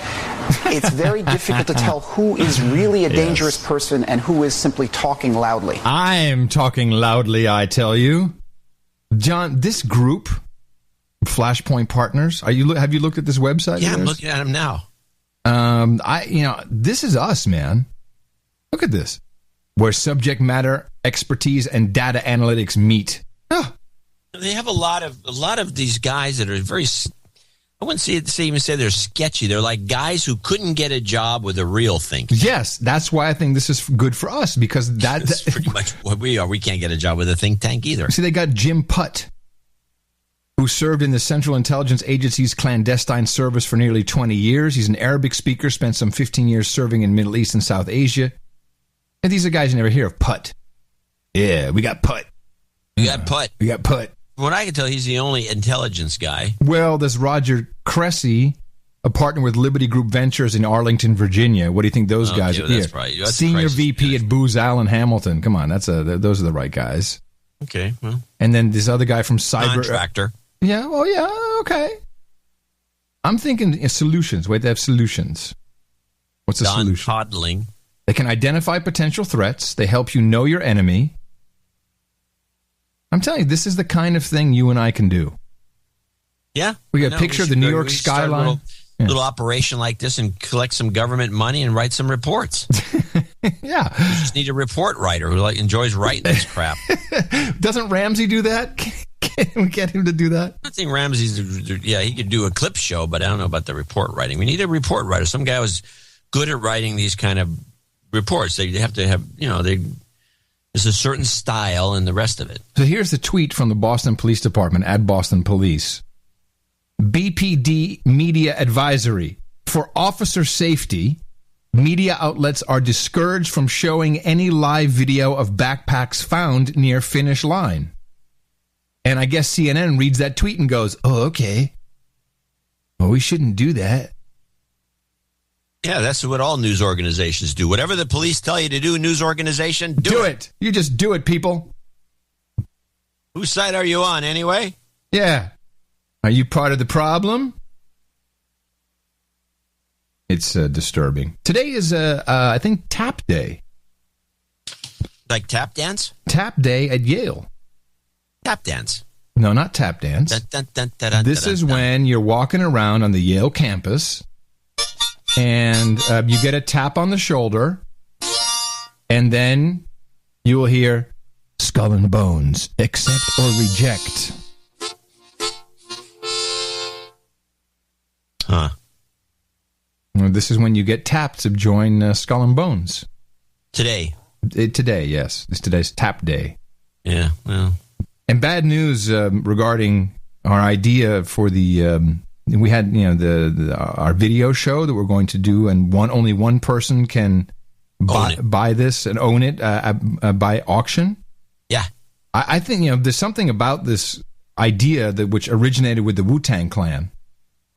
S13: It's very difficult to tell who is really a dangerous person and who is simply talking loudly.
S14: I'm talking loudly, I tell you. John, this group, Flashpoint Partners, have you looked at this website?
S1: Yeah, I'm looking at them now.
S14: This is us, man. Look at this. Where subject matter expertise and data analytics meet.
S1: They have a lot of these guys that are very, I wouldn't even say they're sketchy. They're like guys who couldn't get a job with a real think tank.
S14: Yes, that's why I think this is good for us, because
S1: that's pretty much what we are. We can't get a job with a think tank either.
S14: See, they got Jim Putt, who served in the Central Intelligence Agency's clandestine service for nearly 20 years. He's an Arabic speaker, spent some 15 years serving in Middle East and South Asia. And these are guys you never hear of. Putt. Yeah, we got Putt.
S1: We got Putt.
S14: From
S1: what I can tell, he's the only intelligence guy.
S14: Well, there's Roger Cressy, a partner with Liberty Group Ventures in Arlington, Virginia. What do you think those guys are?
S1: That's right. That's
S14: Senior VP at Booz Allen Hamilton. Come on, those are the right guys.
S1: Okay, well.
S14: And then this other guy from Cyber...
S1: Contractor.
S14: Okay. I'm thinking solutions. Wait, they have solutions. What's the solution?
S1: Coddling.
S14: They can identify potential threats. They help you know your enemy. I'm telling you, this is the kind of thing you and I can do.
S1: Yeah.
S14: We got a picture of the New York skyline.
S1: Little operation like this and collect some government money and write some reports.
S14: Yeah.
S1: You just need a report writer who enjoys writing this crap.
S14: Doesn't Ramsey do that? Can we get him to do that?
S1: I think Ramsey's, he could do a clip show, but I don't know about the report writing. We need a report writer. Some guy who's good at writing these kind of reports. They have to have, there's a certain style and the rest of it.
S14: So here's the tweet from the Boston Police Department at Boston Police. BPD Media Advisory. For officer safety, media outlets are discouraged from showing any live video of backpacks found near finish line. And I guess CNN reads that tweet and goes, oh, okay. Well, we shouldn't do that.
S1: Yeah, that's what all news organizations do. Whatever the police tell you to do, news organization, do it.
S14: You just do it, people.
S1: Whose side are you on, anyway?
S14: Yeah. Are you part of the problem? It's disturbing. Today is, I think, Tap Day.
S1: Like tap dance?
S14: Tap Day at Yale.
S1: Tap dance?
S14: No, not tap dance. This is when you're walking around on the Yale campus, and you get a tap on the shoulder, and then you will hear Skull and Bones, accept or reject.
S1: Huh.
S14: Well, this is when you get tapped to join Skull and Bones.
S1: Today?
S14: Today, yes. Today's Tap Day.
S1: Yeah, well.
S14: And bad news regarding our idea for the... we had, our video show that we're going to do, and only one person can buy this and own it by auction.
S1: Yeah.
S14: I think, there's something about this idea which originated with the Wu-Tang Clan.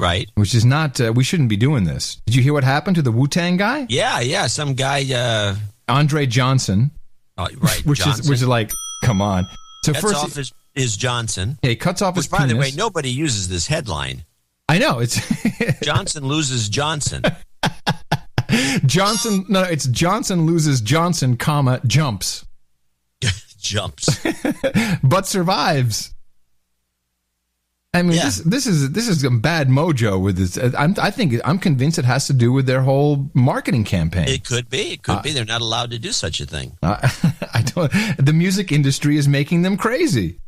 S1: Right.
S14: Which is not, we shouldn't be doing this. Did you hear what happened to the Wu-Tang guy?
S1: Yeah. Some guy.
S14: Andre Johnson.
S1: Right.
S14: which
S1: Johnson.
S14: is like, come on. So
S1: cuts off his Johnson.
S14: Yeah, he cuts off his penis.
S1: By the way, nobody uses this headline.
S14: I know. It's
S1: Johnson loses Johnson.
S14: Johnson. No, it's Johnson loses Johnson, comma, jumps.
S1: Jumps.
S14: But survives. I mean, this is some bad mojo with this. I'm convinced it has to do with their whole marketing campaign.
S1: It could be. It could be. They're not allowed to do such a thing.
S14: I don't. The music industry is making them crazy.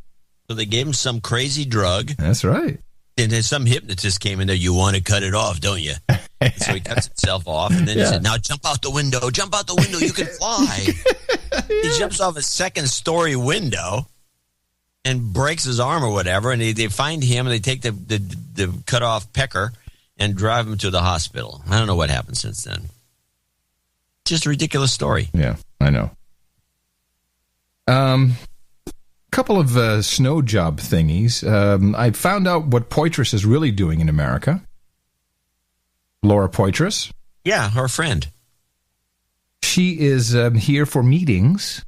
S1: So they gave him some crazy drug.
S14: That's right.
S1: And then some hypnotist came in there. You want to cut it off, don't you? So he cuts himself off, and then he said, "Now jump out the window. Jump out the window. You can fly." He jumps off a second-story window and breaks his arm or whatever, and they find him, and they take the cut-off pecker and drive him to the hospital. I don't know what happened since then. Just a ridiculous story.
S14: Yeah, I know. Couple of snow job thingies. I found out what Poitras is really doing in America. Laura Poitras.
S1: Yeah, her friend.
S14: She is here for meetings.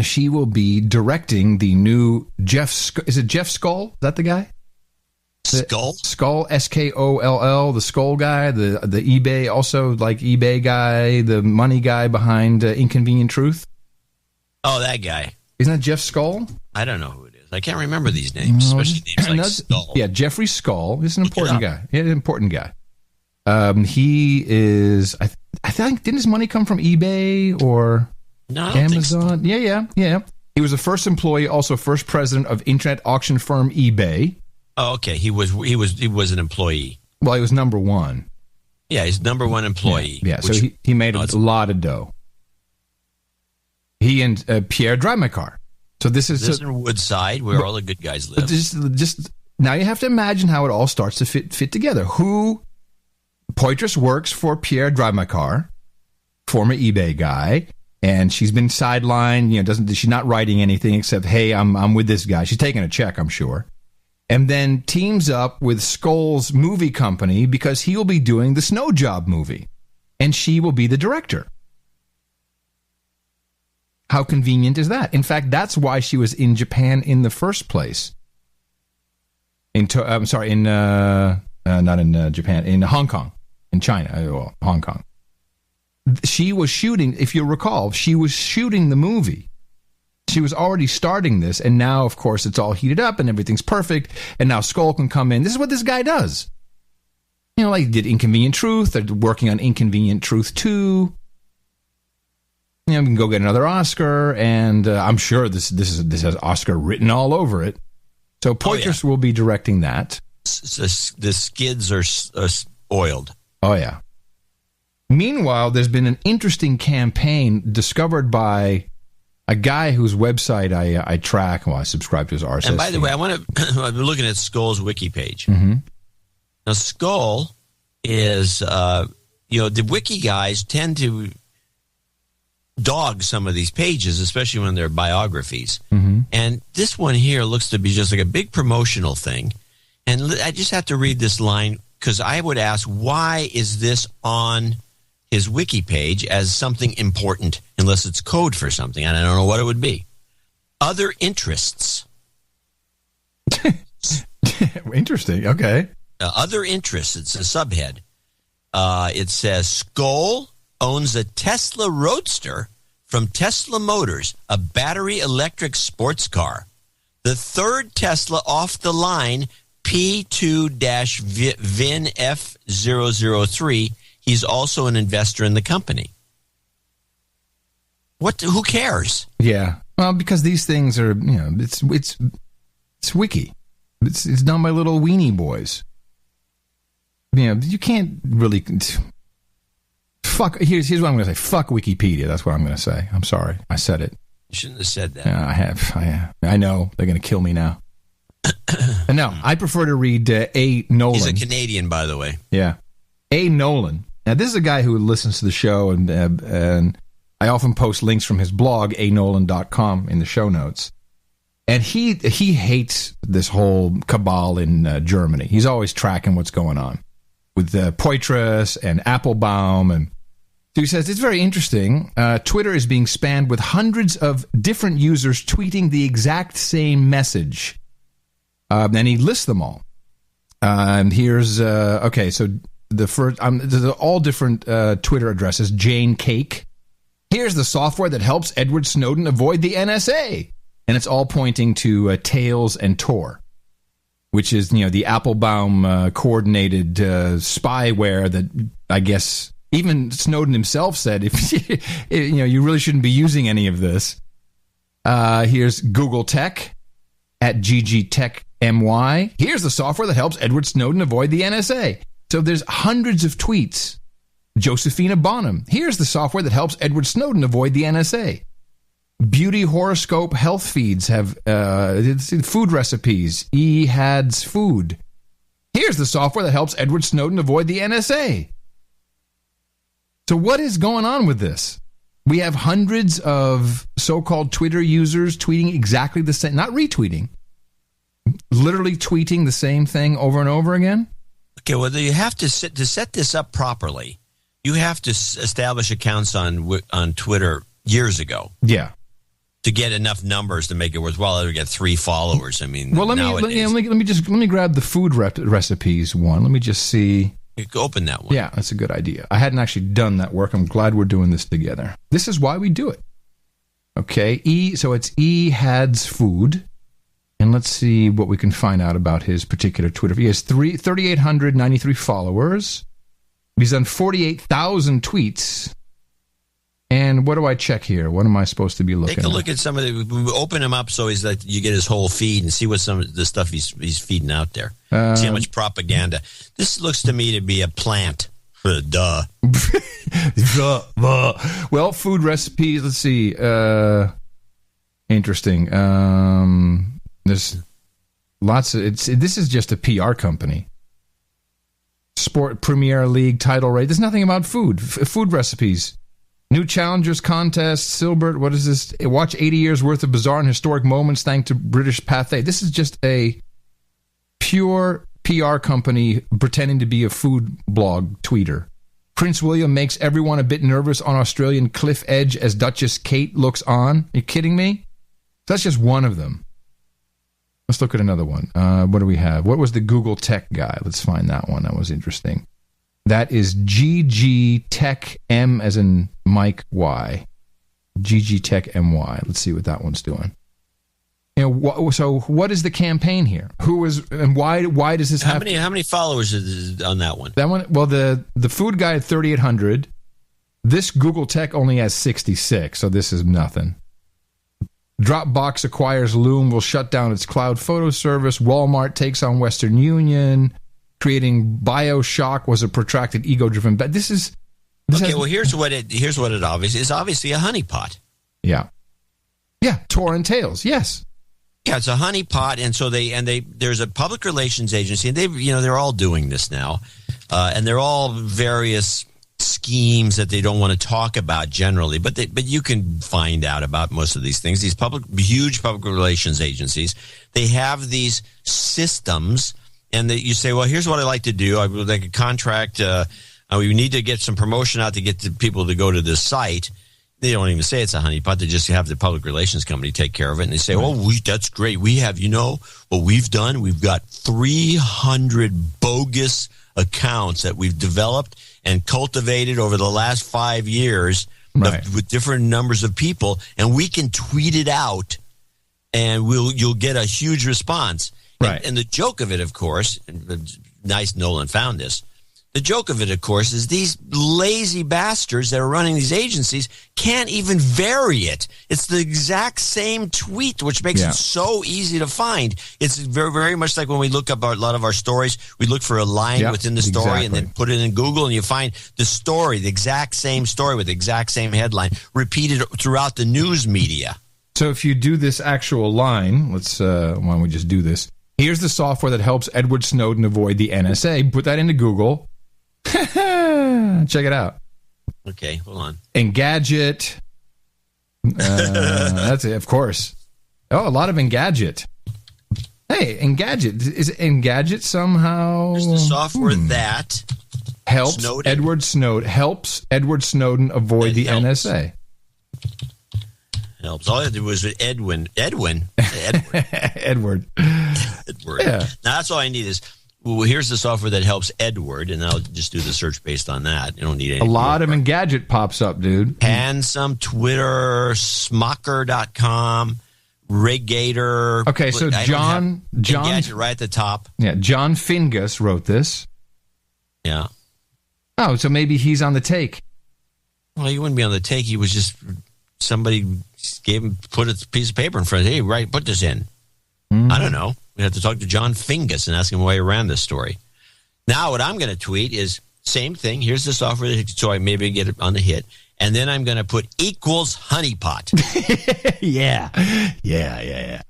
S14: She will be directing the new is it Jeff Skoll? Is that the guy?
S1: Skoll?
S14: Skoll, Skoll, the Skoll guy, the eBay, also like eBay guy, the money guy behind Inconvenient Truth.
S1: Oh, that guy.
S14: Isn't that Jeff Skoll?
S1: I don't know who it is. I can't remember these names, especially names like Skoll.
S14: Yeah, Jeffrey Skoll is an important guy. Yeah, an important guy. He is, I think, didn't his money come from eBay or Amazon? So. Yeah. He was the first employee, also first president of internet auction firm eBay.
S1: Oh, okay. He was an employee.
S14: Well, he was number one.
S1: Yeah, he's number one employee.
S14: Yeah, so he made a lot of dough. He and Pierre Drymakar. So this is
S1: in Woodside, where all the good guys live.
S14: Just now, you have to imagine how it all starts to fit together. Poitras works for Pierre Drymakar, former eBay guy, and she's been sidelined. She's not writing anything except, "Hey, I'm with this guy." She's taking a check, I'm sure, and then teams up with Skoll's movie company because he will be doing the Snow Job movie, and she will be the director. How convenient is that? In fact, that's why she was in Japan in the first place. Not in Japan, in Hong Kong, in China, Hong Kong. She was shooting, if you recall, she was shooting the movie. She was already starting this, and now, of course, it's all heated up and everything's perfect, and now Skoll can come in. This is what this guy does. Like he did Inconvenient Truth. They're working on Inconvenient Truth 2. We can go get another Oscar, and I'm sure this has Oscar written all over it. So Poitras will be directing that.
S1: The skids are oiled.
S14: Oh, yeah. Meanwhile, there's been an interesting campaign discovered by a guy whose website I track. Well, I subscribe to his RSS.
S1: And by the way, I've been looking at Skoll's wiki page.
S14: Mm-hmm.
S1: Now, Skoll is, the wiki guys tend to dog some of these pages, especially when they're biographies.
S14: Mm-hmm.
S1: And this one here looks to be just like a big promotional thing. And I just have to read this line because I would ask, why is this on his wiki page as something important unless it's code for something? And I don't know what it would be. Other interests.
S14: Interesting. Okay.
S1: Other interests. It's a subhead. It says Skoll owns a Tesla Roadster from Tesla Motors, a battery electric sports car. The third Tesla off the line, P2-VIN F003. He's also an investor in the company. Who cares?
S14: Yeah. Well, because these things are, it's wiki. It's done by little weenie boys. You can't really fuck. Here's what I'm going to say. Fuck Wikipedia. That's what I'm going to say. I'm sorry. I said it.
S1: You shouldn't have said that.
S14: Yeah, I have. I know. They're going to kill me now. No, I prefer to read A. Nolan.
S1: He's a Canadian, by the way.
S14: Yeah. A. Nolan. Now, this is a guy who listens to the show, and I often post links from his blog, anolan.com, in the show notes. And he hates this whole cabal in Germany. He's always tracking what's going on with Poitras and Applebaum. And so he says, it's very interesting. Twitter is being spammed with hundreds of different users tweeting the exact same message. And he lists them all. And here's, okay, so the first, there's all different Twitter addresses. Jane Cake. Here's the software that helps Edward Snowden avoid the NSA. And it's all pointing to Tails and Tor, which is, the Applebaum coordinated spyware that I guess even Snowden himself said, if you really shouldn't be using any of this. Here's Google Tech at GGTechMY. Here's the software that helps Edward Snowden avoid the NSA. So there's hundreds of tweets. Josephina Bonham. Here's the software that helps Edward Snowden avoid the NSA. Beauty horoscope health feeds have food recipes. Ehad's Food. Here's the software that helps Edward Snowden avoid the NSA. So what is going on with this? We have hundreds of so-called Twitter users tweeting exactly the same, not retweeting, literally tweeting the same thing over and over again.
S1: Okay, well, you have to set this up properly. You have to establish accounts on Twitter years ago.
S14: Yeah.
S1: To get enough numbers to make it worthwhile, to get 3 followers. I mean,
S14: well, let me grab the food recipes one. Let me just see.
S1: You can open that one.
S14: Yeah, that's a good idea. I hadn't actually done that work. I'm glad we're doing this together. This is why we do it. Okay, so it's Ehad's Food. And let's see what we can find out about his particular Twitter. He has 3,893 followers. He's done 48,000 tweets. And what do I check here? What am I supposed to be looking at?
S1: Take a look at some of the. Open him up so he's like you get his whole feed and see what some of the stuff he's feeding out there. See how much propaganda. This looks to me to be a plant. Duh.
S14: Well, food recipes. Let's see. Interesting. There's lots of. This is just a PR company. Sport Premier League title race. There's nothing about food. Food recipes. New Challengers Contest, Silbert, what is this? Watch 80 years worth of bizarre and historic moments thanks to British Pathé. This is just a pure PR company pretending to be a food blog tweeter. Prince William makes everyone a bit nervous on Australian cliff edge as Duchess Kate looks on. Are you kidding me? That's just one of them. Let's look at another one. What do we have? What was the Google Tech guy? Let's find that one. That was interesting. That is GG Tech M as in Mike Y. GG Tech MY. Let's see what that one's doing. So what is the campaign here? Who is and why does this happen?
S1: How many followers is on that one?
S14: That one. Well, the food guy had 3,800. This Google Tech only has 66, so this is nothing. Dropbox acquires Loom, will shut down its cloud photo service. Walmart takes on Western Union. Creating BioShock was a protracted ego-driven bet. This is
S1: okay. Well, here's what it obviously is. Obviously a honeypot.
S14: Yeah. Tor and Tails. Yes.
S1: Yeah, it's a honeypot, and so there's a public relations agency, and they're all doing this now, and they're all various schemes that they don't want to talk about generally, but you can find out about most of these things. These huge public relations agencies, they have these systems. And you say, well, here's what I like to do. I would like a contract. We need to get some promotion out to get the people to go to this site. They don't even say it's a honeypot. They just have the public relations company take care of it. And they say, that's great. We have, what we've done? We've got 300 bogus accounts that we've developed and cultivated over the last 5 years with different numbers of people. And we can tweet it out and you'll get a huge response.
S14: Right.
S1: And the joke of it, of course, nice Nolan found this. The joke of it, of course, is these lazy bastards that are running these agencies can't even vary it. It's the exact same tweet, which makes it so easy to find. It's very, very much like when we look up a lot of our stories, we look for a line within the story and then put it in Google, and you find the story, the exact same story with the exact same headline, repeated throughout the news media.
S14: So if you do this actual line, why don't we just do this? Here's the software that helps Edward Snowden avoid the NSA. Put that into Google. Check it out.
S1: Okay, hold on.
S14: Engadget. That's it, of course. Oh, a lot of Engadget. Hey, Engadget. Is Engadget somehow...
S1: There's the software that
S14: helps
S1: Snowden.
S14: Edward Snowden avoid the NSA.
S1: Helps. All I had to do was Edward.
S14: Edward.
S1: Yeah. Now, that's all I need is, well, here's the software that helps Edward, and I'll just do the search based on that. You don't need any.
S14: A lot of Engadget pops up, dude.
S1: Handsome, Twitter, Smocker.com, Rigator.
S14: Okay, so John
S1: Engadget right at the top.
S14: Yeah, John Fingus wrote this.
S1: Yeah.
S14: Oh, so maybe he's on the take.
S1: Well, he wouldn't be on the take. He was just somebody put a piece of paper in front of him. Hey, put this in. I don't know. We have to talk to John Fingus and ask him why he ran this story. Now, what I'm going to tweet is same thing. Here's the software, so I maybe get it on the hit. And then I'm going to put equals honeypot.
S14: Yeah.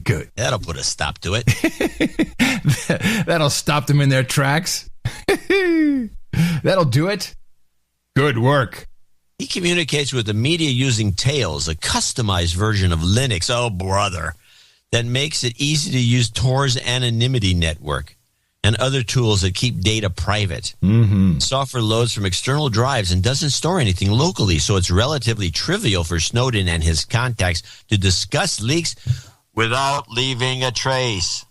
S14: Good.
S1: That'll put a stop to it.
S14: That'll stop them in their tracks. That'll do it. Good work.
S1: He communicates with the media using Tails, a customized version of Linux. Oh, brother. That makes it easy to use Tor's anonymity network and other tools that keep data private.
S14: Mm-hmm.
S1: Software loads from external drives and doesn't store anything locally, so it's relatively trivial for Snowden and his contacts to discuss leaks without leaving a trace.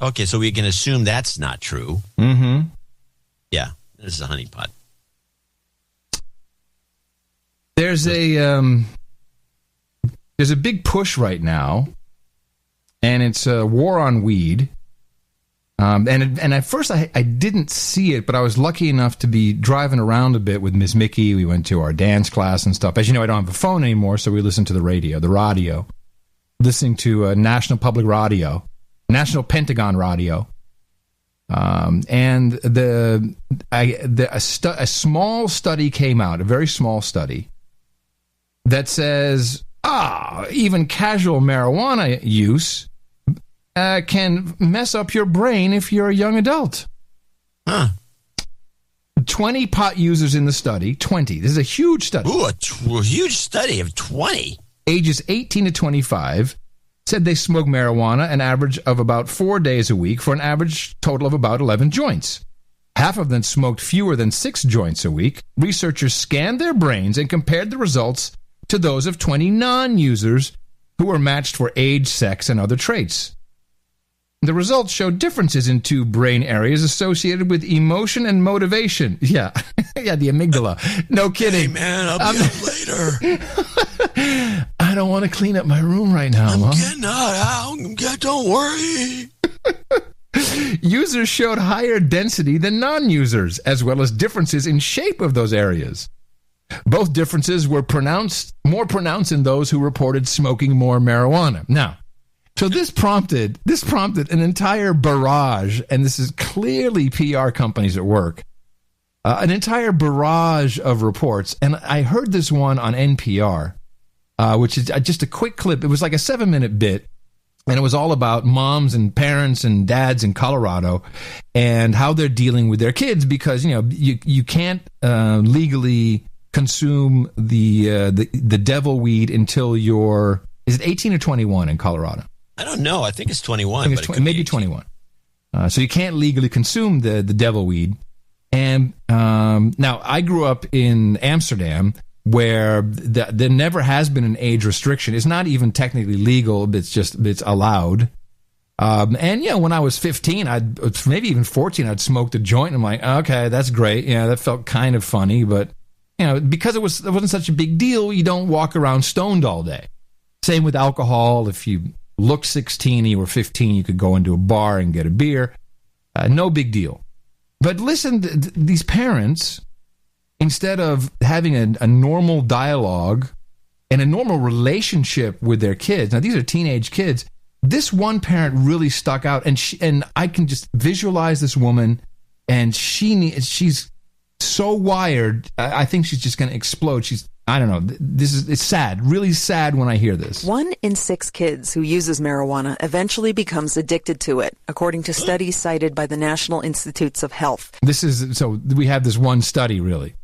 S1: Okay, so we can assume that's not true.
S14: Mm-hmm.
S1: Yeah, this is a honeypot.
S14: There's a big push right now, and it's a war on weed. And at first I didn't see it, but I was lucky enough to be driving around a bit with Miss Mickey. We went to our dance class and stuff. As you know, I don't have a phone anymore, so we listen to the radio, listening to National Public Radio, National Pentagon Radio. And a small study came out, a very small study, that says, even casual marijuana use can mess up your brain if you're a young adult. 20 pot users in the study. 20. This is a huge study.
S1: Ooh, a huge study of 20.
S14: Ages 18 to 25 said they smoke marijuana an average of about 4 days a week for an average total of about 11 joints. Half of them smoked fewer than 6 joints a week. Researchers scanned their brains and compared the results to those of 20 non-users who were matched for age, sex, and other traits. The results showed differences in 2 brain areas associated with emotion and motivation. Yeah, yeah, the amygdala. No kidding.
S1: Hey, man, I'll be up later.
S14: I don't want to clean up my room right now,
S1: I'm getting out. Don't worry.
S14: Users showed higher density than non-users, as well as differences in shape of those areas. Both differences were more pronounced in those who reported smoking more marijuana. Now, so this prompted an entire barrage, and this is clearly PR companies at work, an entire barrage of reports. And I heard this one on NPR, which is just a quick clip. It was like a 7-minute bit, and it was all about moms and parents and dads in Colorado and how they're dealing with their kids because, you know, you can't legally consume the devil weed until you're, is it 18 or 21 in Colorado?
S1: I don't know. I think it's 21.
S14: Maybe 21. So you can't legally consume the devil weed. And now I grew up in Amsterdam, where there never has been an age restriction. It's not even technically legal. It's allowed. And yeah, when I was 15, maybe even 14, I'd smoked a joint. And I'm like, okay, that's great. Yeah, that felt kind of funny, but you know, because it wasn't such a big deal, you don't walk around stoned all day. Same with alcohol. If you look 16 and you were 15, you could go into a bar and get a beer. No big deal. But listen, these parents, instead of having a normal dialogue and a normal relationship with their kids, now these are teenage kids, this one parent really stuck out, and I can just visualize this woman, and she's so wired, I think she's just going to explode. I don't know. It's sad, really sad when I hear this.
S17: 1 in 6 kids who uses marijuana eventually becomes addicted to it, according to studies cited by the National Institutes of Health.
S14: So we have this one study, really.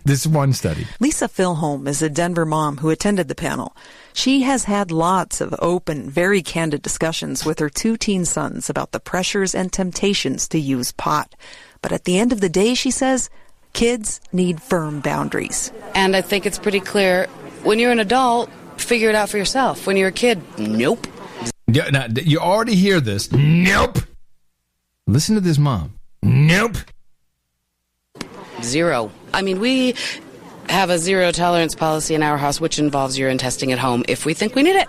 S14: This one study.
S17: Lisa Philholm is a Denver mom who attended the panel. She has had lots of open, very candid discussions with her 2 teen sons about the pressures and temptations to use pot. But at the end of the day, she says, kids need firm boundaries.
S18: And I think it's pretty clear, when you're an adult, figure it out for yourself. When you're a kid, nope.
S14: Yeah, now, you already hear this. Nope. Listen to this mom. Nope.
S18: 0. I mean, we have a 0 tolerance policy in our house, which involves urine testing at home if we think we need it.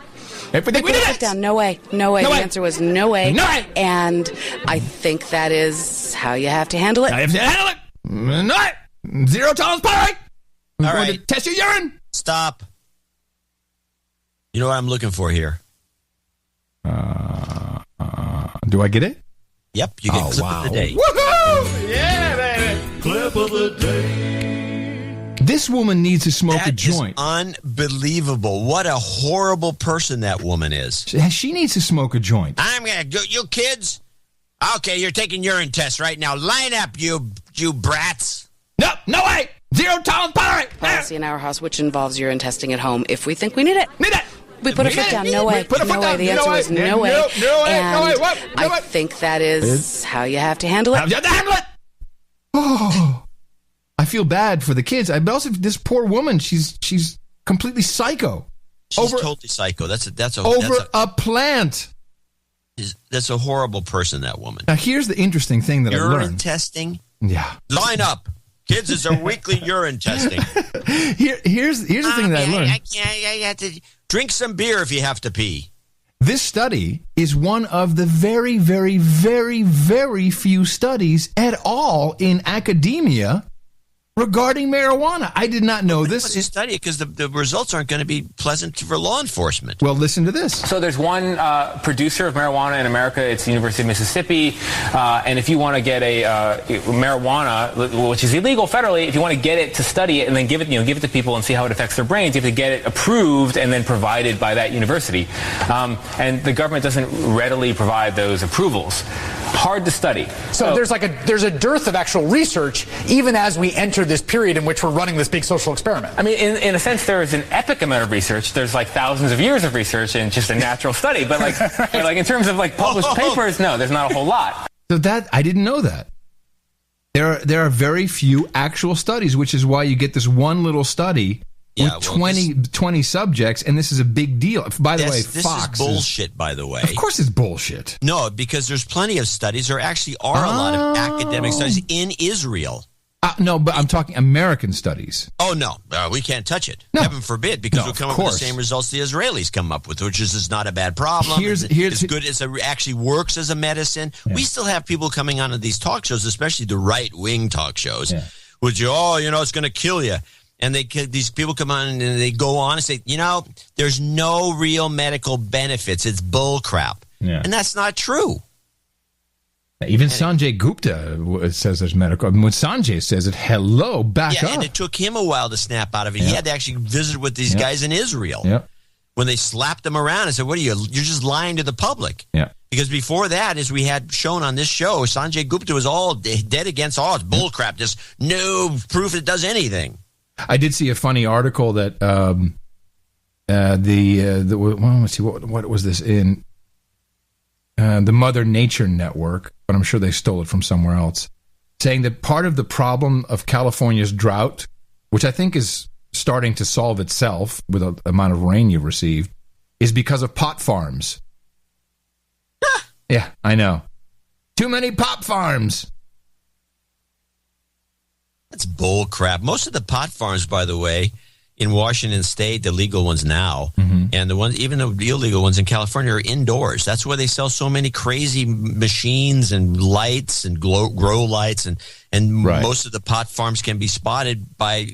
S14: If we think we need it.
S18: Down. No way. No way.
S14: No
S18: the
S14: way.
S18: answer was no way.
S14: No way.
S18: And I think that is how you have to handle it.
S14: I have to handle it. No way. 0 tolerance policy. I'm going to test your urine.
S1: Stop. You know what I'm looking for here?
S14: Do I get it?
S1: Yep, you get clip of the day.
S14: Woohoo! Yeah, baby. Clip of the day. This woman needs to smoke a joint.
S1: Unbelievable. What a horrible person that woman is.
S14: She needs to smoke a joint.
S1: I'm going to go. You kids? Okay, you're taking urine tests right now. Line up, you brats.
S14: No way. 0 tolerance
S18: policy in our house, which involves urine testing at home if we think we need it.
S14: Need it.
S18: We put a foot down. No way.
S14: Put a foot down.
S18: The answer was no way.
S14: No way.
S18: And
S14: What?
S18: I think that is how you have to handle it.
S14: How you have to handle it. Oh, I feel bad for the kids. I also this poor woman. She's completely psycho.
S1: She's totally psycho. That's
S14: a plant.
S1: That's a horrible person. That woman.
S14: Now here's the interesting thing that I learned.
S1: Urine testing.
S14: Yeah.
S1: Line up. Kids, it's a weekly urine testing.
S14: Here's the thing that I learned.
S1: I have to drink some beer if you have to pee.
S14: This study is one of the very, very, very, very few studies at all in academia regarding marijuana. I did not know this.
S1: Let's study it because the results aren't going to be pleasant for law enforcement.
S14: Well, listen to this.
S20: So there's one producer of marijuana in America. It's the University of Mississippi. And if you want to get a marijuana, which is illegal federally, if you want to get it to study it and then give it to people and see how it affects their brains, you have to get it approved and then provided by that university. And the government doesn't readily provide those approvals. Hard to study.
S23: So there's a dearth of actual research, even as we enter this period in which we're running this big social experiment.
S20: I mean, in a sense, there is an epic amount of research. There's like thousands of years of research in just a natural study. But like in terms of like published papers, no, there's not a whole lot.
S14: So that I didn't know that. There are very few actual studies, which is why you get this one little study with 20 subjects, and this is a big deal. By the way, Fox
S1: is bullshit, by the way.
S14: Of course it's bullshit.
S1: No, because there's plenty of studies. There actually are a lot of academic studies in Israel.
S14: No, but I'm talking American studies.
S1: Oh, no. We can't touch it. No. Heaven forbid, because we'll come up with the same results the Israelis come up with, which is not a bad problem. It's good. It actually works as a medicine. Yeah. We still have people coming onto these talk shows, especially the right-wing talk shows, which, it's going to kill you. And these people come on and they go on and say, there's no real medical benefits. It's bull crap. Yeah. And that's not true.
S14: Even Sanjay Gupta says there's medical. When Sanjay says it, back up.
S1: And it took him a while to snap out of it. He had to actually visit with these guys in Israel.
S14: Yep.
S1: When they slapped him around and said, you're just lying to the public.
S14: Yeah.
S1: Because before that, as we had shown on this show, Sanjay Gupta was all dead against all. It's bull crap. There's no proof it does anything.
S14: I did see a funny article that let's see, what was this in? The Mother Nature Network, but I'm sure they stole it from somewhere else, saying that part of the problem of California's drought, which I think is starting to solve itself with the amount of rain you've received, is because of pot farms. Yeah, I know. Too many pot farms.
S1: That's bull crap. Most of the pot farms, by the way, in Washington State, the legal ones now, and the ones, even the illegal ones in California, are indoors. That's where they sell so many crazy machines and lights and grow lights, and most of the pot farms can be spotted by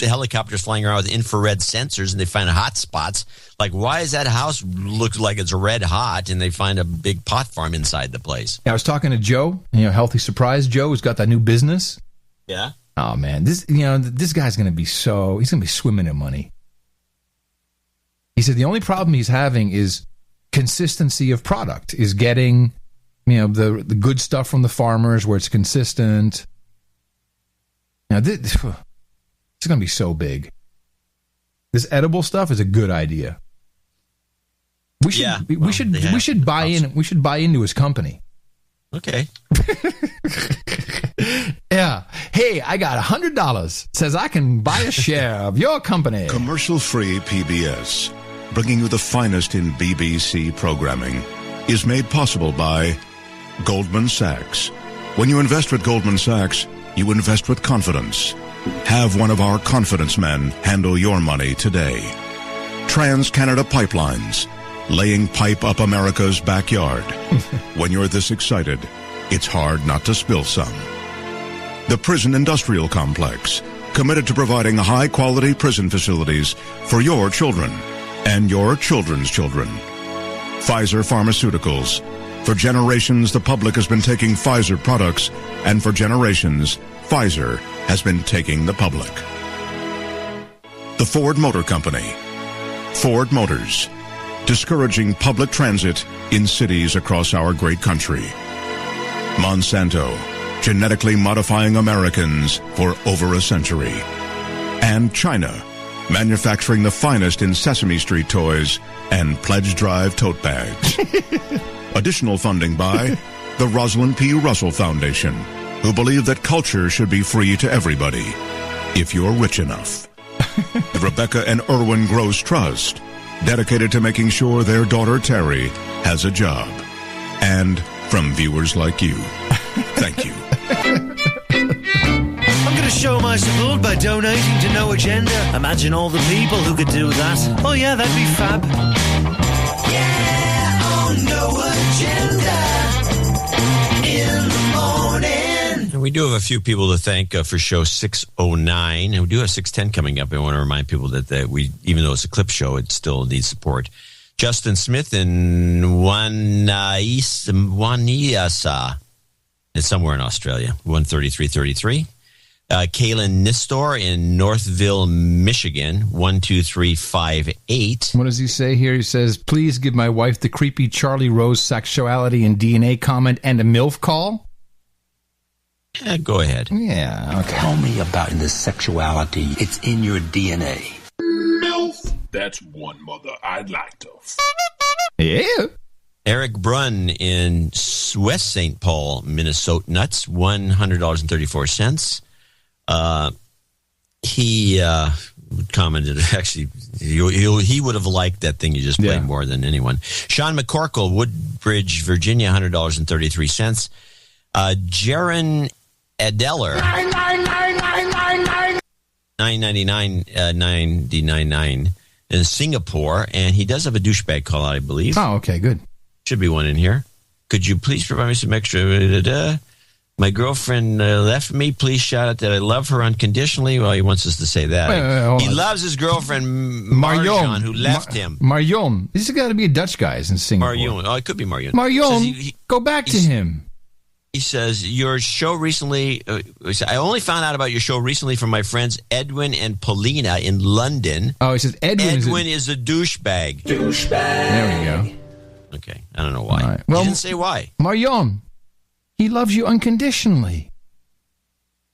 S1: helicopters flying around with infrared sensors, and they find hot spots. Like, why is that house look like it's red hot, and they find a big pot farm inside the place?
S14: Yeah, I was talking to Joe, Healthy Surprise Joe, who's got that new business.
S1: Yeah.
S14: Oh man, this guy's going to be he's going to be swimming in money. He said the only problem he's having is consistency of product, is getting, the good stuff from the farmers where it's consistent. Now, It's going to be so big. This edible stuff is a good idea. We should buy in. We should buy into his company.
S1: Okay.
S14: Yeah. Hey, I got $100. Says I can buy a share of your company.
S2: Commercial-free PBS, bringing you the finest in BBC programming, is made possible by Goldman Sachs. When you invest with Goldman Sachs, you invest with confidence. Have one of our confidence men handle your money today. TransCanada Pipelines, laying pipe up America's backyard. When you're this excited, it's hard not to spill some. The Prison Industrial Complex, committed to providing high-quality prison facilities for your children and your children's children. Pfizer Pharmaceuticals. For generations, the public has been taking Pfizer products, and for generations, Pfizer has been taking the public. The Ford Motor Company. Ford Motors. Discouraging public transit in cities across our great country. Monsanto. Genetically modifying Americans for over a century. And China. Manufacturing the finest in Sesame Street toys and Pledge Drive tote bags. Additional funding by the Rosalind P. Russell Foundation, who believe that culture should be free to everybody, if you're rich enough. The Rebecca and Erwin Gross Trust, dedicated to making sure their daughter Terry has a job. And from viewers like you, thank you.
S4: I'm going to show my support by donating to No Agenda. Imagine all the people who could do that. Oh yeah, that'd be fab. Yeah, on No Agenda in the morning.
S1: And we do have a few people to thank for show 609, and we do have 610 coming up. I want to remind people that we, even though it's a clip show, it still needs support. Justin Smith in Waniasa. It's somewhere in Australia. 13333. Kaylin Nistor in Northville, Michigan. 12358.
S14: What does he say here? He says, please give my wife the creepy Charlie Rose sexuality and DNA comment and a MILF call.
S1: Go ahead.
S14: Yeah, okay.
S3: Tell me about the sexuality. It's in your DNA.
S5: MILF. That's one mother I'd like to.
S14: Yeah.
S1: Eric Brunn in West St. Paul, Minnesota. Nuts, $100.34. He commented, actually, he would have liked that thing you just played more than anyone. Sean McCorkle, Woodbridge, Virginia, $100.33. Jaron Adeller, $9.99 in Singapore, and he does have a douchebag call out, I believe.
S14: Oh, okay, good.
S1: Should be one in here. Could you please provide me some extra? My girlfriend left me. Please shout out that I love her unconditionally. Well, he wants us to say that. He loves his girlfriend, Marjon, who left him.
S14: Marjon. This has got to be a Dutch guy in Singapore.
S1: Marjon. Oh, it could be Marjon.
S14: Marjon, go back to him.
S1: He says, your show recently, I only found out about your show recently from my friends Edwin and Paulina in London.
S14: Oh, he says
S1: Edwin is a douchebag.
S4: Douchebag.
S14: There we go.
S1: Okay, I don't know why.
S14: Right. Well,
S1: he didn't say why.
S14: Marjon, he loves you unconditionally.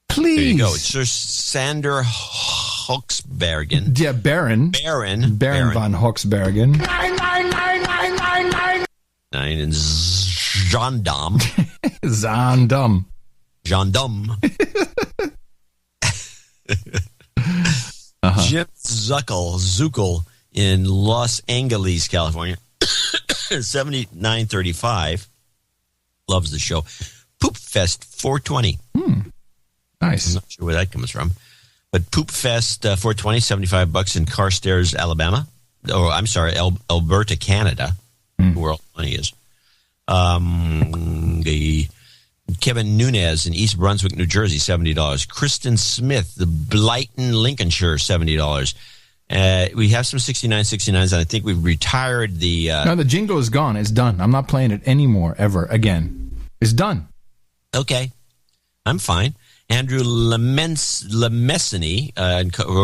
S14: Please.
S1: There you go. It's Sir Sander Hoxbergen.
S14: Yeah, Baron von Hoxbergen.
S1: 9 and Gendarme.
S14: Zandam.
S1: Jim Zuckel in Los Angeles, California. 7935. Loves the show. Poop Fest 420.
S14: Nice.
S1: I'm not sure where that comes from. But Poop Fest 420, $75 in Carstairs, Alabama. Or, I'm sorry, Alberta, Canada. Where all the money is. Kevin Nunez in East Brunswick, New Jersey, $70. Kristen Smith, the Blyton, Lincolnshire, $70. We have some 69.69s, and I think we've retired the...
S14: No, the jingle is gone. It's done. I'm not playing it anymore, ever, again. It's done.
S1: Okay. I'm fine. Andrew Lemessany,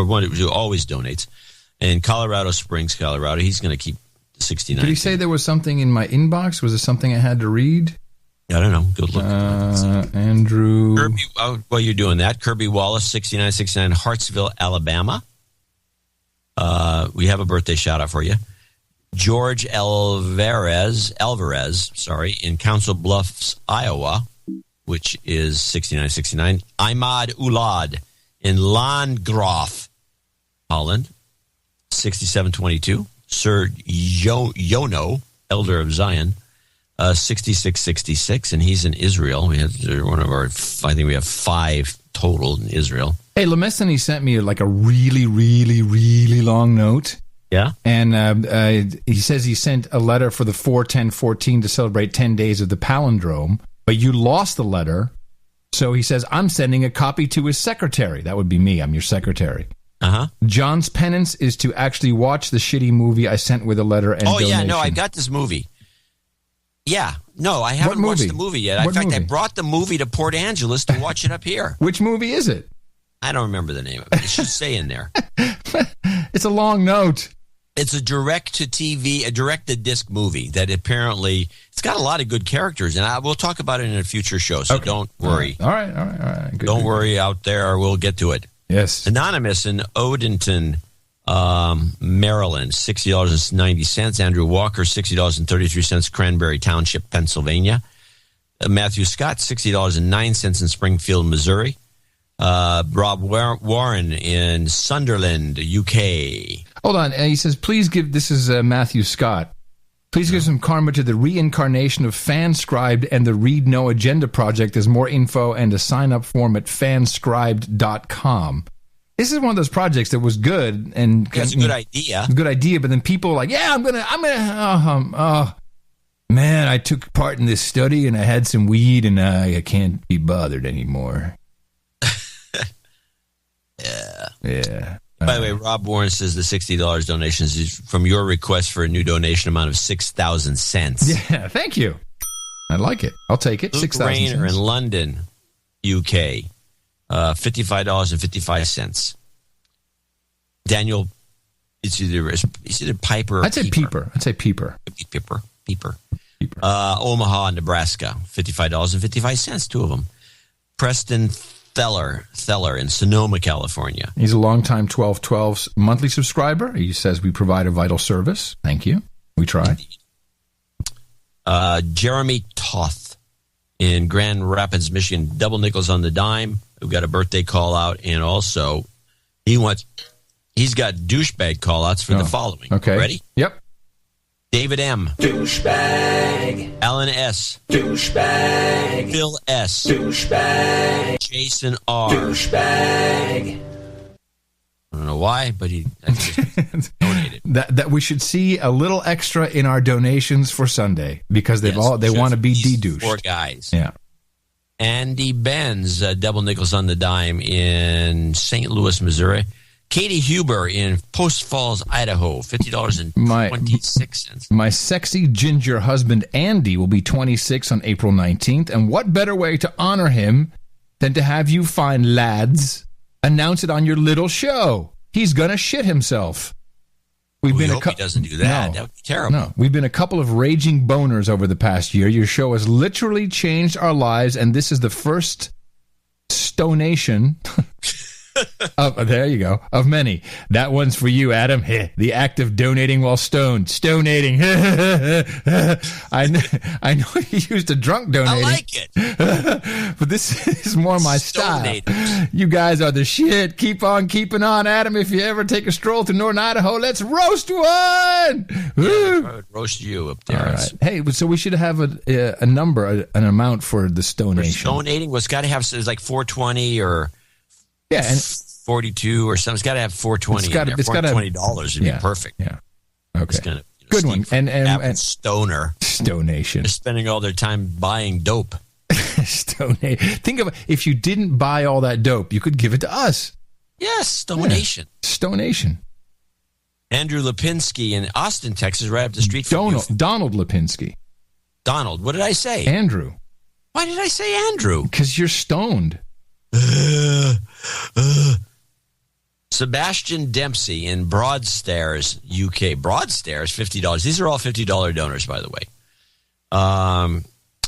S1: one who always donates, in Colorado Springs, Colorado. He's going to keep 69.
S14: Did he say there was something in my inbox? Was there something I had to read?
S1: I don't know. Good look.
S14: Andrew.
S1: Kirby, while you're doing that, Kirby Wallace, 6969, Hartsville, Alabama. We have a birthday shout out for you. George Alvarez, in Council Bluffs, Iowa, which is 6969. Imad Ulad in Landgraaf, Holland, 6722. Sir Yono, Elder of Zion, 6666, and he's in Israel. We have I think we have 5 total in Israel.
S14: Hey, Lemessany sent me like a really, really, really long note.
S1: Yeah.
S14: And he says he sent a letter for the 4-10-14 to celebrate 10 days of the palindrome, but you lost the letter. So he says, I'm sending a copy to his secretary. That would be me. I'm your secretary.
S1: Uh-huh.
S14: John's penance is to actually watch the shitty movie I sent with a letter and donation.
S1: Yeah, no, I got this movie. Yeah. No, I haven't watched the movie yet. In fact, I brought the movie to Port Angeles to watch it up here.
S14: Which movie is it?
S1: I don't remember the name of it. It should say in there.
S14: It's a long note.
S1: It's a direct-to-TV, a direct-to-disc movie that apparently it's got a lot of good characters, and we'll talk about it in a future show, so don't worry.
S14: All right. Good,
S1: don't worry out there. We'll get to it.
S14: Yes.
S1: Anonymous in Odenton, Maryland, $60.90. Andrew Walker, $60.33, Cranberry Township, Pennsylvania. Matthew Scott, $60.09 in Springfield, Missouri. Rob Warren in Sunderland, UK.
S14: Hold on. He says, please give, this is Matthew Scott. Please give some karma to the reincarnation of Fanscribed and the Read No Agenda Project. There's more info and a sign-up form at fanscribed.com. This is one of those projects that was good. And
S1: it's a good idea.
S14: It's a good idea, but then people are like, yeah, I'm gonna, man, I took part in this study and I had some weed and I can't be bothered anymore. Yeah.
S1: By the way, Rob Warren says the $60 donations is from your request for a new donation amount of 6,000 cents.
S14: Yeah, thank you. I like it. I'll take it. 6,000 cents.
S1: Rayner in London, UK, $55.55. Daniel, it's either Piper or
S14: I'd say Peeper. Peeper.
S1: Omaha, Nebraska, $55.55, 2 of them. Preston Theller in Sonoma, California.
S14: He's a longtime 1212 monthly subscriber. He says we provide a vital service. Thank you. We try.
S1: Jeremy Toth in Grand Rapids, Michigan. Double nickels on the dime. We've got a birthday call out, and also he's got douchebag call outs for the following.
S14: Okay.
S1: Ready?
S14: Yep.
S1: David M.
S3: Douchebag.
S1: Alan S.
S3: Douchebag.
S1: Phil S.
S3: Douchebag.
S1: Jason R.
S3: Douchebag.
S1: I don't know why, but he just donated.
S14: That we should see a little extra in our donations for Sunday because they want to be de-douched.
S1: 4 guys.
S14: Yeah.
S1: Andy Benz, double nickels on the dime in St. Louis, Missouri. Katie Huber in Post Falls, Idaho, $50.26.
S14: My sexy ginger husband, Andy, will be 26 on April 19th. And what better way to honor him than to have you fine lads announce it on your little show? He's going to shit himself.
S1: We hope he doesn't do that.
S14: No,
S1: that would be terrible.
S14: No, we've been a couple of raging boners over the past year. Your show has literally changed our lives, and this is the first stonation there you go, of many. That one's for you, Adam. The act of donating while stoned. Stonating. I know you used a drunk donating.
S1: I like it.
S14: But this is more my style. You guys are the shit. Keep on keeping on, Adam. If you ever take a stroll to Northern Idaho, let's roast one.
S1: Yeah, I would roast you up there.
S14: All right. Hey, so we should have a number, an amount for the stonation.
S1: For donating, it's got to have, it's like 420 or...
S14: Yeah, and
S1: 42 or something. It's got to have 420. It's got $420 would be perfect.
S14: Yeah. Okay.
S1: Kind of,
S14: good one. And
S1: stoner.
S14: Stonation.
S1: They're spending all their time buying dope.
S14: Stonation. Think of if you didn't buy all that dope, you could give it to us.
S1: Yes, stonation.
S14: Yeah. Stonation.
S1: Andrew Lipinski in Austin, Texas, right up the street from you.
S14: Donald Lipinski.
S1: Donald. What did I say?
S14: Andrew.
S1: Why did I say Andrew?
S14: Because you're stoned.
S1: Sebastian Dempsey in Broadstairs, UK. Broadstairs, $50. These are all $50 donors, by the way.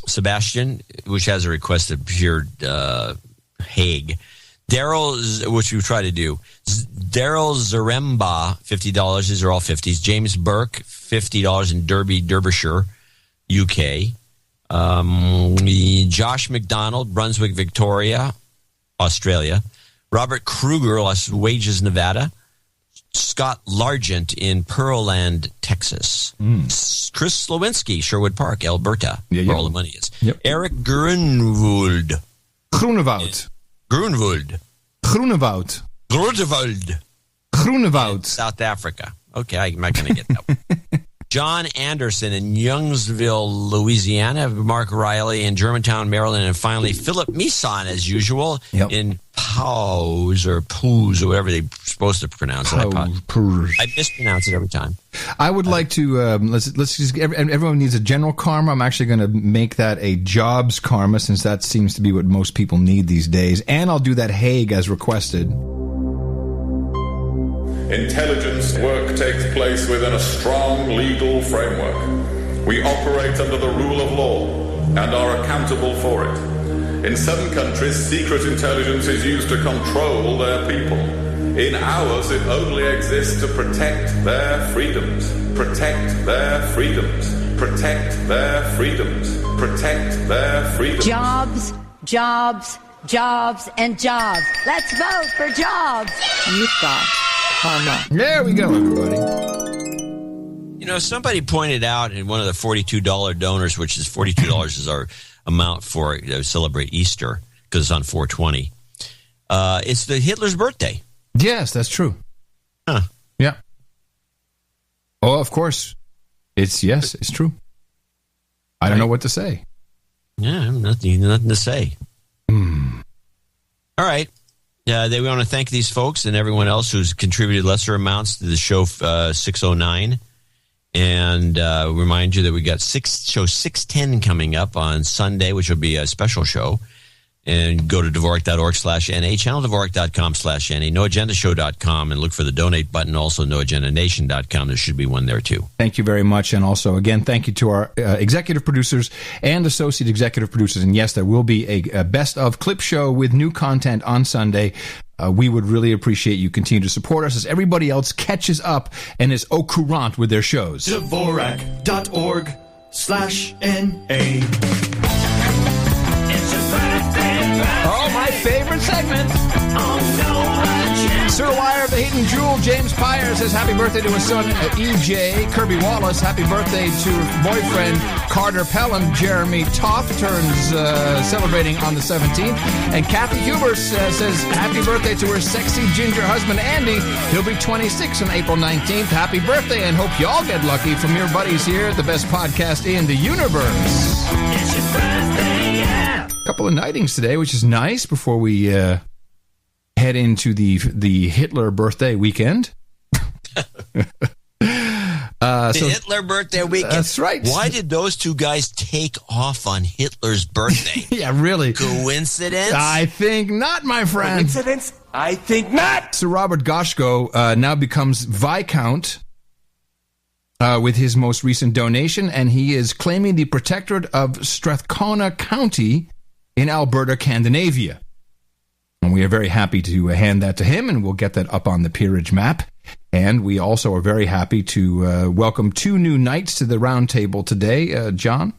S1: Sebastian, which has a request to appear Hague. Daryl, which we try to do. Daryl Zaremba, $50. These are all 50s. James Burke, $50 in Derbyshire, UK. Josh McDonald, Brunswick, Victoria, Australia. Robert Kruger, Las Wages, Nevada. Scott Largent in Pearland, Texas. Chris Slowinski, Sherwood Park, Alberta, where all the money is.
S14: Yep.
S1: Eric Grunwald.
S14: Groenewoud.
S1: South Africa. Okay, I'm not going to get that one. John Anderson in Youngsville, Louisiana. Mark Riley in Germantown, Maryland. And finally, Philip Meeson, as usual, in Poos or whatever they're supposed to pronounce it. I mispronounce it every time.
S14: I would like to, let's just, everyone needs a general karma. I'm actually going to make that a jobs karma, since that seems to be what most people need these days. And I'll do that Hague as requested.
S6: Intelligence work takes place within a strong legal framework. We operate under the rule of law and are accountable for it. In some countries, secret intelligence is used to control their people. In ours, it only exists to protect their freedoms. Protect their freedoms. Protect their freedoms. Protect their freedoms.
S19: Jobs, jobs, jobs, and jobs. Let's vote for jobs.
S17: You've got karma.
S14: There we go, everybody.
S1: You know, somebody pointed out in one of the $42 donors, which is $42 is our amount for celebrate Easter, because it's on 4/20. It's the Hitler's birthday.
S14: Yes, that's true.
S1: Huh.
S14: Yeah. Oh, of course. It's true. I don't know what to say.
S1: Yeah, nothing to say. All right. We want to thank these folks and everyone else who's contributed lesser amounts to the show 609. And remind you that we got show 610 coming up on Sunday, which will be a special show. And go to Dvorak.org/NA, channeldvorak.com/NA, NoAgendaShow.com, and look for the donate button. Also, NoAgendaNation.com. There should be one there, too.
S14: Thank you very much. And also, again, thank you to our executive producers and associate executive producers. And yes, there will be a best of clip show with new content on Sunday. We would really appreciate you continue to support us as everybody else catches up and is au courant with their shows.
S21: Dvorak.org/NA.
S14: Oh, my favorite segment. Sir Wire of the Hidden Jewel, James Pyre, says happy birthday to his son, EJ. Kirby Wallace, happy birthday to boyfriend Carter Pelham. Jeremy Toff turns celebrating on the 17th. And Kathy Huber says happy birthday to her sexy ginger husband, Andy. He'll be 26 on April 19th. Happy birthday, and hope y'all get lucky from your buddies here at the best podcast in the universe.
S21: It's your birthday, yeah.
S14: Couple of nightings today, which is nice before we head into the Hitler birthday weekend.
S1: Hitler birthday weekend.
S14: That's right.
S1: Why did those two guys take off on Hitler's birthday?
S14: Yeah, really.
S1: Coincidence?
S14: I think not, my friend.
S21: Coincidence? I think not.
S14: Sir Robert Goshko now becomes Viscount with his most recent donation, and he is claiming the protectorate of Strathcona County in Alberta, Scandinavia. And we are very happy to hand that to him, and we'll get that up on the peerage map. And we also are very happy to welcome two new knights to the round table today. John,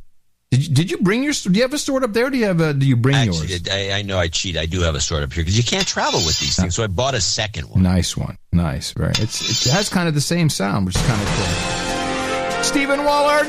S14: did you bring your? Do you have a sword up there? Or do you bring yours?
S1: I know I cheat. I do have a sword up here because you can't travel with these things. So I bought a second one.
S14: Nice one. Nice. Right. It has kind of the same sound, which is kind of cool. Stephen Wallard,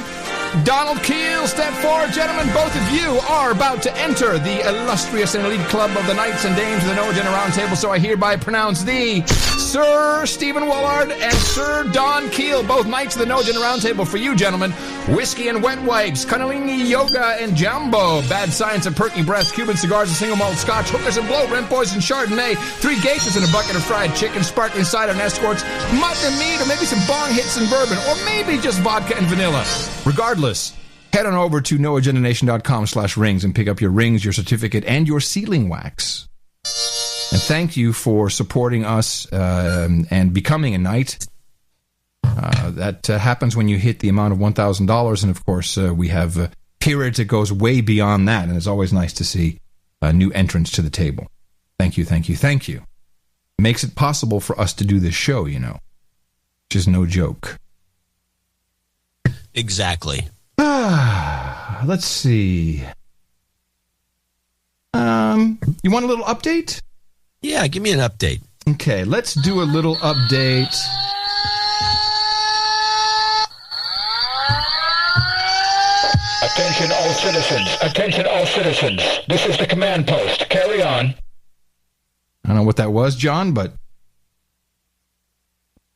S14: Donald Keel, step forward, gentlemen. Both of you are about to enter the illustrious and elite club of the Knights and Dames of the No Agenda Round Table, so I hereby pronounce thee Sir Stephen Wallard and Sir Don Keel, both Knights of the No Agenda Round Table. For you, gentlemen, Whiskey and Wet Wipes, Kundalini Yoga and Jumbo, Bad Science and Perky Breath, Cuban Cigars and Single Malt Scotch, Hookers and Blow, Rent Boys and Chardonnay, 3 geishas and a bucket of fried chicken, sparkling cider and escorts, mutton and meat, or maybe some bong hits and bourbon, or maybe just vodka and vanilla. Regardless, head on over to noagendanation.com/rings and pick up your rings, your certificate, and your sealing wax. And thank you for supporting us and becoming a knight. That happens when you hit the amount of $1,000. And, of course, we have periods, it goes way beyond that, and it's always nice to see new entrants to the table. Thank you, thank you, thank you. Makes it possible for us to do this show, you know, which is no joke.
S1: Exactly.
S14: Let's see. You want a little update?
S1: Yeah, give me an update.
S14: Okay, let's do a little update.
S8: Attention all citizens. Attention all citizens. This is the command post. Carry on.
S14: I don't know what that was, John, but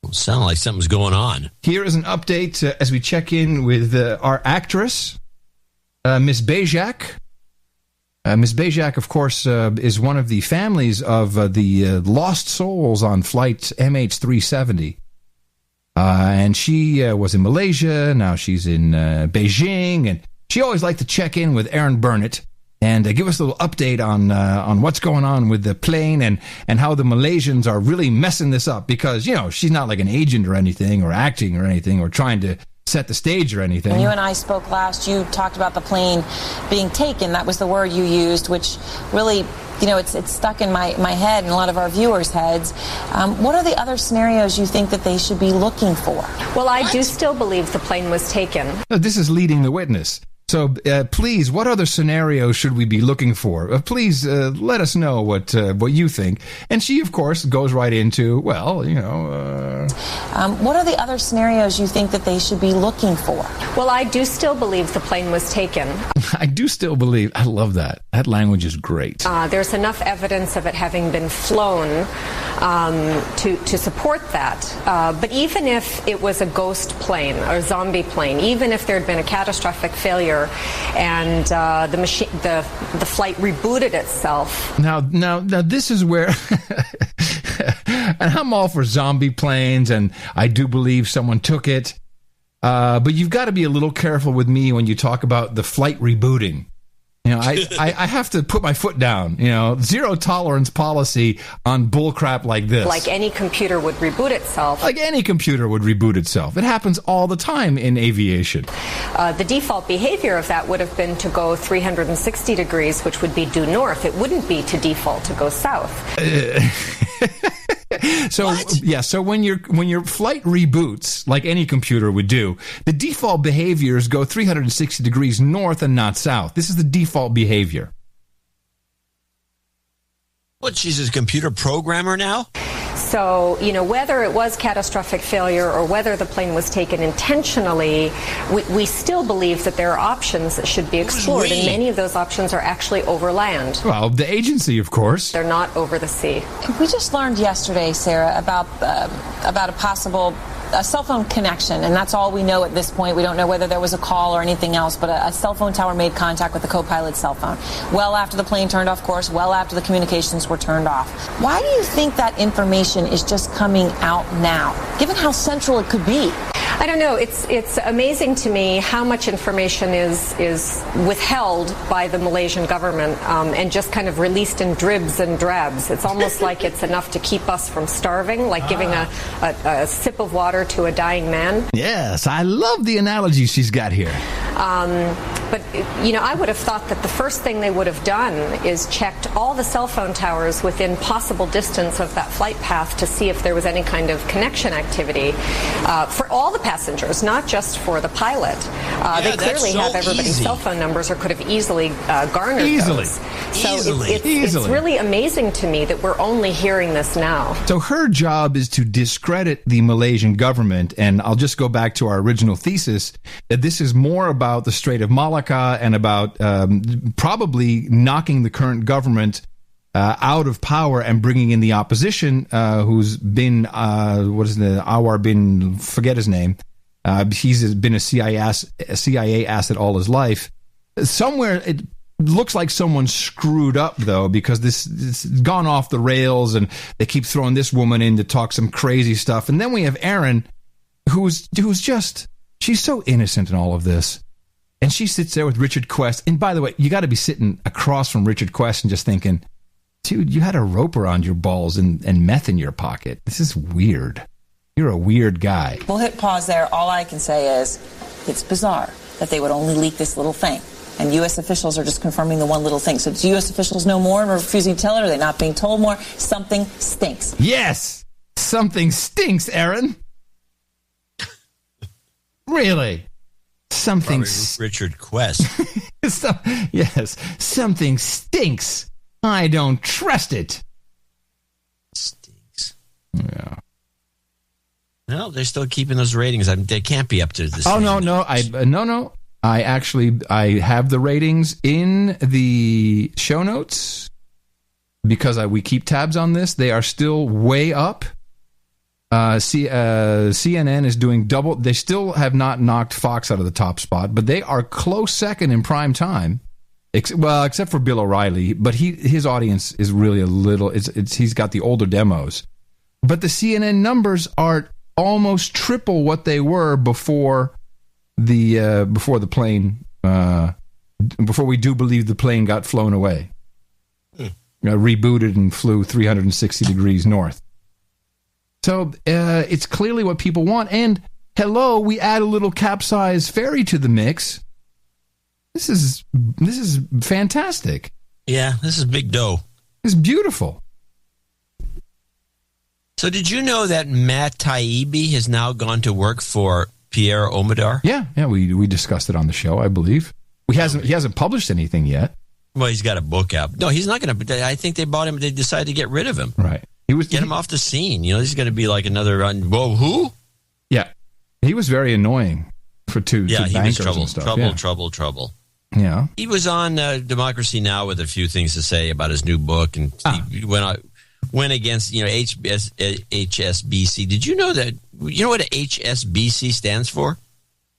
S1: it sounded like something's going on.
S14: Here is an update as we check in with our actress, Miss Bajak. Miss Bajak, of course, is one of the families of the lost souls on flight MH370. And she was in Malaysia, now she's in Beijing, and she always liked to check in with Aaron Burnett and give us a little update on what's going on with the plane and how the Malaysians are really messing this up because, you know, she's not like an agent or anything or acting or anything or trying to set the stage or anything.
S9: When you and I spoke last, you talked about the plane being taken. That was the word you used, which really, you know, it's stuck in my head and a lot of our viewers' heads. What are the other scenarios you think that they should be looking for?
S22: Well, I do still believe the plane was taken.
S14: This is leading the witness. So please, what other scenarios should we be looking for? Please let us know what you think. And she, of course, goes right into, well, you know...
S9: what are the other scenarios you think that they should be looking for?
S22: Well, I do still believe the plane was taken.
S14: I do still believe. I love that. That language is great.
S22: There's enough evidence of it having been flown to support that. But even if it was a ghost plane or zombie plane, even if there had been a catastrophic failure and the flight rebooted itself.
S14: Now this is where, and I'm all for zombie planes, and I do believe someone took it. But you've got to be a little careful with me when you talk about the flight rebooting. You know, I have to put my foot down. You know, zero tolerance policy on bullcrap like this.
S22: Like any computer would reboot itself.
S14: Like any computer would reboot itself. It happens all the time in aviation.
S22: The default behavior of that would have been to go 360 degrees, which would be due north. It wouldn't be to default to go south.
S14: So what? Yeah, so when your flight reboots, like any computer would do, the default behaviors go 360 degrees north and not south. This is the default behavior.
S1: What, she's a computer programmer now?
S22: So, you know, whether it was catastrophic failure or whether the plane was taken intentionally, we still believe that there are options that should be explored, and many of those options are actually over land.
S14: Well, the agency, of course.
S22: They're not over the sea.
S9: We just learned yesterday, Sarah, about a possible cell phone connection, and that's all we know at this point. We don't know whether there was a call or anything else, but a cell phone tower made contact with the co-pilot's cell phone. Well after the plane turned off course, well after the communications were turned off. Why do you think that information is just coming out now, given how central it could be?
S22: I don't know. It's amazing to me how much information is withheld by the Malaysian government and just kind of released in dribs and drabs. It's almost like it's enough to keep us from starving, like giving a sip of water to a dying man.
S14: Yes, I love the analogy she's got here.
S22: But, you know, I would have thought that the first thing they would have done is checked all the cell phone towers within possible distance of that flight path to see if there was any kind of connection activity for all the passengers, not just for the pilot. They clearly have everybody's cell phone numbers or could have easily garnered those. So it's really amazing to me that we're only hearing this now.
S14: So her job is to discredit the Malaysian government, and I'll just go back to our original thesis that this is more about the Strait of Malacca and about probably knocking the current government out of power and bringing in the opposition, who's been, Anwar bin, forget his name. He's been a CIA asset all his life. Somewhere it looks like someone screwed up, though, because it's gone off the rails and they keep throwing this woman in to talk some crazy stuff. And then we have Erin, who's just, she's so innocent in all of this. And she sits there with Richard Quest. And by the way, you got to be sitting across from Richard Quest and just thinking, dude, you had a rope around your balls and meth in your pocket. This is weird. You're a weird guy.
S9: We'll hit pause there. All I can say is it's bizarre that they would only leak this little thing. And U.S. officials are just confirming the one little thing. So do U.S. officials know more and are refusing to tell it? Or are they not being told more? Something stinks.
S14: Yes, something stinks, Aaron. Really? Something
S1: Richard Quest.
S14: Yes, something stinks. I don't trust it.
S1: Stinks.
S14: Yeah.
S1: No, they're still keeping those ratings. They can't be up to this.
S14: Oh, no. I have the ratings in the show notes because we keep tabs on this. They are still way up. CNN is doing double. They still have not knocked Fox out of the top spot, but they are close second in prime time. Except for Bill O'Reilly, but his audience is really a little. He's got the older demos, but the CNN numbers are almost triple what they were before the plane. Before we do believe the plane got flown away, rebooted and flew 360 degrees north. So it's clearly what people want. And hello, we add a little capsized ferry to the mix. This is fantastic.
S1: Yeah, this is big dough.
S14: It's beautiful.
S1: So did you know that Matt Taibbi has now gone to work for Pierre Omidyar?
S14: Yeah, we discussed it on the show, I believe. He hasn't published anything yet.
S1: Well, he's got a book out. No, he's not going to. I think they bought him. They decided to get rid of him.
S14: Right.
S1: Get him off the scene. He's going to be like another. Whoa, who?
S14: Yeah, he was very annoying to bankers and stuff.
S1: Trouble.
S14: Yeah.
S1: He was on Democracy Now! With a few things to say about his new book, and he went against HSBC. Did you know that? You know what HSBC stands for?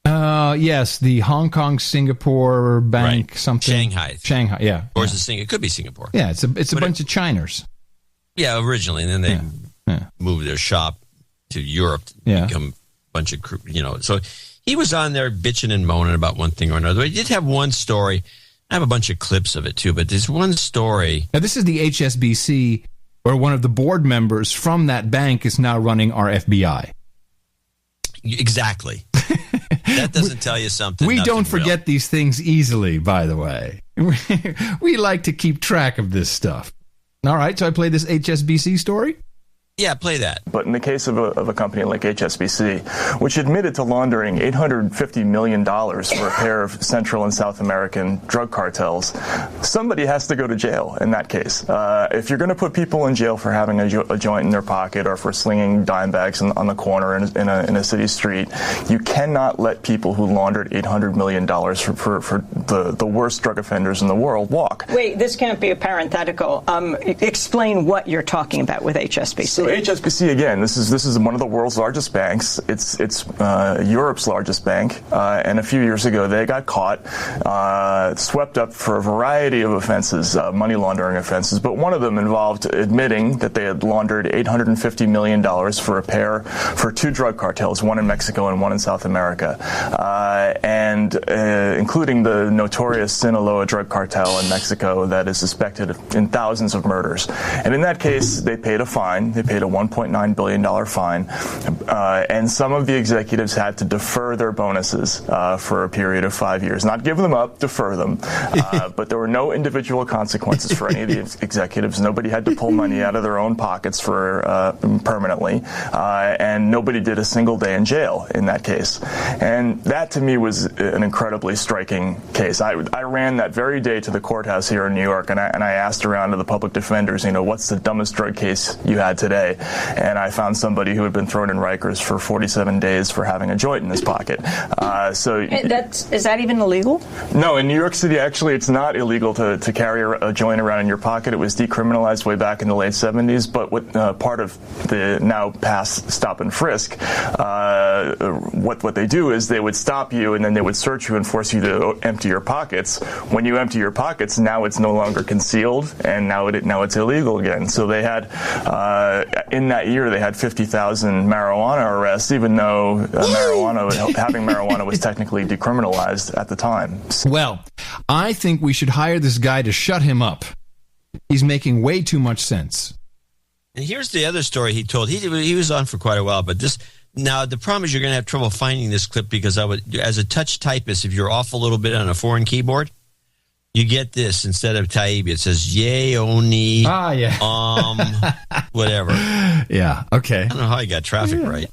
S14: Yes, the Hong Kong Singapore Bank, right. Something. Shanghai, yeah.
S1: Or is it could be Singapore.
S14: Yeah, it's a bunch of Chiners.
S1: Yeah, originally, and then they moved their shop to Europe to become a bunch of, So he was on there bitching and moaning about one thing or another. He did have one story. I have a bunch of clips of it, too, but there's one story.
S14: Now, this is the HSBC, where one of the board members from that bank is now running our FBI.
S1: Exactly. That doesn't tell you something.
S14: We don't forget these things easily, by the way. We like to keep track of this stuff. All right, so I played this HSBC story.
S1: Yeah, play that.
S7: But in the case of a company like HSBC, which admitted to laundering $850 million for a pair of Central and South American drug cartels, somebody has to go to jail in that case. If you're going to put people in jail for having a joint in their pocket or for slinging dime bags on the corner in a city street, you cannot let people who laundered $800 million for the worst drug offenders in the world walk.
S10: Wait, this can't be a parenthetical. Explain what you're talking about with HSBC.
S7: So HSBC, again, this is one of the world's largest banks. It's Europe's largest bank, and a few years ago they got caught, swept up for a variety of offenses, money laundering offenses, but one of them involved admitting that they had laundered $850 million for two drug cartels, one in Mexico and one in South America, and including the notorious Sinaloa drug cartel in Mexico that is suspected in thousands of murders. And in that case, they paid a fine. They paid a $1.9 billion fine, and some of the executives had to defer their bonuses for a period of 5 years. Not give them up, defer them. But there were no individual consequences for any of the executives. Nobody had to pull money out of their own pockets for permanently, and nobody did a single day in jail in that case. And that, to me, was an incredibly striking case. I ran that very day to the courthouse here in New York, and I asked around to the public defenders, what's the dumbest drug case you had today? And I found somebody who had been thrown in Rikers for 47 days for having a joint in his pocket. Is
S10: that even illegal?
S7: No, in New York City, actually, it's not illegal to carry a joint around in your pocket. It was decriminalized way back in the late 70s, but what part of the now past stop and frisk, what they do is they would stop you and then they would search you and force you to empty your pockets. When you empty your pockets, now it's no longer concealed, and now it's illegal again. So they had in that year, they had 50,000 marijuana arrests, even though having marijuana was technically decriminalized at the time.
S14: Well, I think we should hire this guy to shut him up. He's making way too much sense.
S1: And here's the other story he told. He was on for quite a while, but now the problem is you're going to have trouble finding this clip because as a touch typist, if you're off a little bit on a foreign keyboard, You get this, instead of Taibbi, it says yay, oni, whatever.
S14: Yeah, okay.
S1: I don't know how I got traffic right.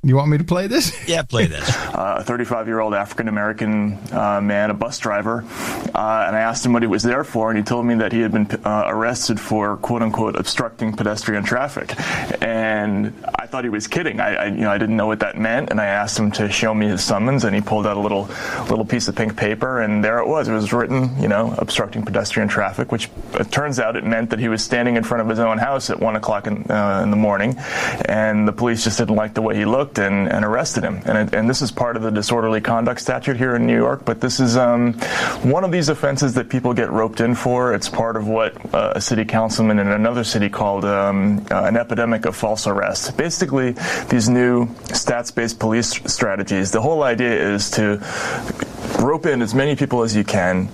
S14: You want me to play this?
S1: Yeah, play this.
S7: A 35-year-old African-American man, a bus driver, and I asked him what he was there for, and he told me that he had been arrested for, quote-unquote, obstructing pedestrian traffic. And I thought he was kidding. I didn't know what that meant, and I asked him to show me his summons, and he pulled out a little piece of pink paper, and there it was. It was written, obstructing pedestrian traffic, which it turns out it meant that he was standing in front of his own house at 1 o'clock in the morning, and the police just didn't like the way he looked and arrested him. And this is part of the disorderly conduct statute here in New York, but this is one of these offenses that people get roped in for. It's part of what a city councilman in another city called an epidemic of false arrest. Basically, these new stats-based police strategies, the whole idea is to rope in as many people as you can,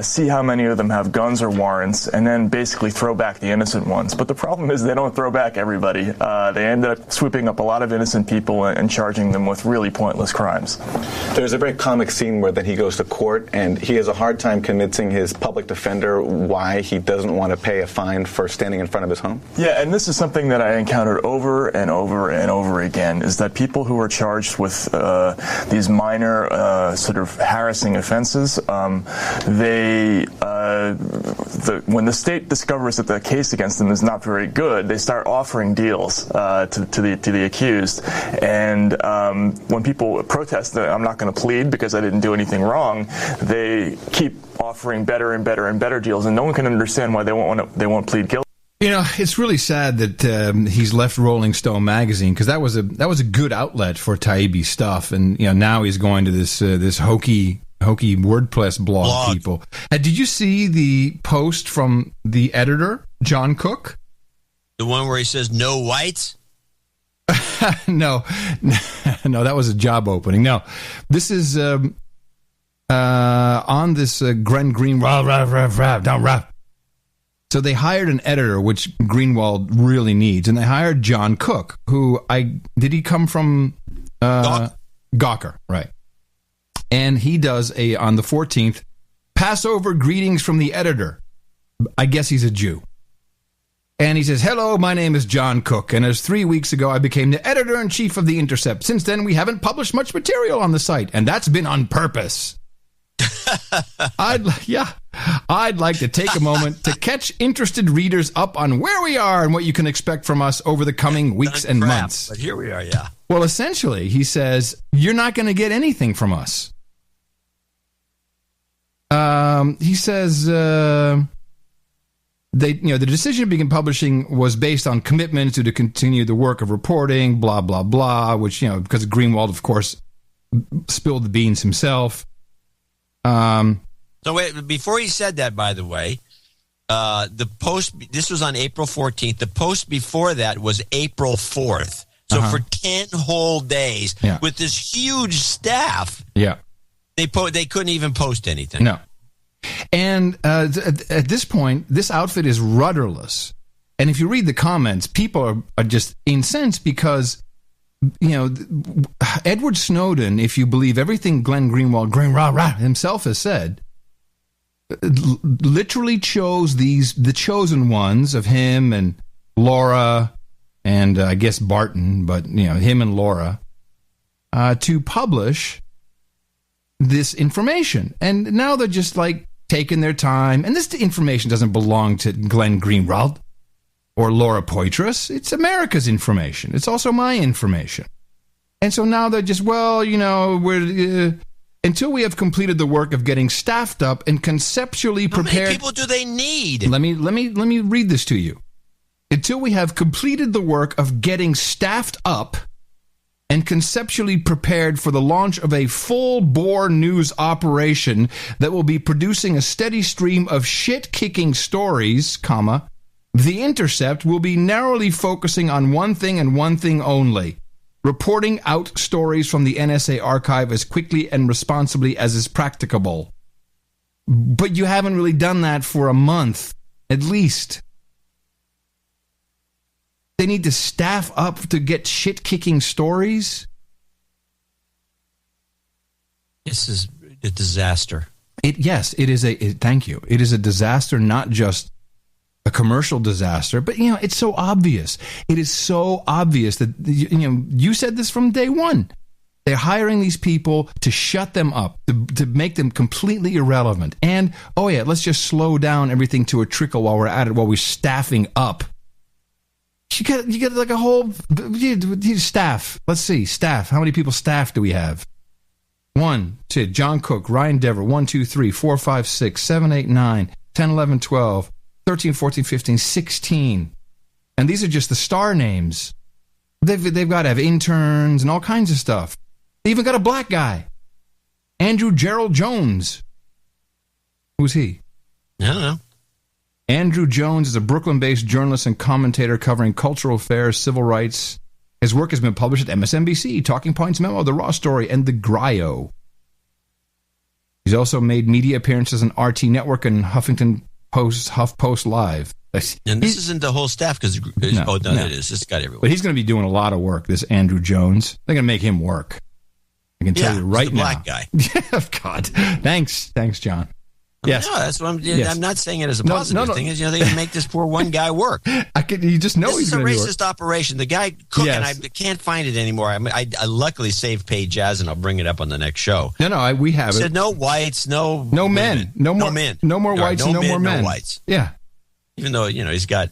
S7: see how many of them have guns or warrants, and then basically throw back the innocent ones. But the problem is they don't throw back everybody. They end up swooping up a lot of innocent people and charging them with really pointless crimes.
S11: There's a very comic scene where then he goes to court and he has a hard time convincing his public defender why he doesn't want to pay a fine for standing in front of his home.
S7: Yeah, and this is something that I encountered over and over and over again, is that people who are charged with these minor sort of harassing offenses, when the state discovers that the case against them is not very good, they start offering deals to the accused. And when people protest that I'm not going to plead because I didn't do anything wrong, they keep offering better and better and better deals, and no one can understand why they won't plead guilty.
S14: It's really sad that he's left Rolling Stone magazine, because that was a good outlet for Taibbi stuff, and now he's going to this hokey WordPress blog people. Did you see the post from the editor, John Cook?
S1: The one where he says no whites?
S14: No, that was a job opening. No, this is on this Glenn Greenwald. So they hired an editor, which Greenwald really needs, and they hired John Cook, who did he come from Gawker, right? And he does on the 14th, Passover greetings from the editor. I guess he's a Jew. And he says, hello, my name is John Cook, and as 3 weeks ago I became the editor-in-chief of The Intercept. Since then, we haven't published much material on the site, and that's been on purpose. I'd like to take a moment to catch interested readers up on where we are and what you can expect from us over the coming weeks and months.
S1: But here we are, yeah.
S14: Well, essentially, he says, you're not going to get anything from us. He says the decision to begin publishing was based on commitments to continue the work of reporting, blah, blah, blah, which, because Greenwald, of course, spilled the beans himself.
S1: So wait, before he said that, by the way, the post, this was on April 14th. The post before that was April 4th. So for 10 whole days with this huge staff, they couldn't even post anything.
S14: No. And at this point, this outfit is rudderless. And if you read the comments, people are just incensed because, Edward Snowden, if you believe everything Glenn Greenwald himself has said, literally chose the chosen ones of him and Laura and I guess Barton, but him and Laura, to publish this information. And now they're just taking their time. And this information doesn't belong to Glenn Greenwald or Laura Poitras. It's America's information. It's also my information. And so now they're just, we're until we have completed the work of getting staffed up and conceptually prepared.
S1: How many people do they need?
S14: Let me read this to you. Until we have completed the work of getting staffed up and conceptually prepared for the launch of a full-bore news operation that will be producing a steady stream of shit-kicking stories, The Intercept will be narrowly focusing on one thing and one thing only: reporting out stories from the NSA archive as quickly and responsibly as is practicable. But you haven't really done that for a month, at least. They need to staff up to get shit-kicking stories?
S1: This is a disaster.
S14: Yes, it is thank you. It is a disaster, not just a commercial disaster, but it's so obvious. It is so obvious that you said this from day one. They're hiring these people to shut them up, to make them completely irrelevant. And, let's just slow down everything to a trickle while we're at it, while we're staffing up. You get like a whole staff. Let's see, staff. How many people staff do we have? 1, 2, John Cook, Ryan Dever, 1, 2, 3, 4, 5, 6, 7, 8, 9, 10, 11, 12, 13, 14, 15, 16. And these are just the star names. They've got to have interns and all kinds of stuff. They even got a black guy, Andrew Gerald Jones. Who's he?
S1: I don't know.
S14: Andrew Jones is a Brooklyn-based journalist and commentator covering cultural affairs, civil rights. His work has been published at MSNBC, Talking Points Memo, The Raw Story, and The Grio. He's also made media appearances on RT Network and Huffington Post's HuffPost Live.
S1: And this isn't the whole staff, because it is. It's got everyone.
S14: But he's going to be doing a lot of work, this Andrew Jones. They're going to make him work. I can tell you right now.
S1: Black guy.
S14: God. Thanks, John. Yes.
S1: No, that's what I'm not saying it as a positive thing. Is they can make this poor one guy work.
S14: You just know he's going to do it.
S1: This is a racist operation. The guy Cook, and I can't find it anymore. I luckily saved Paige Jazz, and I'll bring it up on the next show.
S14: No, we have it.
S1: Said no whites, no
S14: men, no more men, no more whites, no more men.
S1: No whites.
S14: Yeah.
S1: Even though he's got,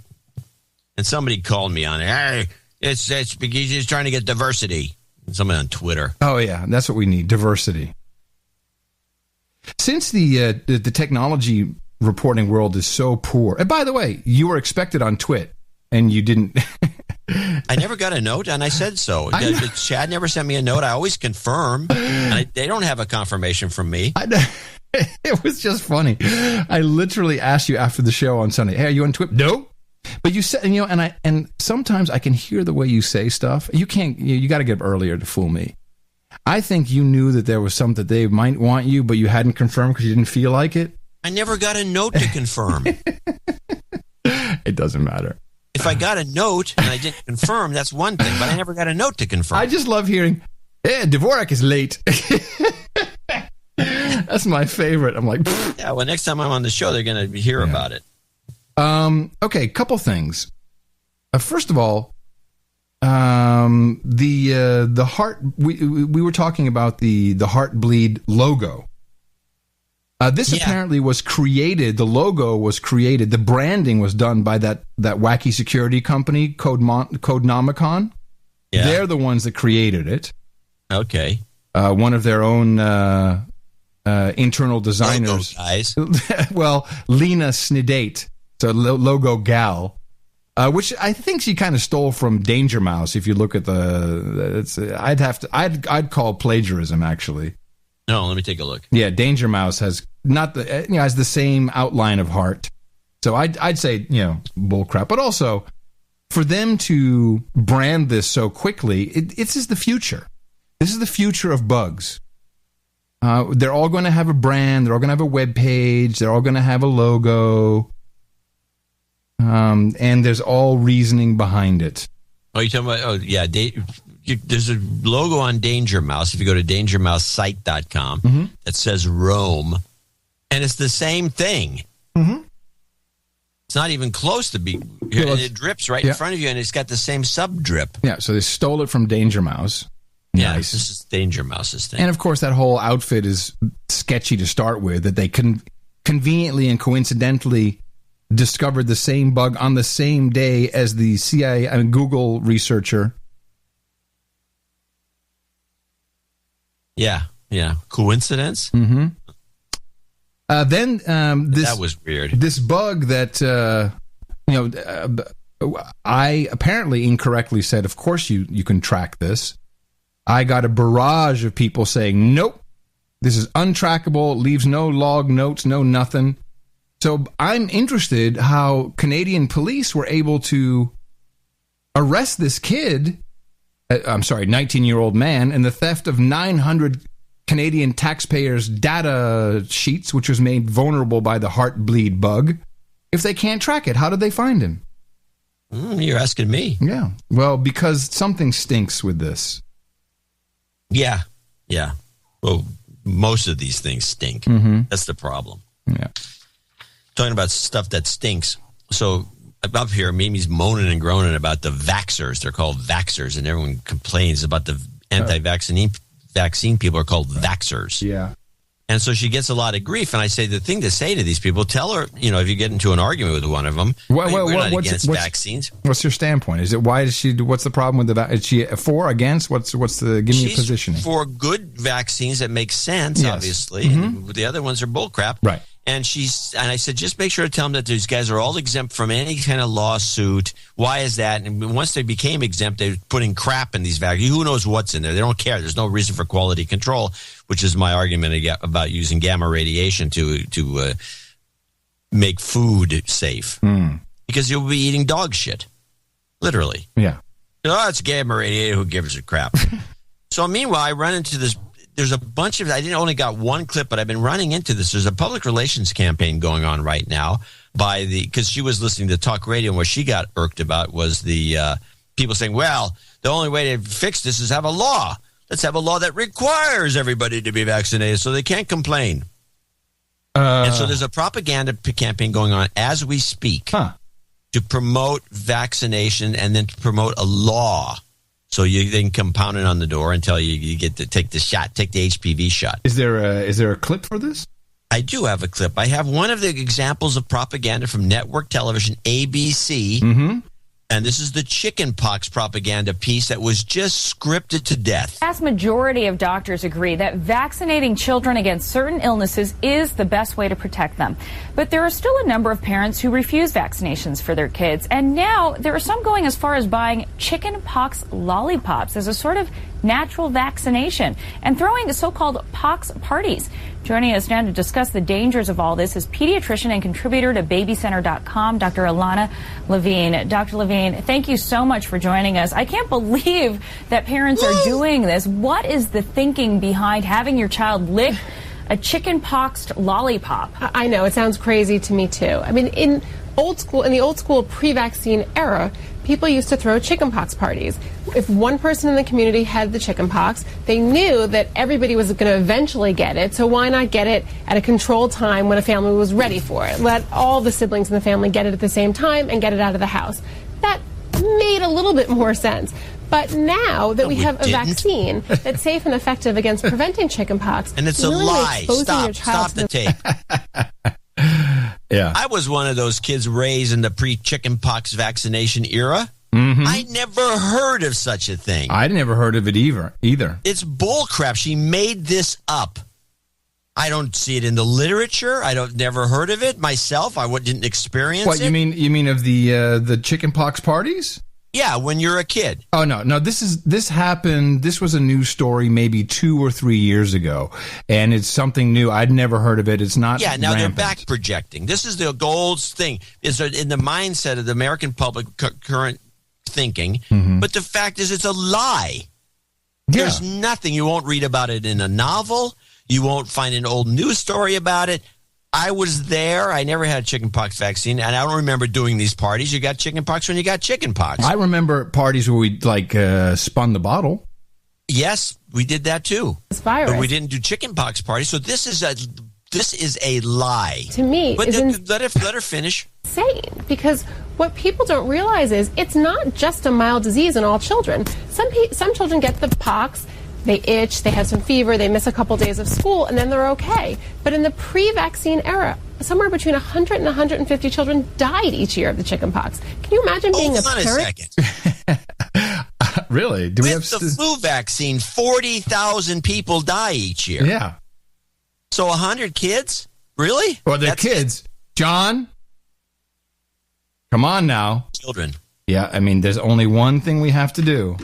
S1: and somebody called me on it. Hey, it's because he's trying to get diversity. Somebody on Twitter.
S14: Oh yeah, that's what we need, diversity. Since the technology reporting world is so poor, and by the way, you were expected on Twit, and you didn't.
S1: I never got a note, and I said so. Chad never sent me a note. I always confirm. They don't have a confirmation from me.
S14: It was just funny. I literally asked you after the show on Sunday, "Hey, are you on Twit?" No. But you said, and sometimes I can hear the way you say stuff. You can't. You got to get up earlier to fool me. I think you knew that there was something that they might want you, but you hadn't confirmed because you didn't feel like it.
S1: I never got a note to confirm.
S14: It doesn't matter.
S1: If I got a note and I didn't confirm, that's one thing, but I never got a note to confirm.
S14: I just love hearing, Dvorak is late. That's my favorite. I'm like, pfft.
S1: Yeah, well, next time I'm on the show, they're going to hear about it.
S14: Okay, couple things. First of all, the heart. We were talking about the Heartbleed logo. This apparently was created. The logo was created. The branding was done by that wacky security company, Codenomicon. Yeah. They're the ones that created it.
S1: Okay.
S14: One of their own internal designers.
S1: Logo guys.
S14: Well, Lena Snidate, so logo gal. Which I think she kind of stole from Danger Mouse. If you look at I'd call plagiarism actually.
S1: No, let me take a look.
S14: Yeah, Danger Mouse has has the same outline of heart. So I'd say bullcrap. But also for them to brand this so quickly, this is the future. This is the future of bugs. They're all going to have a brand. They're all going to have a web page. They're all going to have a logo. And there's all reasoning behind it.
S1: Oh, you're talking about, there's a logo on Danger Mouse. If you go to dangermousesite.com, that says Rome, and it's the same thing. Mm-hmm. It's not even close to be, and it drips right in front of you, and it's got the same sub-drip.
S14: Yeah, so they stole it from Danger Mouse.
S1: Yeah,
S14: nice.
S1: This is Danger Mouse's thing.
S14: And, of course, that whole outfit is sketchy to start with, that they conveniently and coincidentally discovered the same bug on the same day as the CIA and Google researcher.
S1: Yeah. Coincidence?
S14: Mm-hmm. Then that
S1: was weird.
S14: This bug that I apparently incorrectly said, of course you can track this. I got a barrage of people saying, nope, this is untrackable, leaves no log notes, no nothing. So I'm interested how Canadian police were able to arrest this kid, 19-year-old man, in the theft of 900 Canadian taxpayers' data sheets, which was made vulnerable by the Heartbleed bug. If they can't track it, how did they find him?
S1: You're asking me.
S14: Yeah. Well, because something stinks with this.
S1: Yeah. Well, most of these things stink.
S14: Mhm.
S1: That's the problem.
S14: Yeah.
S1: Talking about stuff that stinks. So up here, Mimi's moaning and groaning about the vaxxers. They're called vaxxers, and everyone complains about the vaccine people are called vaxxers.
S14: Yeah.
S1: And so she gets a lot of grief. And I say the thing to say to these people, tell her, if you get into an argument with one of them, we're not against vaccines.
S14: What's your standpoint? Is it what's the problem with the is she for, against? Give me a positioning.
S1: For good vaccines that make sense,
S14: Yes.
S1: obviously.
S14: Mhm.
S1: And the other ones are bullcrap.
S14: Right.
S1: And I said, just make sure to tell them that these guys are all exempt from any kind of lawsuit. Why is that? And once they became exempt, they're putting crap in these vaccines. Who knows what's in there? They don't care. There's no reason for quality control, which is my argument about using gamma radiation to make food safe. Because you'll be eating dog shit. Literally.
S14: Yeah.
S1: Oh, it's gamma radiation. Who gives a crap? So meanwhile, I run into this. There's a bunch of, I didn't only got one clip, but I've been running into this. There's a public relations campaign going on right now because she was listening to talk radio, and what she got irked about was the people saying, well, the only way to fix this is have a law. Let's have a law that requires everybody to be vaccinated so they can't complain. And so there's a propaganda campaign going on as we speak to promote vaccination and then to promote a law. So they can come pounding on the door until you get to take the shot, take the HPV shot.
S14: Is there a clip for this?
S1: I do have a clip. I have one of the examples of propaganda from network television, ABC.
S14: Mm-hmm.
S1: And this is the chickenpox propaganda piece that was just scripted to death.
S12: The vast majority of doctors agree that vaccinating children against certain illnesses is the best way to protect them. But there are still a number of parents who refuse vaccinations for their kids. And now there are some going as far as buying chickenpox lollipops as a sort of natural vaccination and throwing so-called pox parties. Joining us now to discuss the dangers of all this is pediatrician and contributor to BabyCenter.com, Dr. Ilana Levine. Dr. Levine, thank you so much for joining us. I can't believe that parents are doing this. What is the thinking behind having your child lick a chickenpoxed lollipop?
S15: I know, it sounds crazy to me too. I mean, in the old school pre-vaccine era, people used to throw chickenpox parties. If one person in the community had the chickenpox, they knew that everybody was going to eventually get it, so why not get it at a controlled time when a family was ready for it? Let all the siblings in the family get it at the same time and get it out of the house. That made a little bit more sense. But now that we have a vaccine that's safe and effective against preventing chickenpox,
S1: and it's a
S15: really
S1: lie.
S15: Your
S1: Stop the tape.
S14: Yeah.
S1: I was one of those kids raised in the pre-chickenpox vaccination era.
S14: Mm-hmm.
S1: I never heard of such a thing.
S14: I never heard of it either.
S1: It's bullcrap. She made this up. I don't see it in the literature. Never heard of it myself. Didn't experience it.
S14: What you mean of the chickenpox parties?
S1: Yeah, when you're a kid.
S14: Oh no! This happened. This was a news story maybe 2 or 3 years ago, and it's something new. I'd never heard of it. It's not.
S1: Yeah, now
S14: rampant.
S1: they're back projecting. This is the gold thing. Is in the mindset of the American public current thinking.
S14: Mm-hmm.
S1: But the fact is, it's a lie.
S14: Yeah.
S1: There's nothing. You won't read about it in a novel. You won't find an old news story about it. I was there. I never had a chickenpox vaccine, and I don't remember doing these parties. You got chickenpox when you got chickenpox.
S14: I remember parties where we spun the bottle.
S1: Yes, we did that too.
S15: It's virus.
S1: But we didn't do chickenpox parties. So this is a lie.
S15: To me,
S1: but let her finish.
S15: Insane, because what people don't realize is it's not just a mild disease in all children. Some children get the pox. They itch, they have some fever, they miss a couple days of school, and then they're okay. But in the pre-vaccine era, somewhere between 100 and 150 children died each year of the chickenpox. Can you imagine being a parent?
S14: Really?
S1: Do we have the flu vaccine? 40,000 people die each year.
S14: Yeah.
S1: So 100 kids? Really?
S14: Well, they're kids. John, come on now.
S1: Children.
S14: Yeah, I mean, there's only one thing we have to do.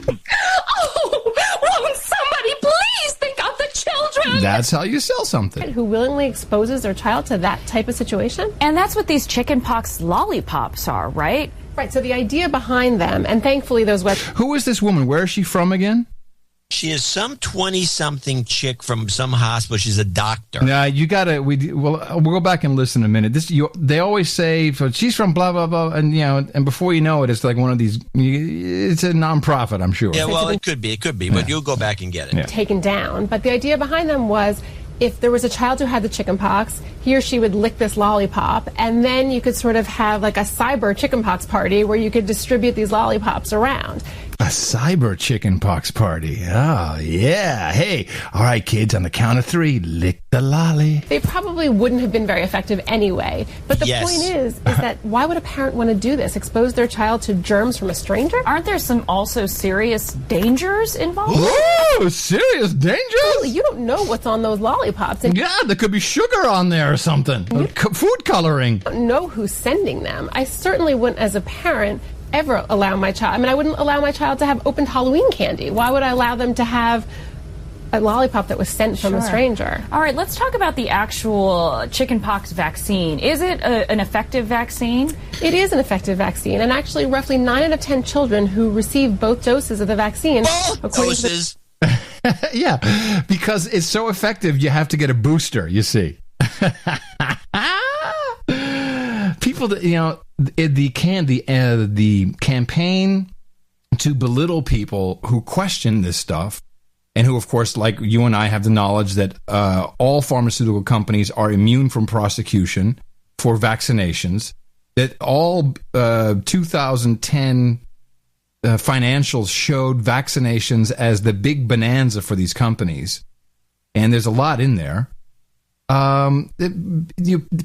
S14: That's how you sell something.
S15: Who willingly exposes their child to that type of situation?
S12: And that's what these chickenpox lollipops are, right?
S15: Right, so the idea behind them, and thankfully those websites...
S14: Who is this woman? Where is she from again?
S1: She is some 20-something chick from some hospital. She's a doctor.
S14: Nah, you gotta. We'll go back and listen a minute. They always say she's from blah blah blah, and and before you know it, it's like one of these. It's a nonprofit, I'm sure.
S1: Yeah, well, it could be, but you'll go back and get it.
S15: Taken down, but the idea behind them was if there was a child who had the chickenpox, he or she would lick this lollipop, and then you could sort of have like a cyber chickenpox party where you could distribute these lollipops around.
S14: A cyber chickenpox party. Oh, yeah. Hey, all right, kids, on the count of 3, lick the lolly.
S15: They probably wouldn't have been very effective anyway. But the point is that why would a parent want to do this? Expose their child to germs from a stranger?
S12: Aren't there some also serious dangers involved?
S14: Oh, serious dangers?
S15: Really, you don't know what's on those lollipops. And
S14: yeah, there could be sugar on there or something. Food coloring.
S15: You don't know who's sending them. I certainly wouldn't, as a parent, ever allow my child. I mean, I wouldn't allow my child to have opened Halloween candy. Why would I allow them to have a lollipop that was sent from a stranger?
S12: All right, let's talk about the actual chickenpox vaccine. Is it an effective vaccine?
S15: It is an effective vaccine, and actually roughly 9 out of 10 children who receive both doses of the vaccine...
S1: Doses?
S14: Yeah, because it's so effective, you have to get a booster, you see. People that, the campaign to belittle people who question this stuff, and who, of course, like you and I, have the knowledge that all pharmaceutical companies are immune from prosecution for vaccinations, that all 2010 financials showed vaccinations as the big bonanza for these companies, and there's a lot in there.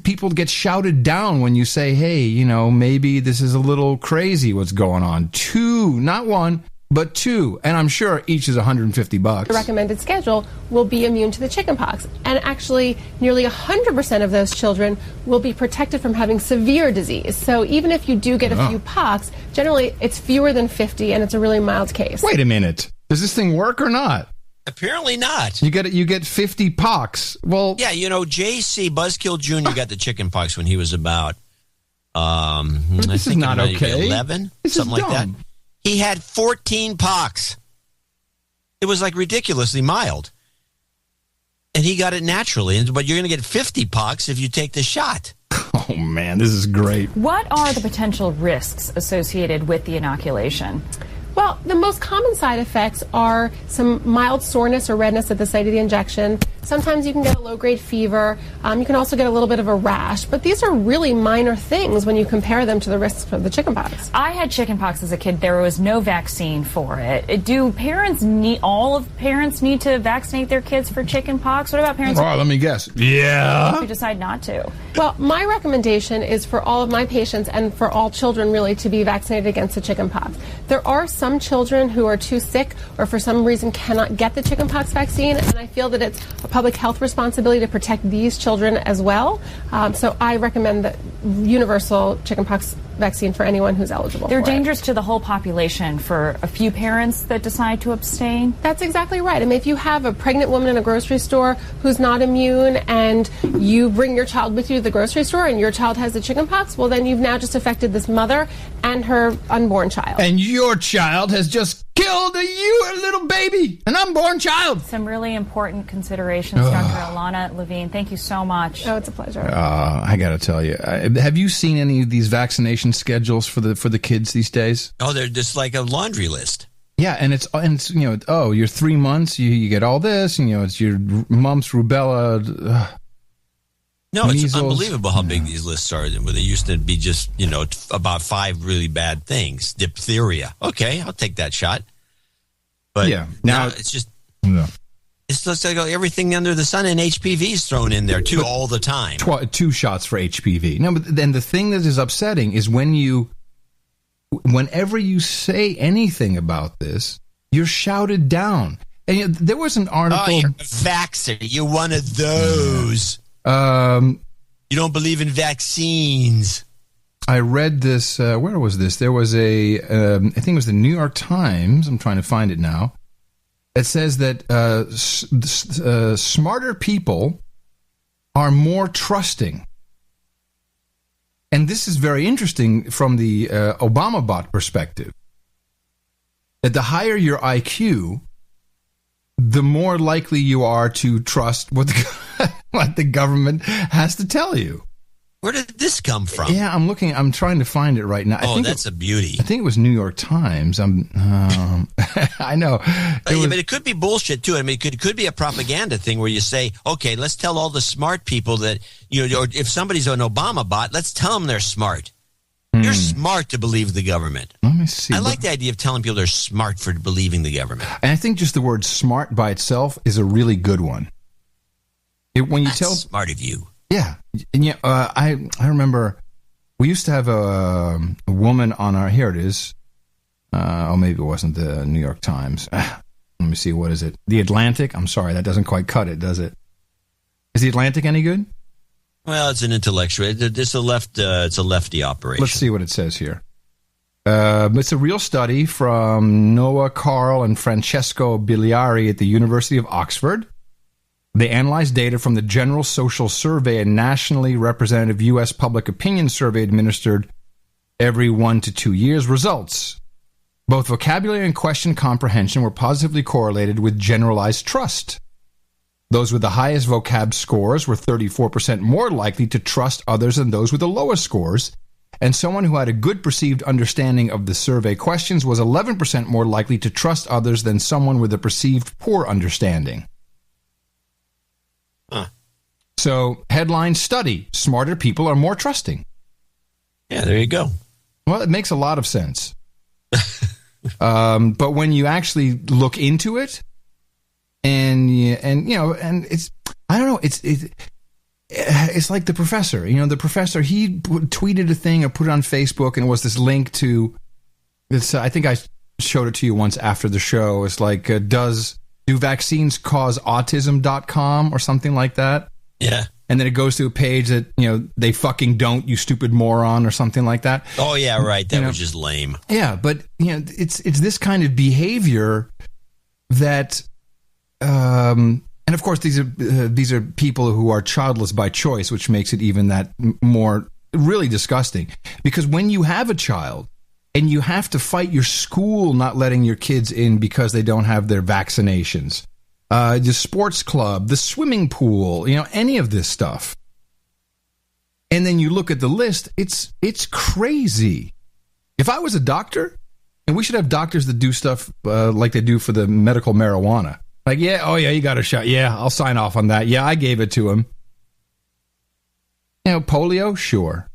S14: People get shouted down when you say, hey, maybe this is a little crazy what's going on. 2, not 1, but 2. And I'm sure each is $150.
S15: The recommended schedule will be immune to the chickenpox. And actually, nearly 100% of those children will be protected from having severe disease. So even if you do get a few pox, generally it's fewer than 50 and it's a really mild case.
S14: Wait a minute. Does this thing work or not?
S1: Apparently not.
S14: You get 50 pox. Well,
S1: yeah, J.C. Buzzkill Jr. got the chicken pox when he was about,
S14: this is not okay.
S1: 11,
S14: this
S1: something
S14: is
S1: like that. He had 14 pox. It was like ridiculously mild, and he got it naturally. But you're going to get 50 pox if you take the shot.
S14: Oh man, this is great.
S12: What are the potential risks associated with the inoculation?
S15: Well, the most common side effects are some mild soreness or redness at the site of the injection. Sometimes you can get a low-grade fever. You can also get a little bit of a rash. But these are really minor things when you compare them to the risks of the chickenpox.
S12: I had chickenpox as a kid. There was no vaccine for it. Do all of parents need to vaccinate their kids for chickenpox? What about parents
S14: let me guess. Yeah.
S12: who decide not to?
S15: Well, my recommendation is for all of my patients and for all children really to be vaccinated against the chickenpox. There are some children who are too sick or for some reason cannot get the chickenpox vaccine, and I feel that it's a public health responsibility to protect these children as well. So I recommend the universal chickenpox vaccine for anyone who's eligible.
S12: They're dangerous to the whole population for a few parents that decide to abstain?
S15: That's exactly right. I mean, if you have a pregnant woman in a grocery store who's not immune and you bring your child with you to the grocery store and your child has the chickenpox, well, then you've now just affected this mother and her unborn child.
S14: And your child has just killed a little baby, an unborn child.
S12: Some really important considerations, Dr. Ilana Levine. Thank you so much.
S15: Oh, it's a pleasure.
S14: I got to tell you, have you seen any of these vaccination schedules for the kids these days?
S1: Oh, they're just like a laundry list.
S14: Yeah, and it's you're 3 months, you get all this, and it's your mumps, rubella.
S1: No, it's
S14: measles.
S1: unbelievable how big these lists are. Where they used to be just, about 5 really bad things. Diphtheria. Okay, I'll take that shot. But now it's just, it's just like everything under the sun, and HPV is thrown in there too all the time.
S14: 2 shots for HPV. No, but then the thing that is upsetting is whenever you say anything about this, you're shouted down. And there was an article.
S1: Oh, you're a vaxxer. You're one of those. You don't believe in vaccines.
S14: I read this. Where was this? There was I think it was the New York Times. I'm trying to find it now. It says that smarter people are more trusting. And this is very interesting from the Obama bot perspective. That the higher your IQ, the more likely you are to trust what the government has to tell you.
S1: Where did this come from?
S14: Yeah, I'm trying to find it right now.
S1: That's a beauty.
S14: I think it was New York Times. I know.
S1: But it could be bullshit too. I mean, it could be a propaganda thing where you say, okay, let's tell all the smart people that, or if somebody's an Obama bot, let's tell them they're smart. You're smart to believe the government.
S14: Let me see.
S1: I like the idea of telling people they're smart for believing the government.
S14: And I think just the word smart by itself is a really good one.
S1: That's smart of you.
S14: Yeah. And I remember we used to have a woman on our, here it is. Maybe it wasn't the New York Times. Let me see, what is it? The Atlantic? I'm sorry, that doesn't quite cut it, does it? Is the Atlantic any good?
S1: Well, it's an intellectual. It's a lefty operation.
S14: Let's see what it says here. It's a real study from Noah Carl and Francesco Biliari at the University of Oxford. They analyzed data from the General Social Survey, a nationally representative U.S. public opinion survey administered every 1 to 2 years. Results: both vocabulary and question comprehension were positively correlated with generalized trust. Those with the highest vocab scores were 34% more likely to trust others than those with the lowest scores, and someone who had a good perceived understanding of the survey questions was 11% more likely to trust others than someone with a perceived poor understanding. So, headline study, smarter people are more trusting.
S1: Yeah, there you go.
S14: Well, it makes a lot of sense. But when you actually look into it, and it's, I don't know, it's like the professor. The professor, he tweeted a thing or put it on Facebook, and it was this link to this. I think I showed it to you once after the show. It's like, do vaccines cause autism.com or something like that?
S1: Yeah.
S14: And then it goes to a page that, they fucking don't, you stupid moron, or something like that.
S1: Oh, yeah, right. That was just lame.
S14: Yeah, but, it's this kind of behavior that, and of course, these are people who are childless by choice, which makes it even that more really disgusting. Because when you have a child, and you have to fight your school not letting your kids in because they don't have their vaccinations, the sports club, the swimming pool, any of this stuff. And then you look at the list, it's crazy. If I was a doctor, and we should have doctors that do stuff like they do for the medical marijuana. Like, you got a shot. Yeah, I'll sign off on that. Yeah, I gave it to him. Polio? Sure.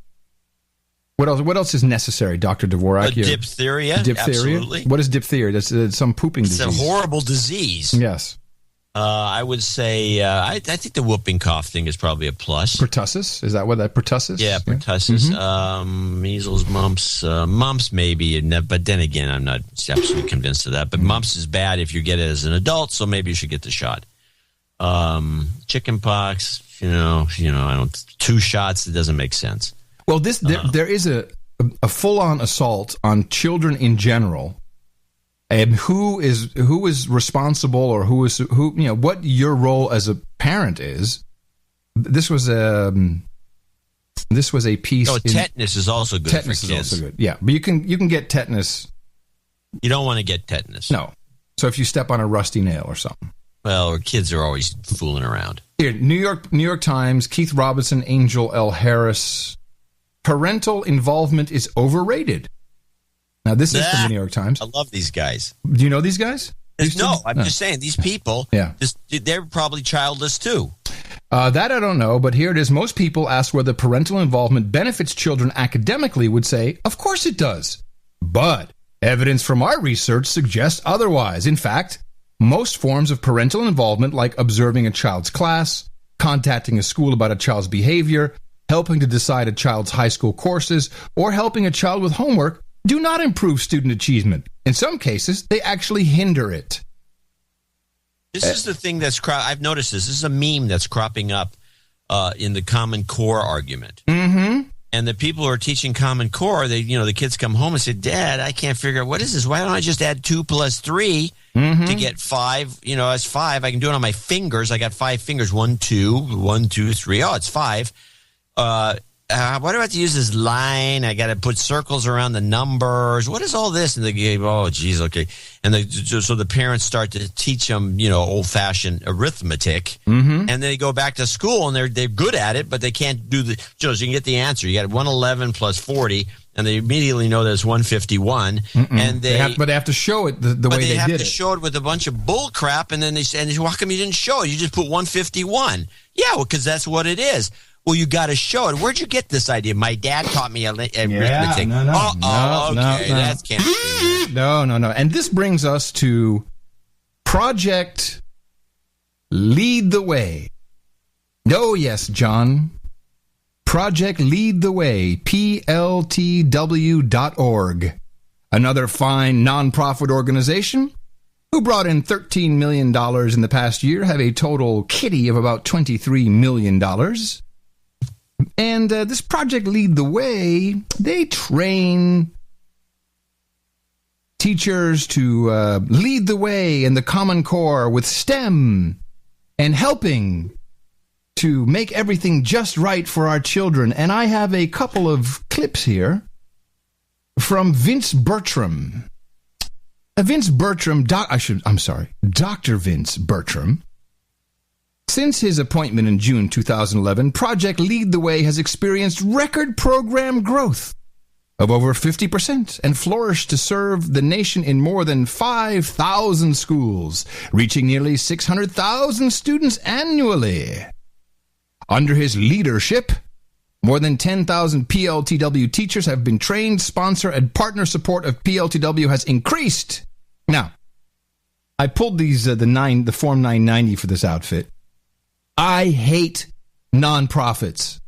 S14: What else is necessary, Dr. Dvorak?
S1: Diphtheria? Absolutely.
S14: What is diphtheria? That's some pooping disease.
S1: It's a horrible disease.
S14: Yes.
S1: I would say, I think the whooping cough thing is probably a plus.
S14: Pertussis? Is that what that pertussis?
S1: Yeah, pertussis. Mm-hmm. Measles, mumps. Mumps maybe, but then again, I'm not absolutely convinced of that. But mumps is bad if you get it as an adult, so maybe you should get the shot. Chicken pox, I don't. 2 shots, it doesn't make sense.
S14: Well, there is a full-on assault on children in general. And who is responsible, or what your role as a parent is. This was a piece.
S1: Tetanus is also good.
S14: Tetanus
S1: for kids.
S14: is also good. Yeah, but you can get tetanus.
S1: You don't want to get tetanus.
S14: No. So if you step on a rusty nail or something.
S1: Well, kids are always fooling around.
S14: Here, New York Times, Keith Robinson, Angel L. Harris. Parental involvement is overrated. Now, this is from the New York Times.
S1: I love these guys.
S14: Do you know these guys?
S1: I'm just saying, these people, they're probably childless too.
S14: That I don't know, but here it is. Most people asked whether parental involvement benefits children academically would say, of course it does. But evidence from our research suggests otherwise. In fact, most forms of parental involvement, like observing a child's class, contacting a school about a child's behavior, helping to decide a child's high school courses, or helping a child with homework, do not improve student achievement. In some cases, they actually hinder it.
S1: This is the thing that's I've noticed this. This is a meme that's cropping up in the Common Core argument.
S14: Mm-hmm.
S1: And the people who are teaching Common Core, the kids come home and say, Dad, I can't figure out what is this. Why don't I just add 2 + 3 to get 5? It's 5. I can do it on my fingers. I got 5 fingers. 1, 2, 1, 2, 3. Oh, it's 5. why do I have to use this line? I got to put circles around the numbers. What is all this? And they go, oh, geez, okay. And so the parents start to teach them, old-fashioned arithmetic.
S14: Mm-hmm.
S1: And then they go back to school, and they're good at it, but they can't do so you can get the answer. You got 111 plus 40, and they immediately know that it's 151. And they
S14: have to show it the way they did it.
S1: But they have to show it with a bunch of bull crap, and then they say, how come you didn't show it? You just put 151. Yeah, well, because that's what it is. Well, you got to show it. Where'd you get this idea? My dad taught me arithmetic.
S14: No.
S1: That can't be.
S14: No. And this brings us to Project Lead the Way. Oh, yes, John. Project Lead the Way, PLTW.org. Another fine nonprofit organization who brought in $13 million in the past year, have a total kitty of about $23 million. And this Project Lead the Way, they train teachers to lead the way in the Common Core with STEM and helping to make everything just right for our children. And I have a couple of clips here from Vince Bertram. Dr. Vince Bertram. Since his appointment in June 2011, Project Lead the Way has experienced record program growth of over 50% and flourished to serve the nation in more than 5,000 schools, reaching nearly 600,000 students annually. Under his leadership, more than 10,000 PLTW teachers have been trained. Sponsor and partner support of PLTW has increased. Now, I pulled these the Form 990 for this outfit. I hate nonprofits.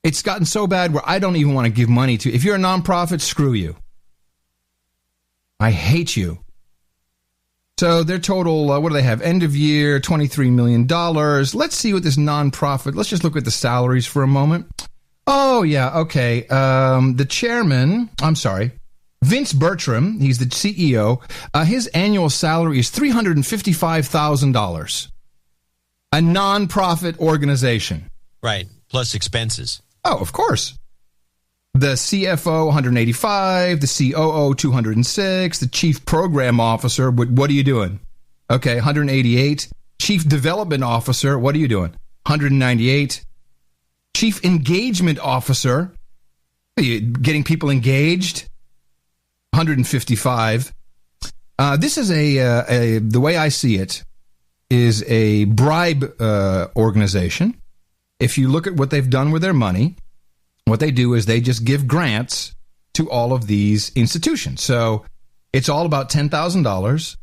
S14: It's gotten so bad where I don't even want to give money to. If you're a nonprofit, screw you. I hate you. So their total, what do they have? End of year, $23 million. Let's see what this nonprofit, let's just look at the salaries for a moment. Oh, yeah, okay. The chairman, Vince Bertram, he's the CEO. His annual salary is $355,000. A nonprofit organization.
S1: Right, plus expenses.
S14: Oh, of course. The CFO, 185, the COO, 206, the chief program officer, what are you doing? Okay, 188. Chief development officer, what are you doing? 198. Chief engagement officer, are you getting people engaged? 155. This is the way I see it, is a bribe organization. If you look at what they've done with their money, what they do is they just give grants to all of these institutions. So it's all about $10,000.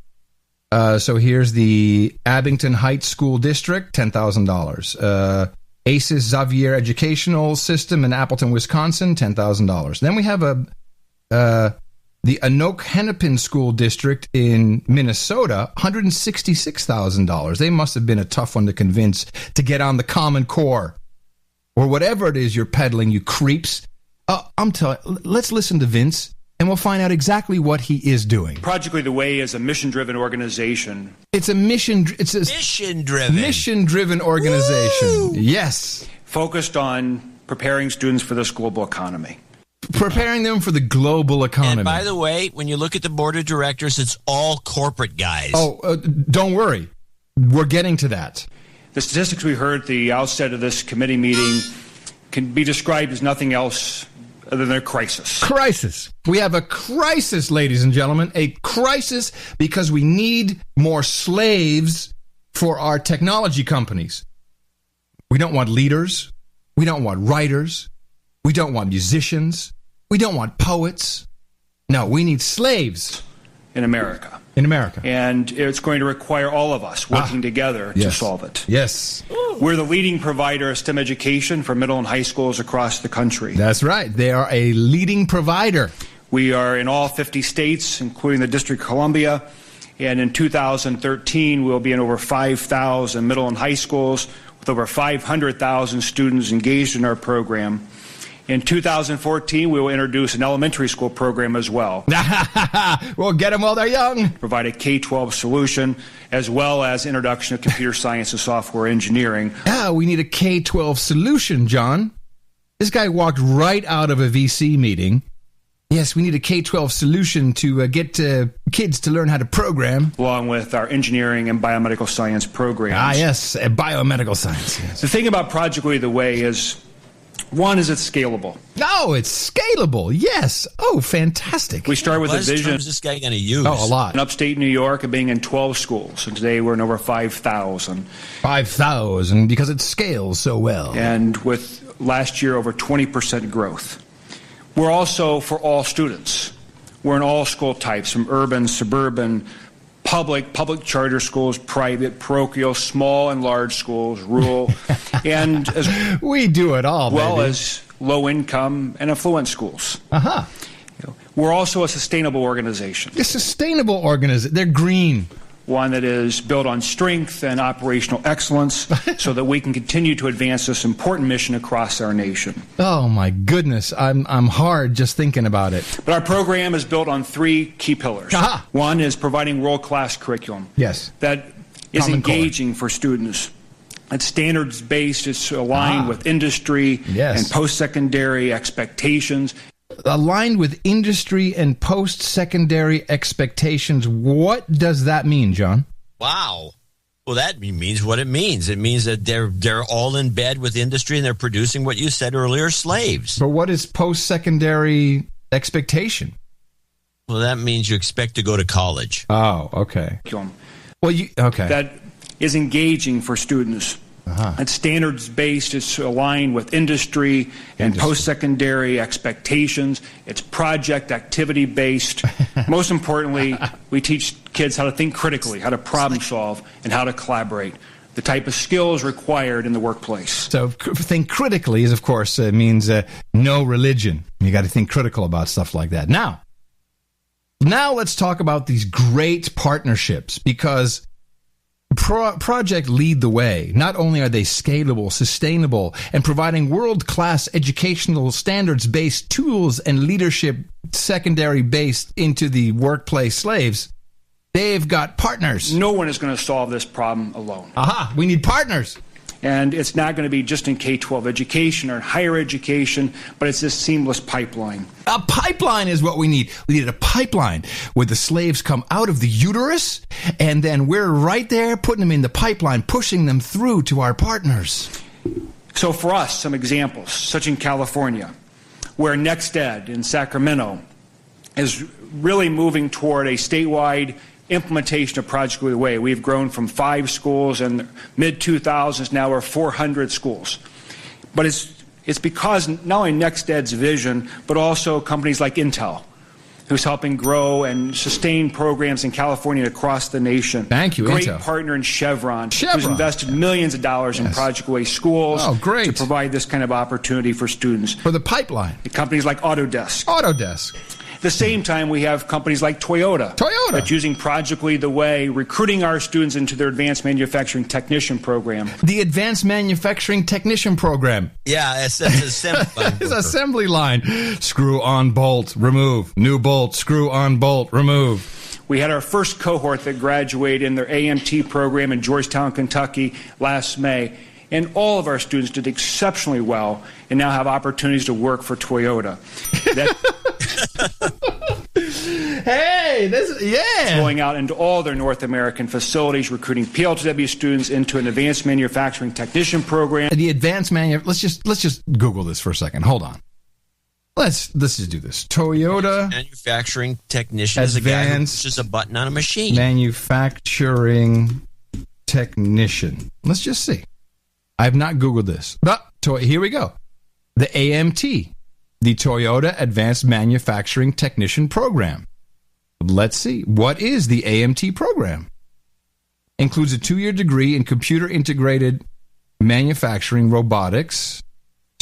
S14: So here's the Abington Heights School District, $10,000. ACES Xavier Educational System in Appleton, Wisconsin, $10,000. Then we have the Anoke Hennepin School District in Minnesota, $166,000. They must have been a tough one to convince to get on the Common Core. Or whatever it is you're peddling, you creeps. I'm telling you, let's listen to Vince, and we'll find out exactly what he is doing.
S13: Project Lead the Way is a mission-driven organization.
S14: It's a mission-driven organization. Woo! Yes.
S13: Focused on preparing students for this global economy.
S14: Preparing them for the global economy.
S1: And by the way, when you look at the board of directors, it's all corporate guys.
S14: Oh, don't worry. We're getting to that.
S13: The statistics we heard at the outset of this committee meeting can be described as nothing else other than a crisis.
S14: Crisis. We have a crisis, ladies and gentlemen. A crisis because we need more slaves for our technology companies. We don't want leaders. We don't want writers. We don't want musicians. We don't want poets. No, we need slaves.
S13: In America. And it's going to require all of us working together to solve it.
S14: Yes.
S13: We're the leading provider of STEM education for middle and high schools across the country.
S14: That's right. They are a leading provider.
S13: We are in all 50 states, including the District of Columbia. And in 2013, we'll be in over 5,000 middle and high schools with over 500,000 students engaged in our program. In 2014, we will introduce an elementary school program as well.
S14: We'll get them while they're young.
S13: Provide a K-12 solution, as well as introduction of computer science and software engineering.
S14: Yeah, we need a K-12 solution, John. This guy walked right out of a VC meeting. Yes, we need a K-12 solution to get kids to learn how to program.
S13: Along with our engineering and biomedical science programs.
S14: Ah, yes, biomedical science. Yes.
S13: The thing about Project Lead the Way is, one, is it's scalable.
S14: Oh, it's scalable. Yes. Oh, fantastic.
S13: We start with a vision.
S1: What is this guy going to use?
S14: Oh, a lot.
S13: In upstate New York, and being in 12 schools. And today we're in over 5,000.
S14: 5,000, because it scales so well.
S13: And with last year, over 20% growth. We're also for all students. We're in all school types, from urban, suburban, public charter schools, private, parochial, small and large schools, rural, and as
S14: we do it all,
S13: well
S14: baby.
S13: As low income and affluent schools.
S14: Uh-huh.
S13: We're also a sustainable organization.
S14: A sustainable organization. They're green.
S13: One that is built on strength and operational excellence so that we can continue to advance this important mission across our nation.
S14: Oh, my goodness. I'm hard just thinking about it.
S13: But our program is built on 3 key pillars.
S14: Aha.
S13: One is providing world-class curriculum.
S14: Yes.
S13: That is
S14: Common
S13: engaging for students. It's standards-based. It's aligned with industry and post-secondary expectations.
S14: Aligned with industry and post-secondary expectations. What does that mean, John?
S1: Wow. Well, that means what it means. It means that they're all in bed with industry and they're producing what you said earlier, slaves.
S14: But what is post-secondary expectation?
S1: Well, that means you expect to go to college.
S14: Oh, okay. Well, okay.
S13: That is engaging for students. It's standards-based. It's aligned with industry and post-secondary expectations. It's project activity-based. Most importantly, we teach kids how to think critically, how to problem solve, and how to collaborate. The type of skills required in the workplace.
S14: So think critically is, of course, means no religion. You got to think critical about stuff like that. Now let's talk about these great partnerships, because Project Lead the Way, not only are they scalable, sustainable, and providing world-class educational standards-based tools and leadership secondary-based into the workplace slaves, they've got partners.
S13: No one is going to solve this problem alone.
S14: Aha, we need partners.
S13: And it's not going to be just in K-12 education or in higher education, but it's this seamless pipeline.
S14: A pipeline is what we need. We need a pipeline where the slaves come out of the uterus, and then we're right there putting them in the pipeline, pushing them through to our partners.
S13: So for us, some examples, such in California, where NextEd in Sacramento is really moving toward a statewide implementation of Project Lead the Way. We've grown from 5 schools in the mid-2000s, now we're 400 schools. But it's because not only NextEd's vision, but also companies like Intel, who's helping grow and sustain programs in California and across the nation.
S14: Thank you,
S13: Great
S14: Intel.
S13: Partner in Chevron, who's invested millions of dollars in Project Lead schools to provide this kind of opportunity for students.
S14: For the pipeline.
S13: Companies like Autodesk. At the same time, we have companies like Toyota. That's using Project Lead the Way, recruiting our students into their Advanced Manufacturing Technician program.
S14: The Advanced Manufacturing Technician program.
S1: Yeah, it's assembly line.
S14: It's assembly line. Screw on bolt, remove. New bolt, screw on bolt, remove.
S13: We had our first cohort that graduated in their AMT program in Georgetown, Kentucky last May. And all of our students did exceptionally well and now have opportunities to work for Toyota.
S14: Hey,
S13: going out into all their North American facilities, recruiting PLTW students into an Advanced Manufacturing Technician program.
S14: The Advanced let's just Google this for a second. Hold on. Let's just do this. Toyota
S1: Manufacturing Technician is a guy who pushes a button on a machine.
S14: Manufacturing Technician. Let's just see. I have not Googled this. But here we go. The AMT, the Toyota Advanced Manufacturing Technician Program. Let's see. What is the AMT program? Includes a 2-year degree in computer integrated manufacturing robotics.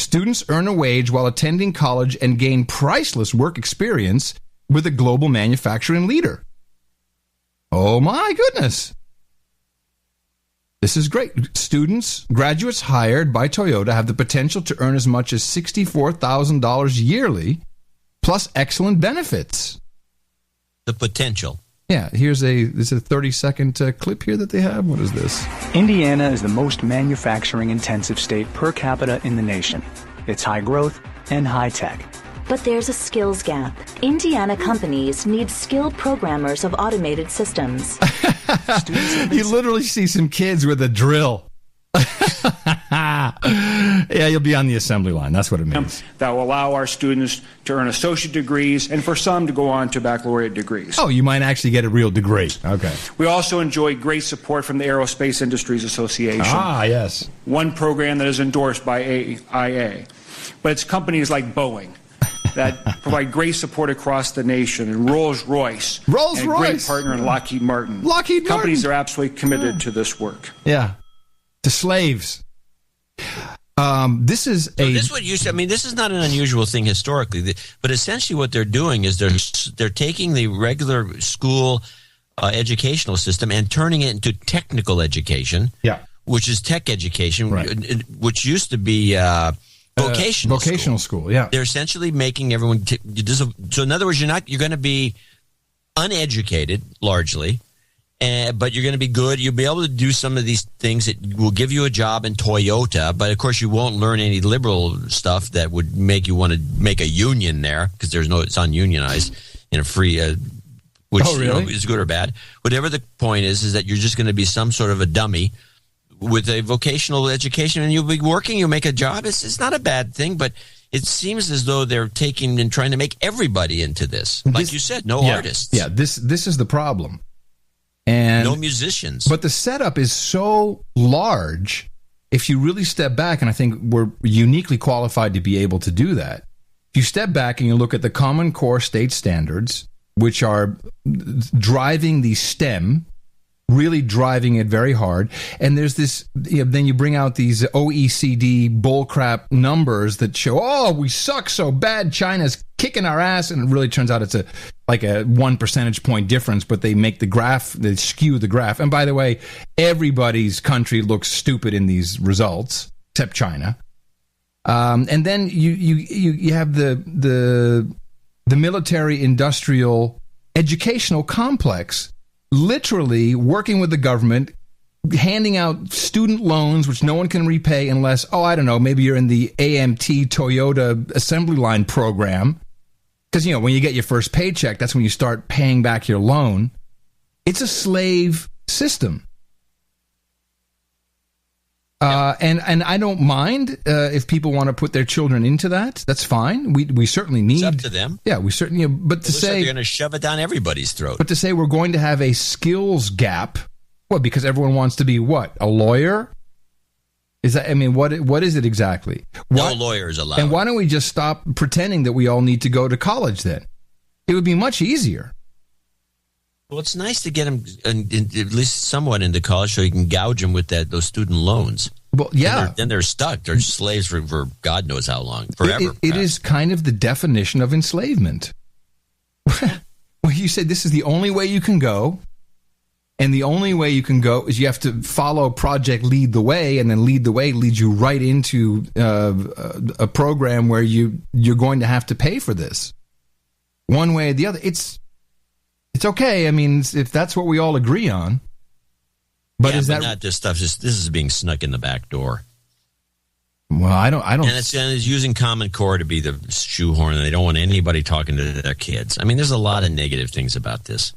S14: Students earn a wage while attending college and gain priceless work experience with a global manufacturing leader. Oh my goodness. This is great. Graduates hired by Toyota have the potential to earn as much as $64,000 yearly, plus excellent benefits.
S1: The potential.
S14: Yeah, this is a 30-second clip here that they have. What is this?
S16: Indiana is the most manufacturing-intensive state per capita in the nation. It's high growth and high tech.
S18: But there's a skills gap. Indiana companies need skilled programmers of automated systems.
S14: You literally see some kids with a drill. Yeah, you'll be on the assembly line. That's what it means.
S13: That will allow our students to earn associate degrees and for some to go on to baccalaureate degrees.
S14: Oh, you might actually get a real degree. Okay.
S13: We also enjoy great support from the Aerospace Industries Association.
S14: Ah, yes.
S13: One program that is endorsed by AIA. But it's companies like Boeing that provide great support across the nation, and Rolls-Royce. And a great partner in Lockheed Martin. Companies are absolutely committed to this work.
S14: Yeah. To slaves. This is
S1: this what you said. I mean, this is not an unusual thing historically, but essentially what they're doing is they're taking the regular school educational system and turning it into technical education.
S14: Yeah.
S1: Which is tech education, which used to be vocational
S14: school. Yeah.
S1: They're essentially making everyone. So in other words, you're going to be uneducated largely. But you're going to be good. You'll be able to do some of these things that will give you a job in Toyota. But, of course, you won't learn any liberal stuff that would make you want to make a union there because it's ununionized in a free which is good or bad. Whatever the point is that you're just going to be some sort of a dummy with a vocational education, and you'll be working. You'll make a job. It's not a bad thing, but it seems as though they're taking and trying to make everybody into this. Like you said, no artists.
S14: Yeah, this is the problem. And
S1: no musicians.
S14: But the setup is so large, if you really step back, and I think we're uniquely qualified to be able to do that. If you step back and you look at the Common Core state standards, which are driving the STEM, really driving it very hard, and there's this, then you bring out these OECD bullcrap numbers that show, we suck so bad, China's kicking our ass, and it really turns out it's like a 1 percentage point difference, but they make the graph, they skew the graph. And by the way, everybody's country looks stupid in these results, except China. And then you have the military industrial educational complex literally working with the government, handing out student loans, which no one can repay unless, maybe you're in the AMT Toyota assembly line program. Because, when you get your first paycheck, that's when you start paying back your loan. It's a slave system. And I don't mind if people want to put their children into that. That's fine. We certainly need.
S1: It's up to them.
S14: Yeah, we certainly. But to say
S1: like they're going to shove it down everybody's throat.
S14: But to say we're going to have a skills gap, because everyone wants to be what? A lawyer? Is that? I mean, what is it exactly?
S1: No lawyers allowed.
S14: And why don't we just stop pretending that we all need to go to college then? It would be much easier.
S1: Well, it's nice to get them at least somewhat into college so you can gouge them with those student loans.
S14: Well, yeah.
S1: Then they're stuck. They're slaves for God knows how long, forever.
S14: It is kind of the definition of enslavement. Well, you said this is the only way you can go, and the only way you can go is you have to follow Project Lead the Way, and then Lead the Way leads you right into a program where you're going to have to pay for this. One way or the other. It's okay. I mean, if that's what we all agree on. But is that
S1: not this stuff? This is being snuck in the back door.
S14: Well, I don't.
S1: And it's using Common Core to be the shoehorn, and they don't want anybody talking to their kids. I mean, there's a lot of negative things about this.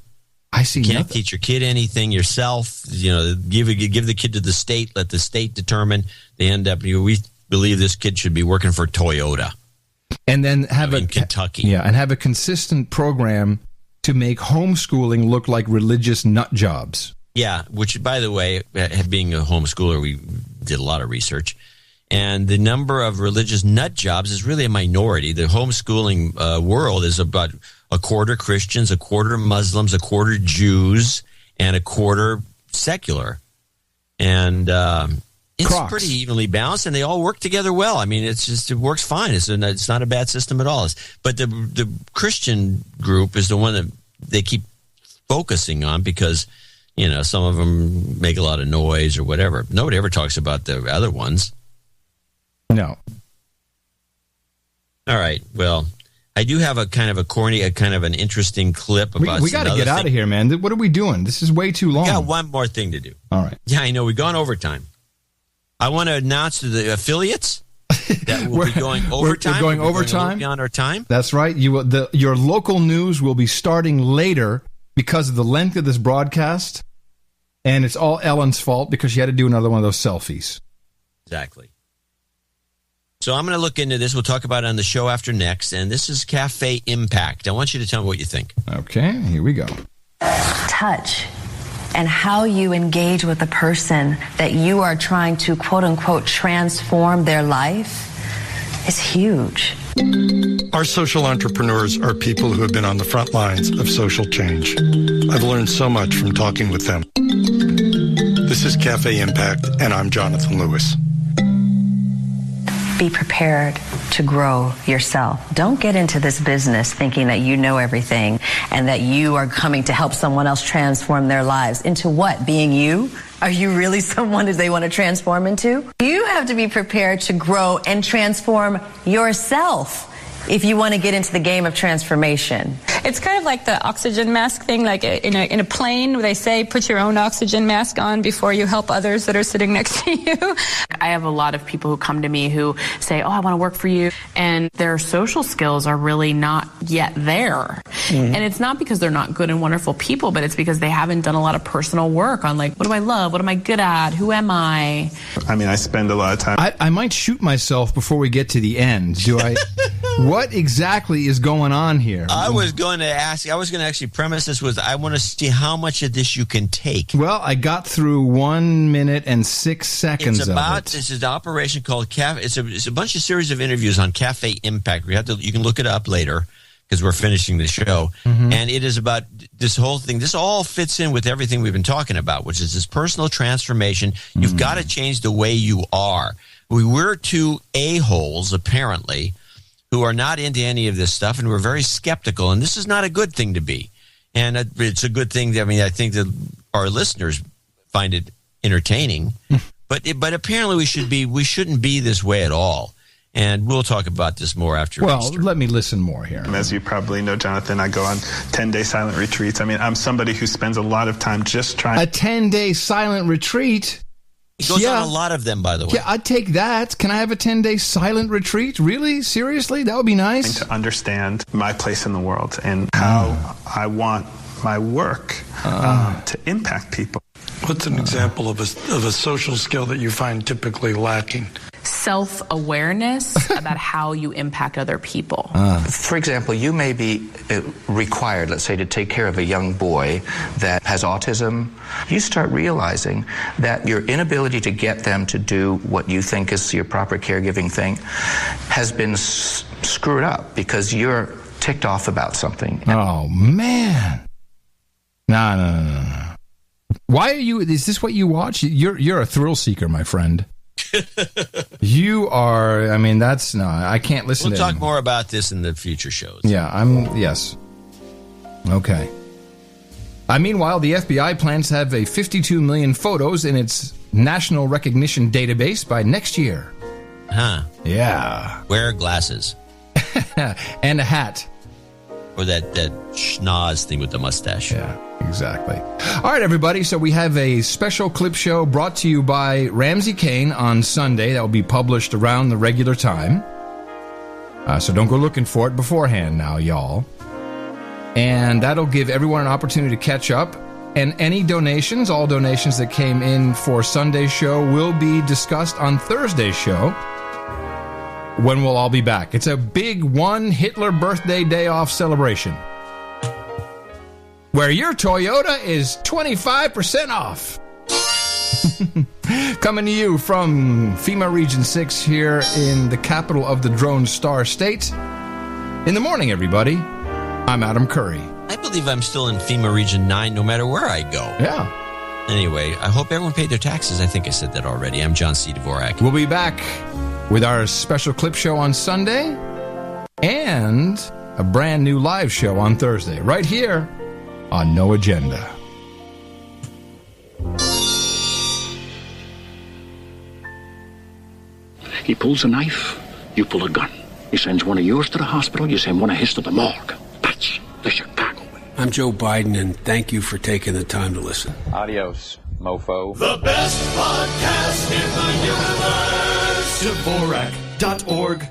S14: I see.
S1: You can't teach your kid anything yourself. Give the kid to the state. Let the state determine. They end up. We believe this kid should be working for Toyota,
S14: and then have
S1: in Kentucky.
S14: Yeah, and have a consistent program to make homeschooling look like religious nut jobs.
S1: Yeah, which, by the way, being a homeschooler, we did a lot of research. And the number of religious nut jobs is really a minority. The homeschooling world is about a quarter Christians, a quarter Muslims, a quarter Jews, and a quarter secular. And it's pretty evenly balanced, and they all work together well. I mean, it works fine. It's not a bad system at all. But the Christian group is the one that they keep focusing on because some of them make a lot of noise or whatever. Nobody ever talks about the other ones.
S14: No.
S1: All right. Well, I do have a kind of an interesting clip about.
S14: We got to get out of here, man. What are we doing? This is way too long.
S1: We got one more thing to do.
S14: All right.
S1: Yeah, I know. We've gone overtime. I want to announce to the affiliates that will be going overtime.
S14: We're going overtime
S1: beyond our time.
S14: That's right. Your local news will be starting later because of the length of this broadcast, and it's all Ellen's fault because she had to do another one of those selfies.
S1: Exactly. So I'm going to look into this. We'll talk about it on the show after next. And this is Cafe Impact. I want you to tell me what you think.
S14: Okay, here we go.
S2: Touch and how you engage with the person that you are trying to, quote unquote, transform their life is huge.
S20: Our social entrepreneurs are people who have been on the front lines of social change. I've learned so much from talking with them. This is Cafe Impact, and I'm Jonathan Lewis.
S2: Be prepared to grow yourself. Don't get into this business thinking that you know everything and that you are coming to help someone else transform their lives. Into what? Being you? Are you really someone that they want to transform into? You have to be prepared to grow and transform yourself if you want to get into the game of transformation.
S23: It's kind of like the oxygen mask thing, like in a plane where they say put your own oxygen mask on before you help others that are sitting next to you.
S24: I have a lot of people who come to me who say, oh, I want to work for you, and their social skills are really not yet there. Mm-hmm. And it's not because they're not good and wonderful people, but it's because they haven't done a lot of personal work on, like, what do I love? What am I good at? Who am I?
S25: I mean, I spend a lot of time.
S14: I might shoot myself before we get to the end. Do I? What exactly is going on here?
S1: I was going to actually premise this with, I want to see how much of this you can take.
S14: Well, I got through 1 minute and 6 seconds of it.
S1: This is an operation called Cafe. It's a bunch of series of interviews on Cafe Impact. You can look it up later because we're finishing the show. Mm-hmm. And it is about this whole thing. This all fits in with everything we've been talking about, which is this personal transformation. You've got to change the way you are. We're two a-holes, apparently, who are not into any of this stuff, and we're very skeptical, and this is not a good thing to be. And it's a good thing. I mean, I think that our listeners find it entertaining, but apparently we shouldn't be this way at all. And we'll talk about this more after Easter.
S14: Let me listen more here.
S25: As you probably know, Jonathan, I go on 10-day silent retreats. I mean, I'm somebody who spends a lot of time just trying.
S14: A 10-day silent retreat?
S1: He goes on a lot of them, by the way.
S14: Yeah, I'd take that. Can I have a 10-day silent retreat? Really? Seriously? That would be nice.
S25: To understand my place in the world and how I want my work to impact people.
S20: What's an example of a social skill that you find typically lacking?
S24: Self-awareness about how you impact other people.
S3: For example, you may be required, let's say, to take care of a young boy that has autism. You start realizing that your inability to get them to do what you think is your proper caregiving thing has been screwed up because you're ticked off about something.
S14: Oh, man. No. Why are you... Is this what you watch? You're a thrill seeker, my friend. You are. I mean, that's no. I can't listen.
S1: We'll talk more about this in the future shows.
S14: Yeah, yes. Okay. Meanwhile, the FBI plans to have 52 million photos in its national recognition database by next year.
S1: Huh?
S14: Yeah.
S1: Wear glasses
S14: and a hat,
S1: or that schnoz thing with the mustache.
S14: Yeah. Exactly. All right, everybody. So we have a special clip show brought to you by Ramsey Kane on Sunday that will be published around the regular time. So don't go looking for it beforehand now, y'all. And that'll give everyone an opportunity to catch up. And any donations, all donations that came in for Sunday's show will be discussed on Thursday's show when we'll all be back. It's a big one Hitler birthday day off celebration, where your Toyota is 25% off. Coming to you from FEMA Region 6 here in the capital of the Drone Star State. In the morning, everybody, I'm Adam Curry.
S1: I believe I'm still in FEMA Region 9 no matter where I go.
S14: Yeah.
S1: Anyway, I hope everyone paid their taxes. I think I said that already. I'm John C. Dvorak.
S14: We'll be back with our special clip show on Sunday and a brand new live show on Thursday, right here on No Agenda.
S26: He pulls a knife, you pull a gun. He sends one of yours to the hospital, you send one of his to the morgue. That's the Chicago way.
S27: I'm Joe Biden, and thank you for taking the time to listen.
S28: Adios, mofo.
S21: The best podcast in the universe. Dvorak Org/NA.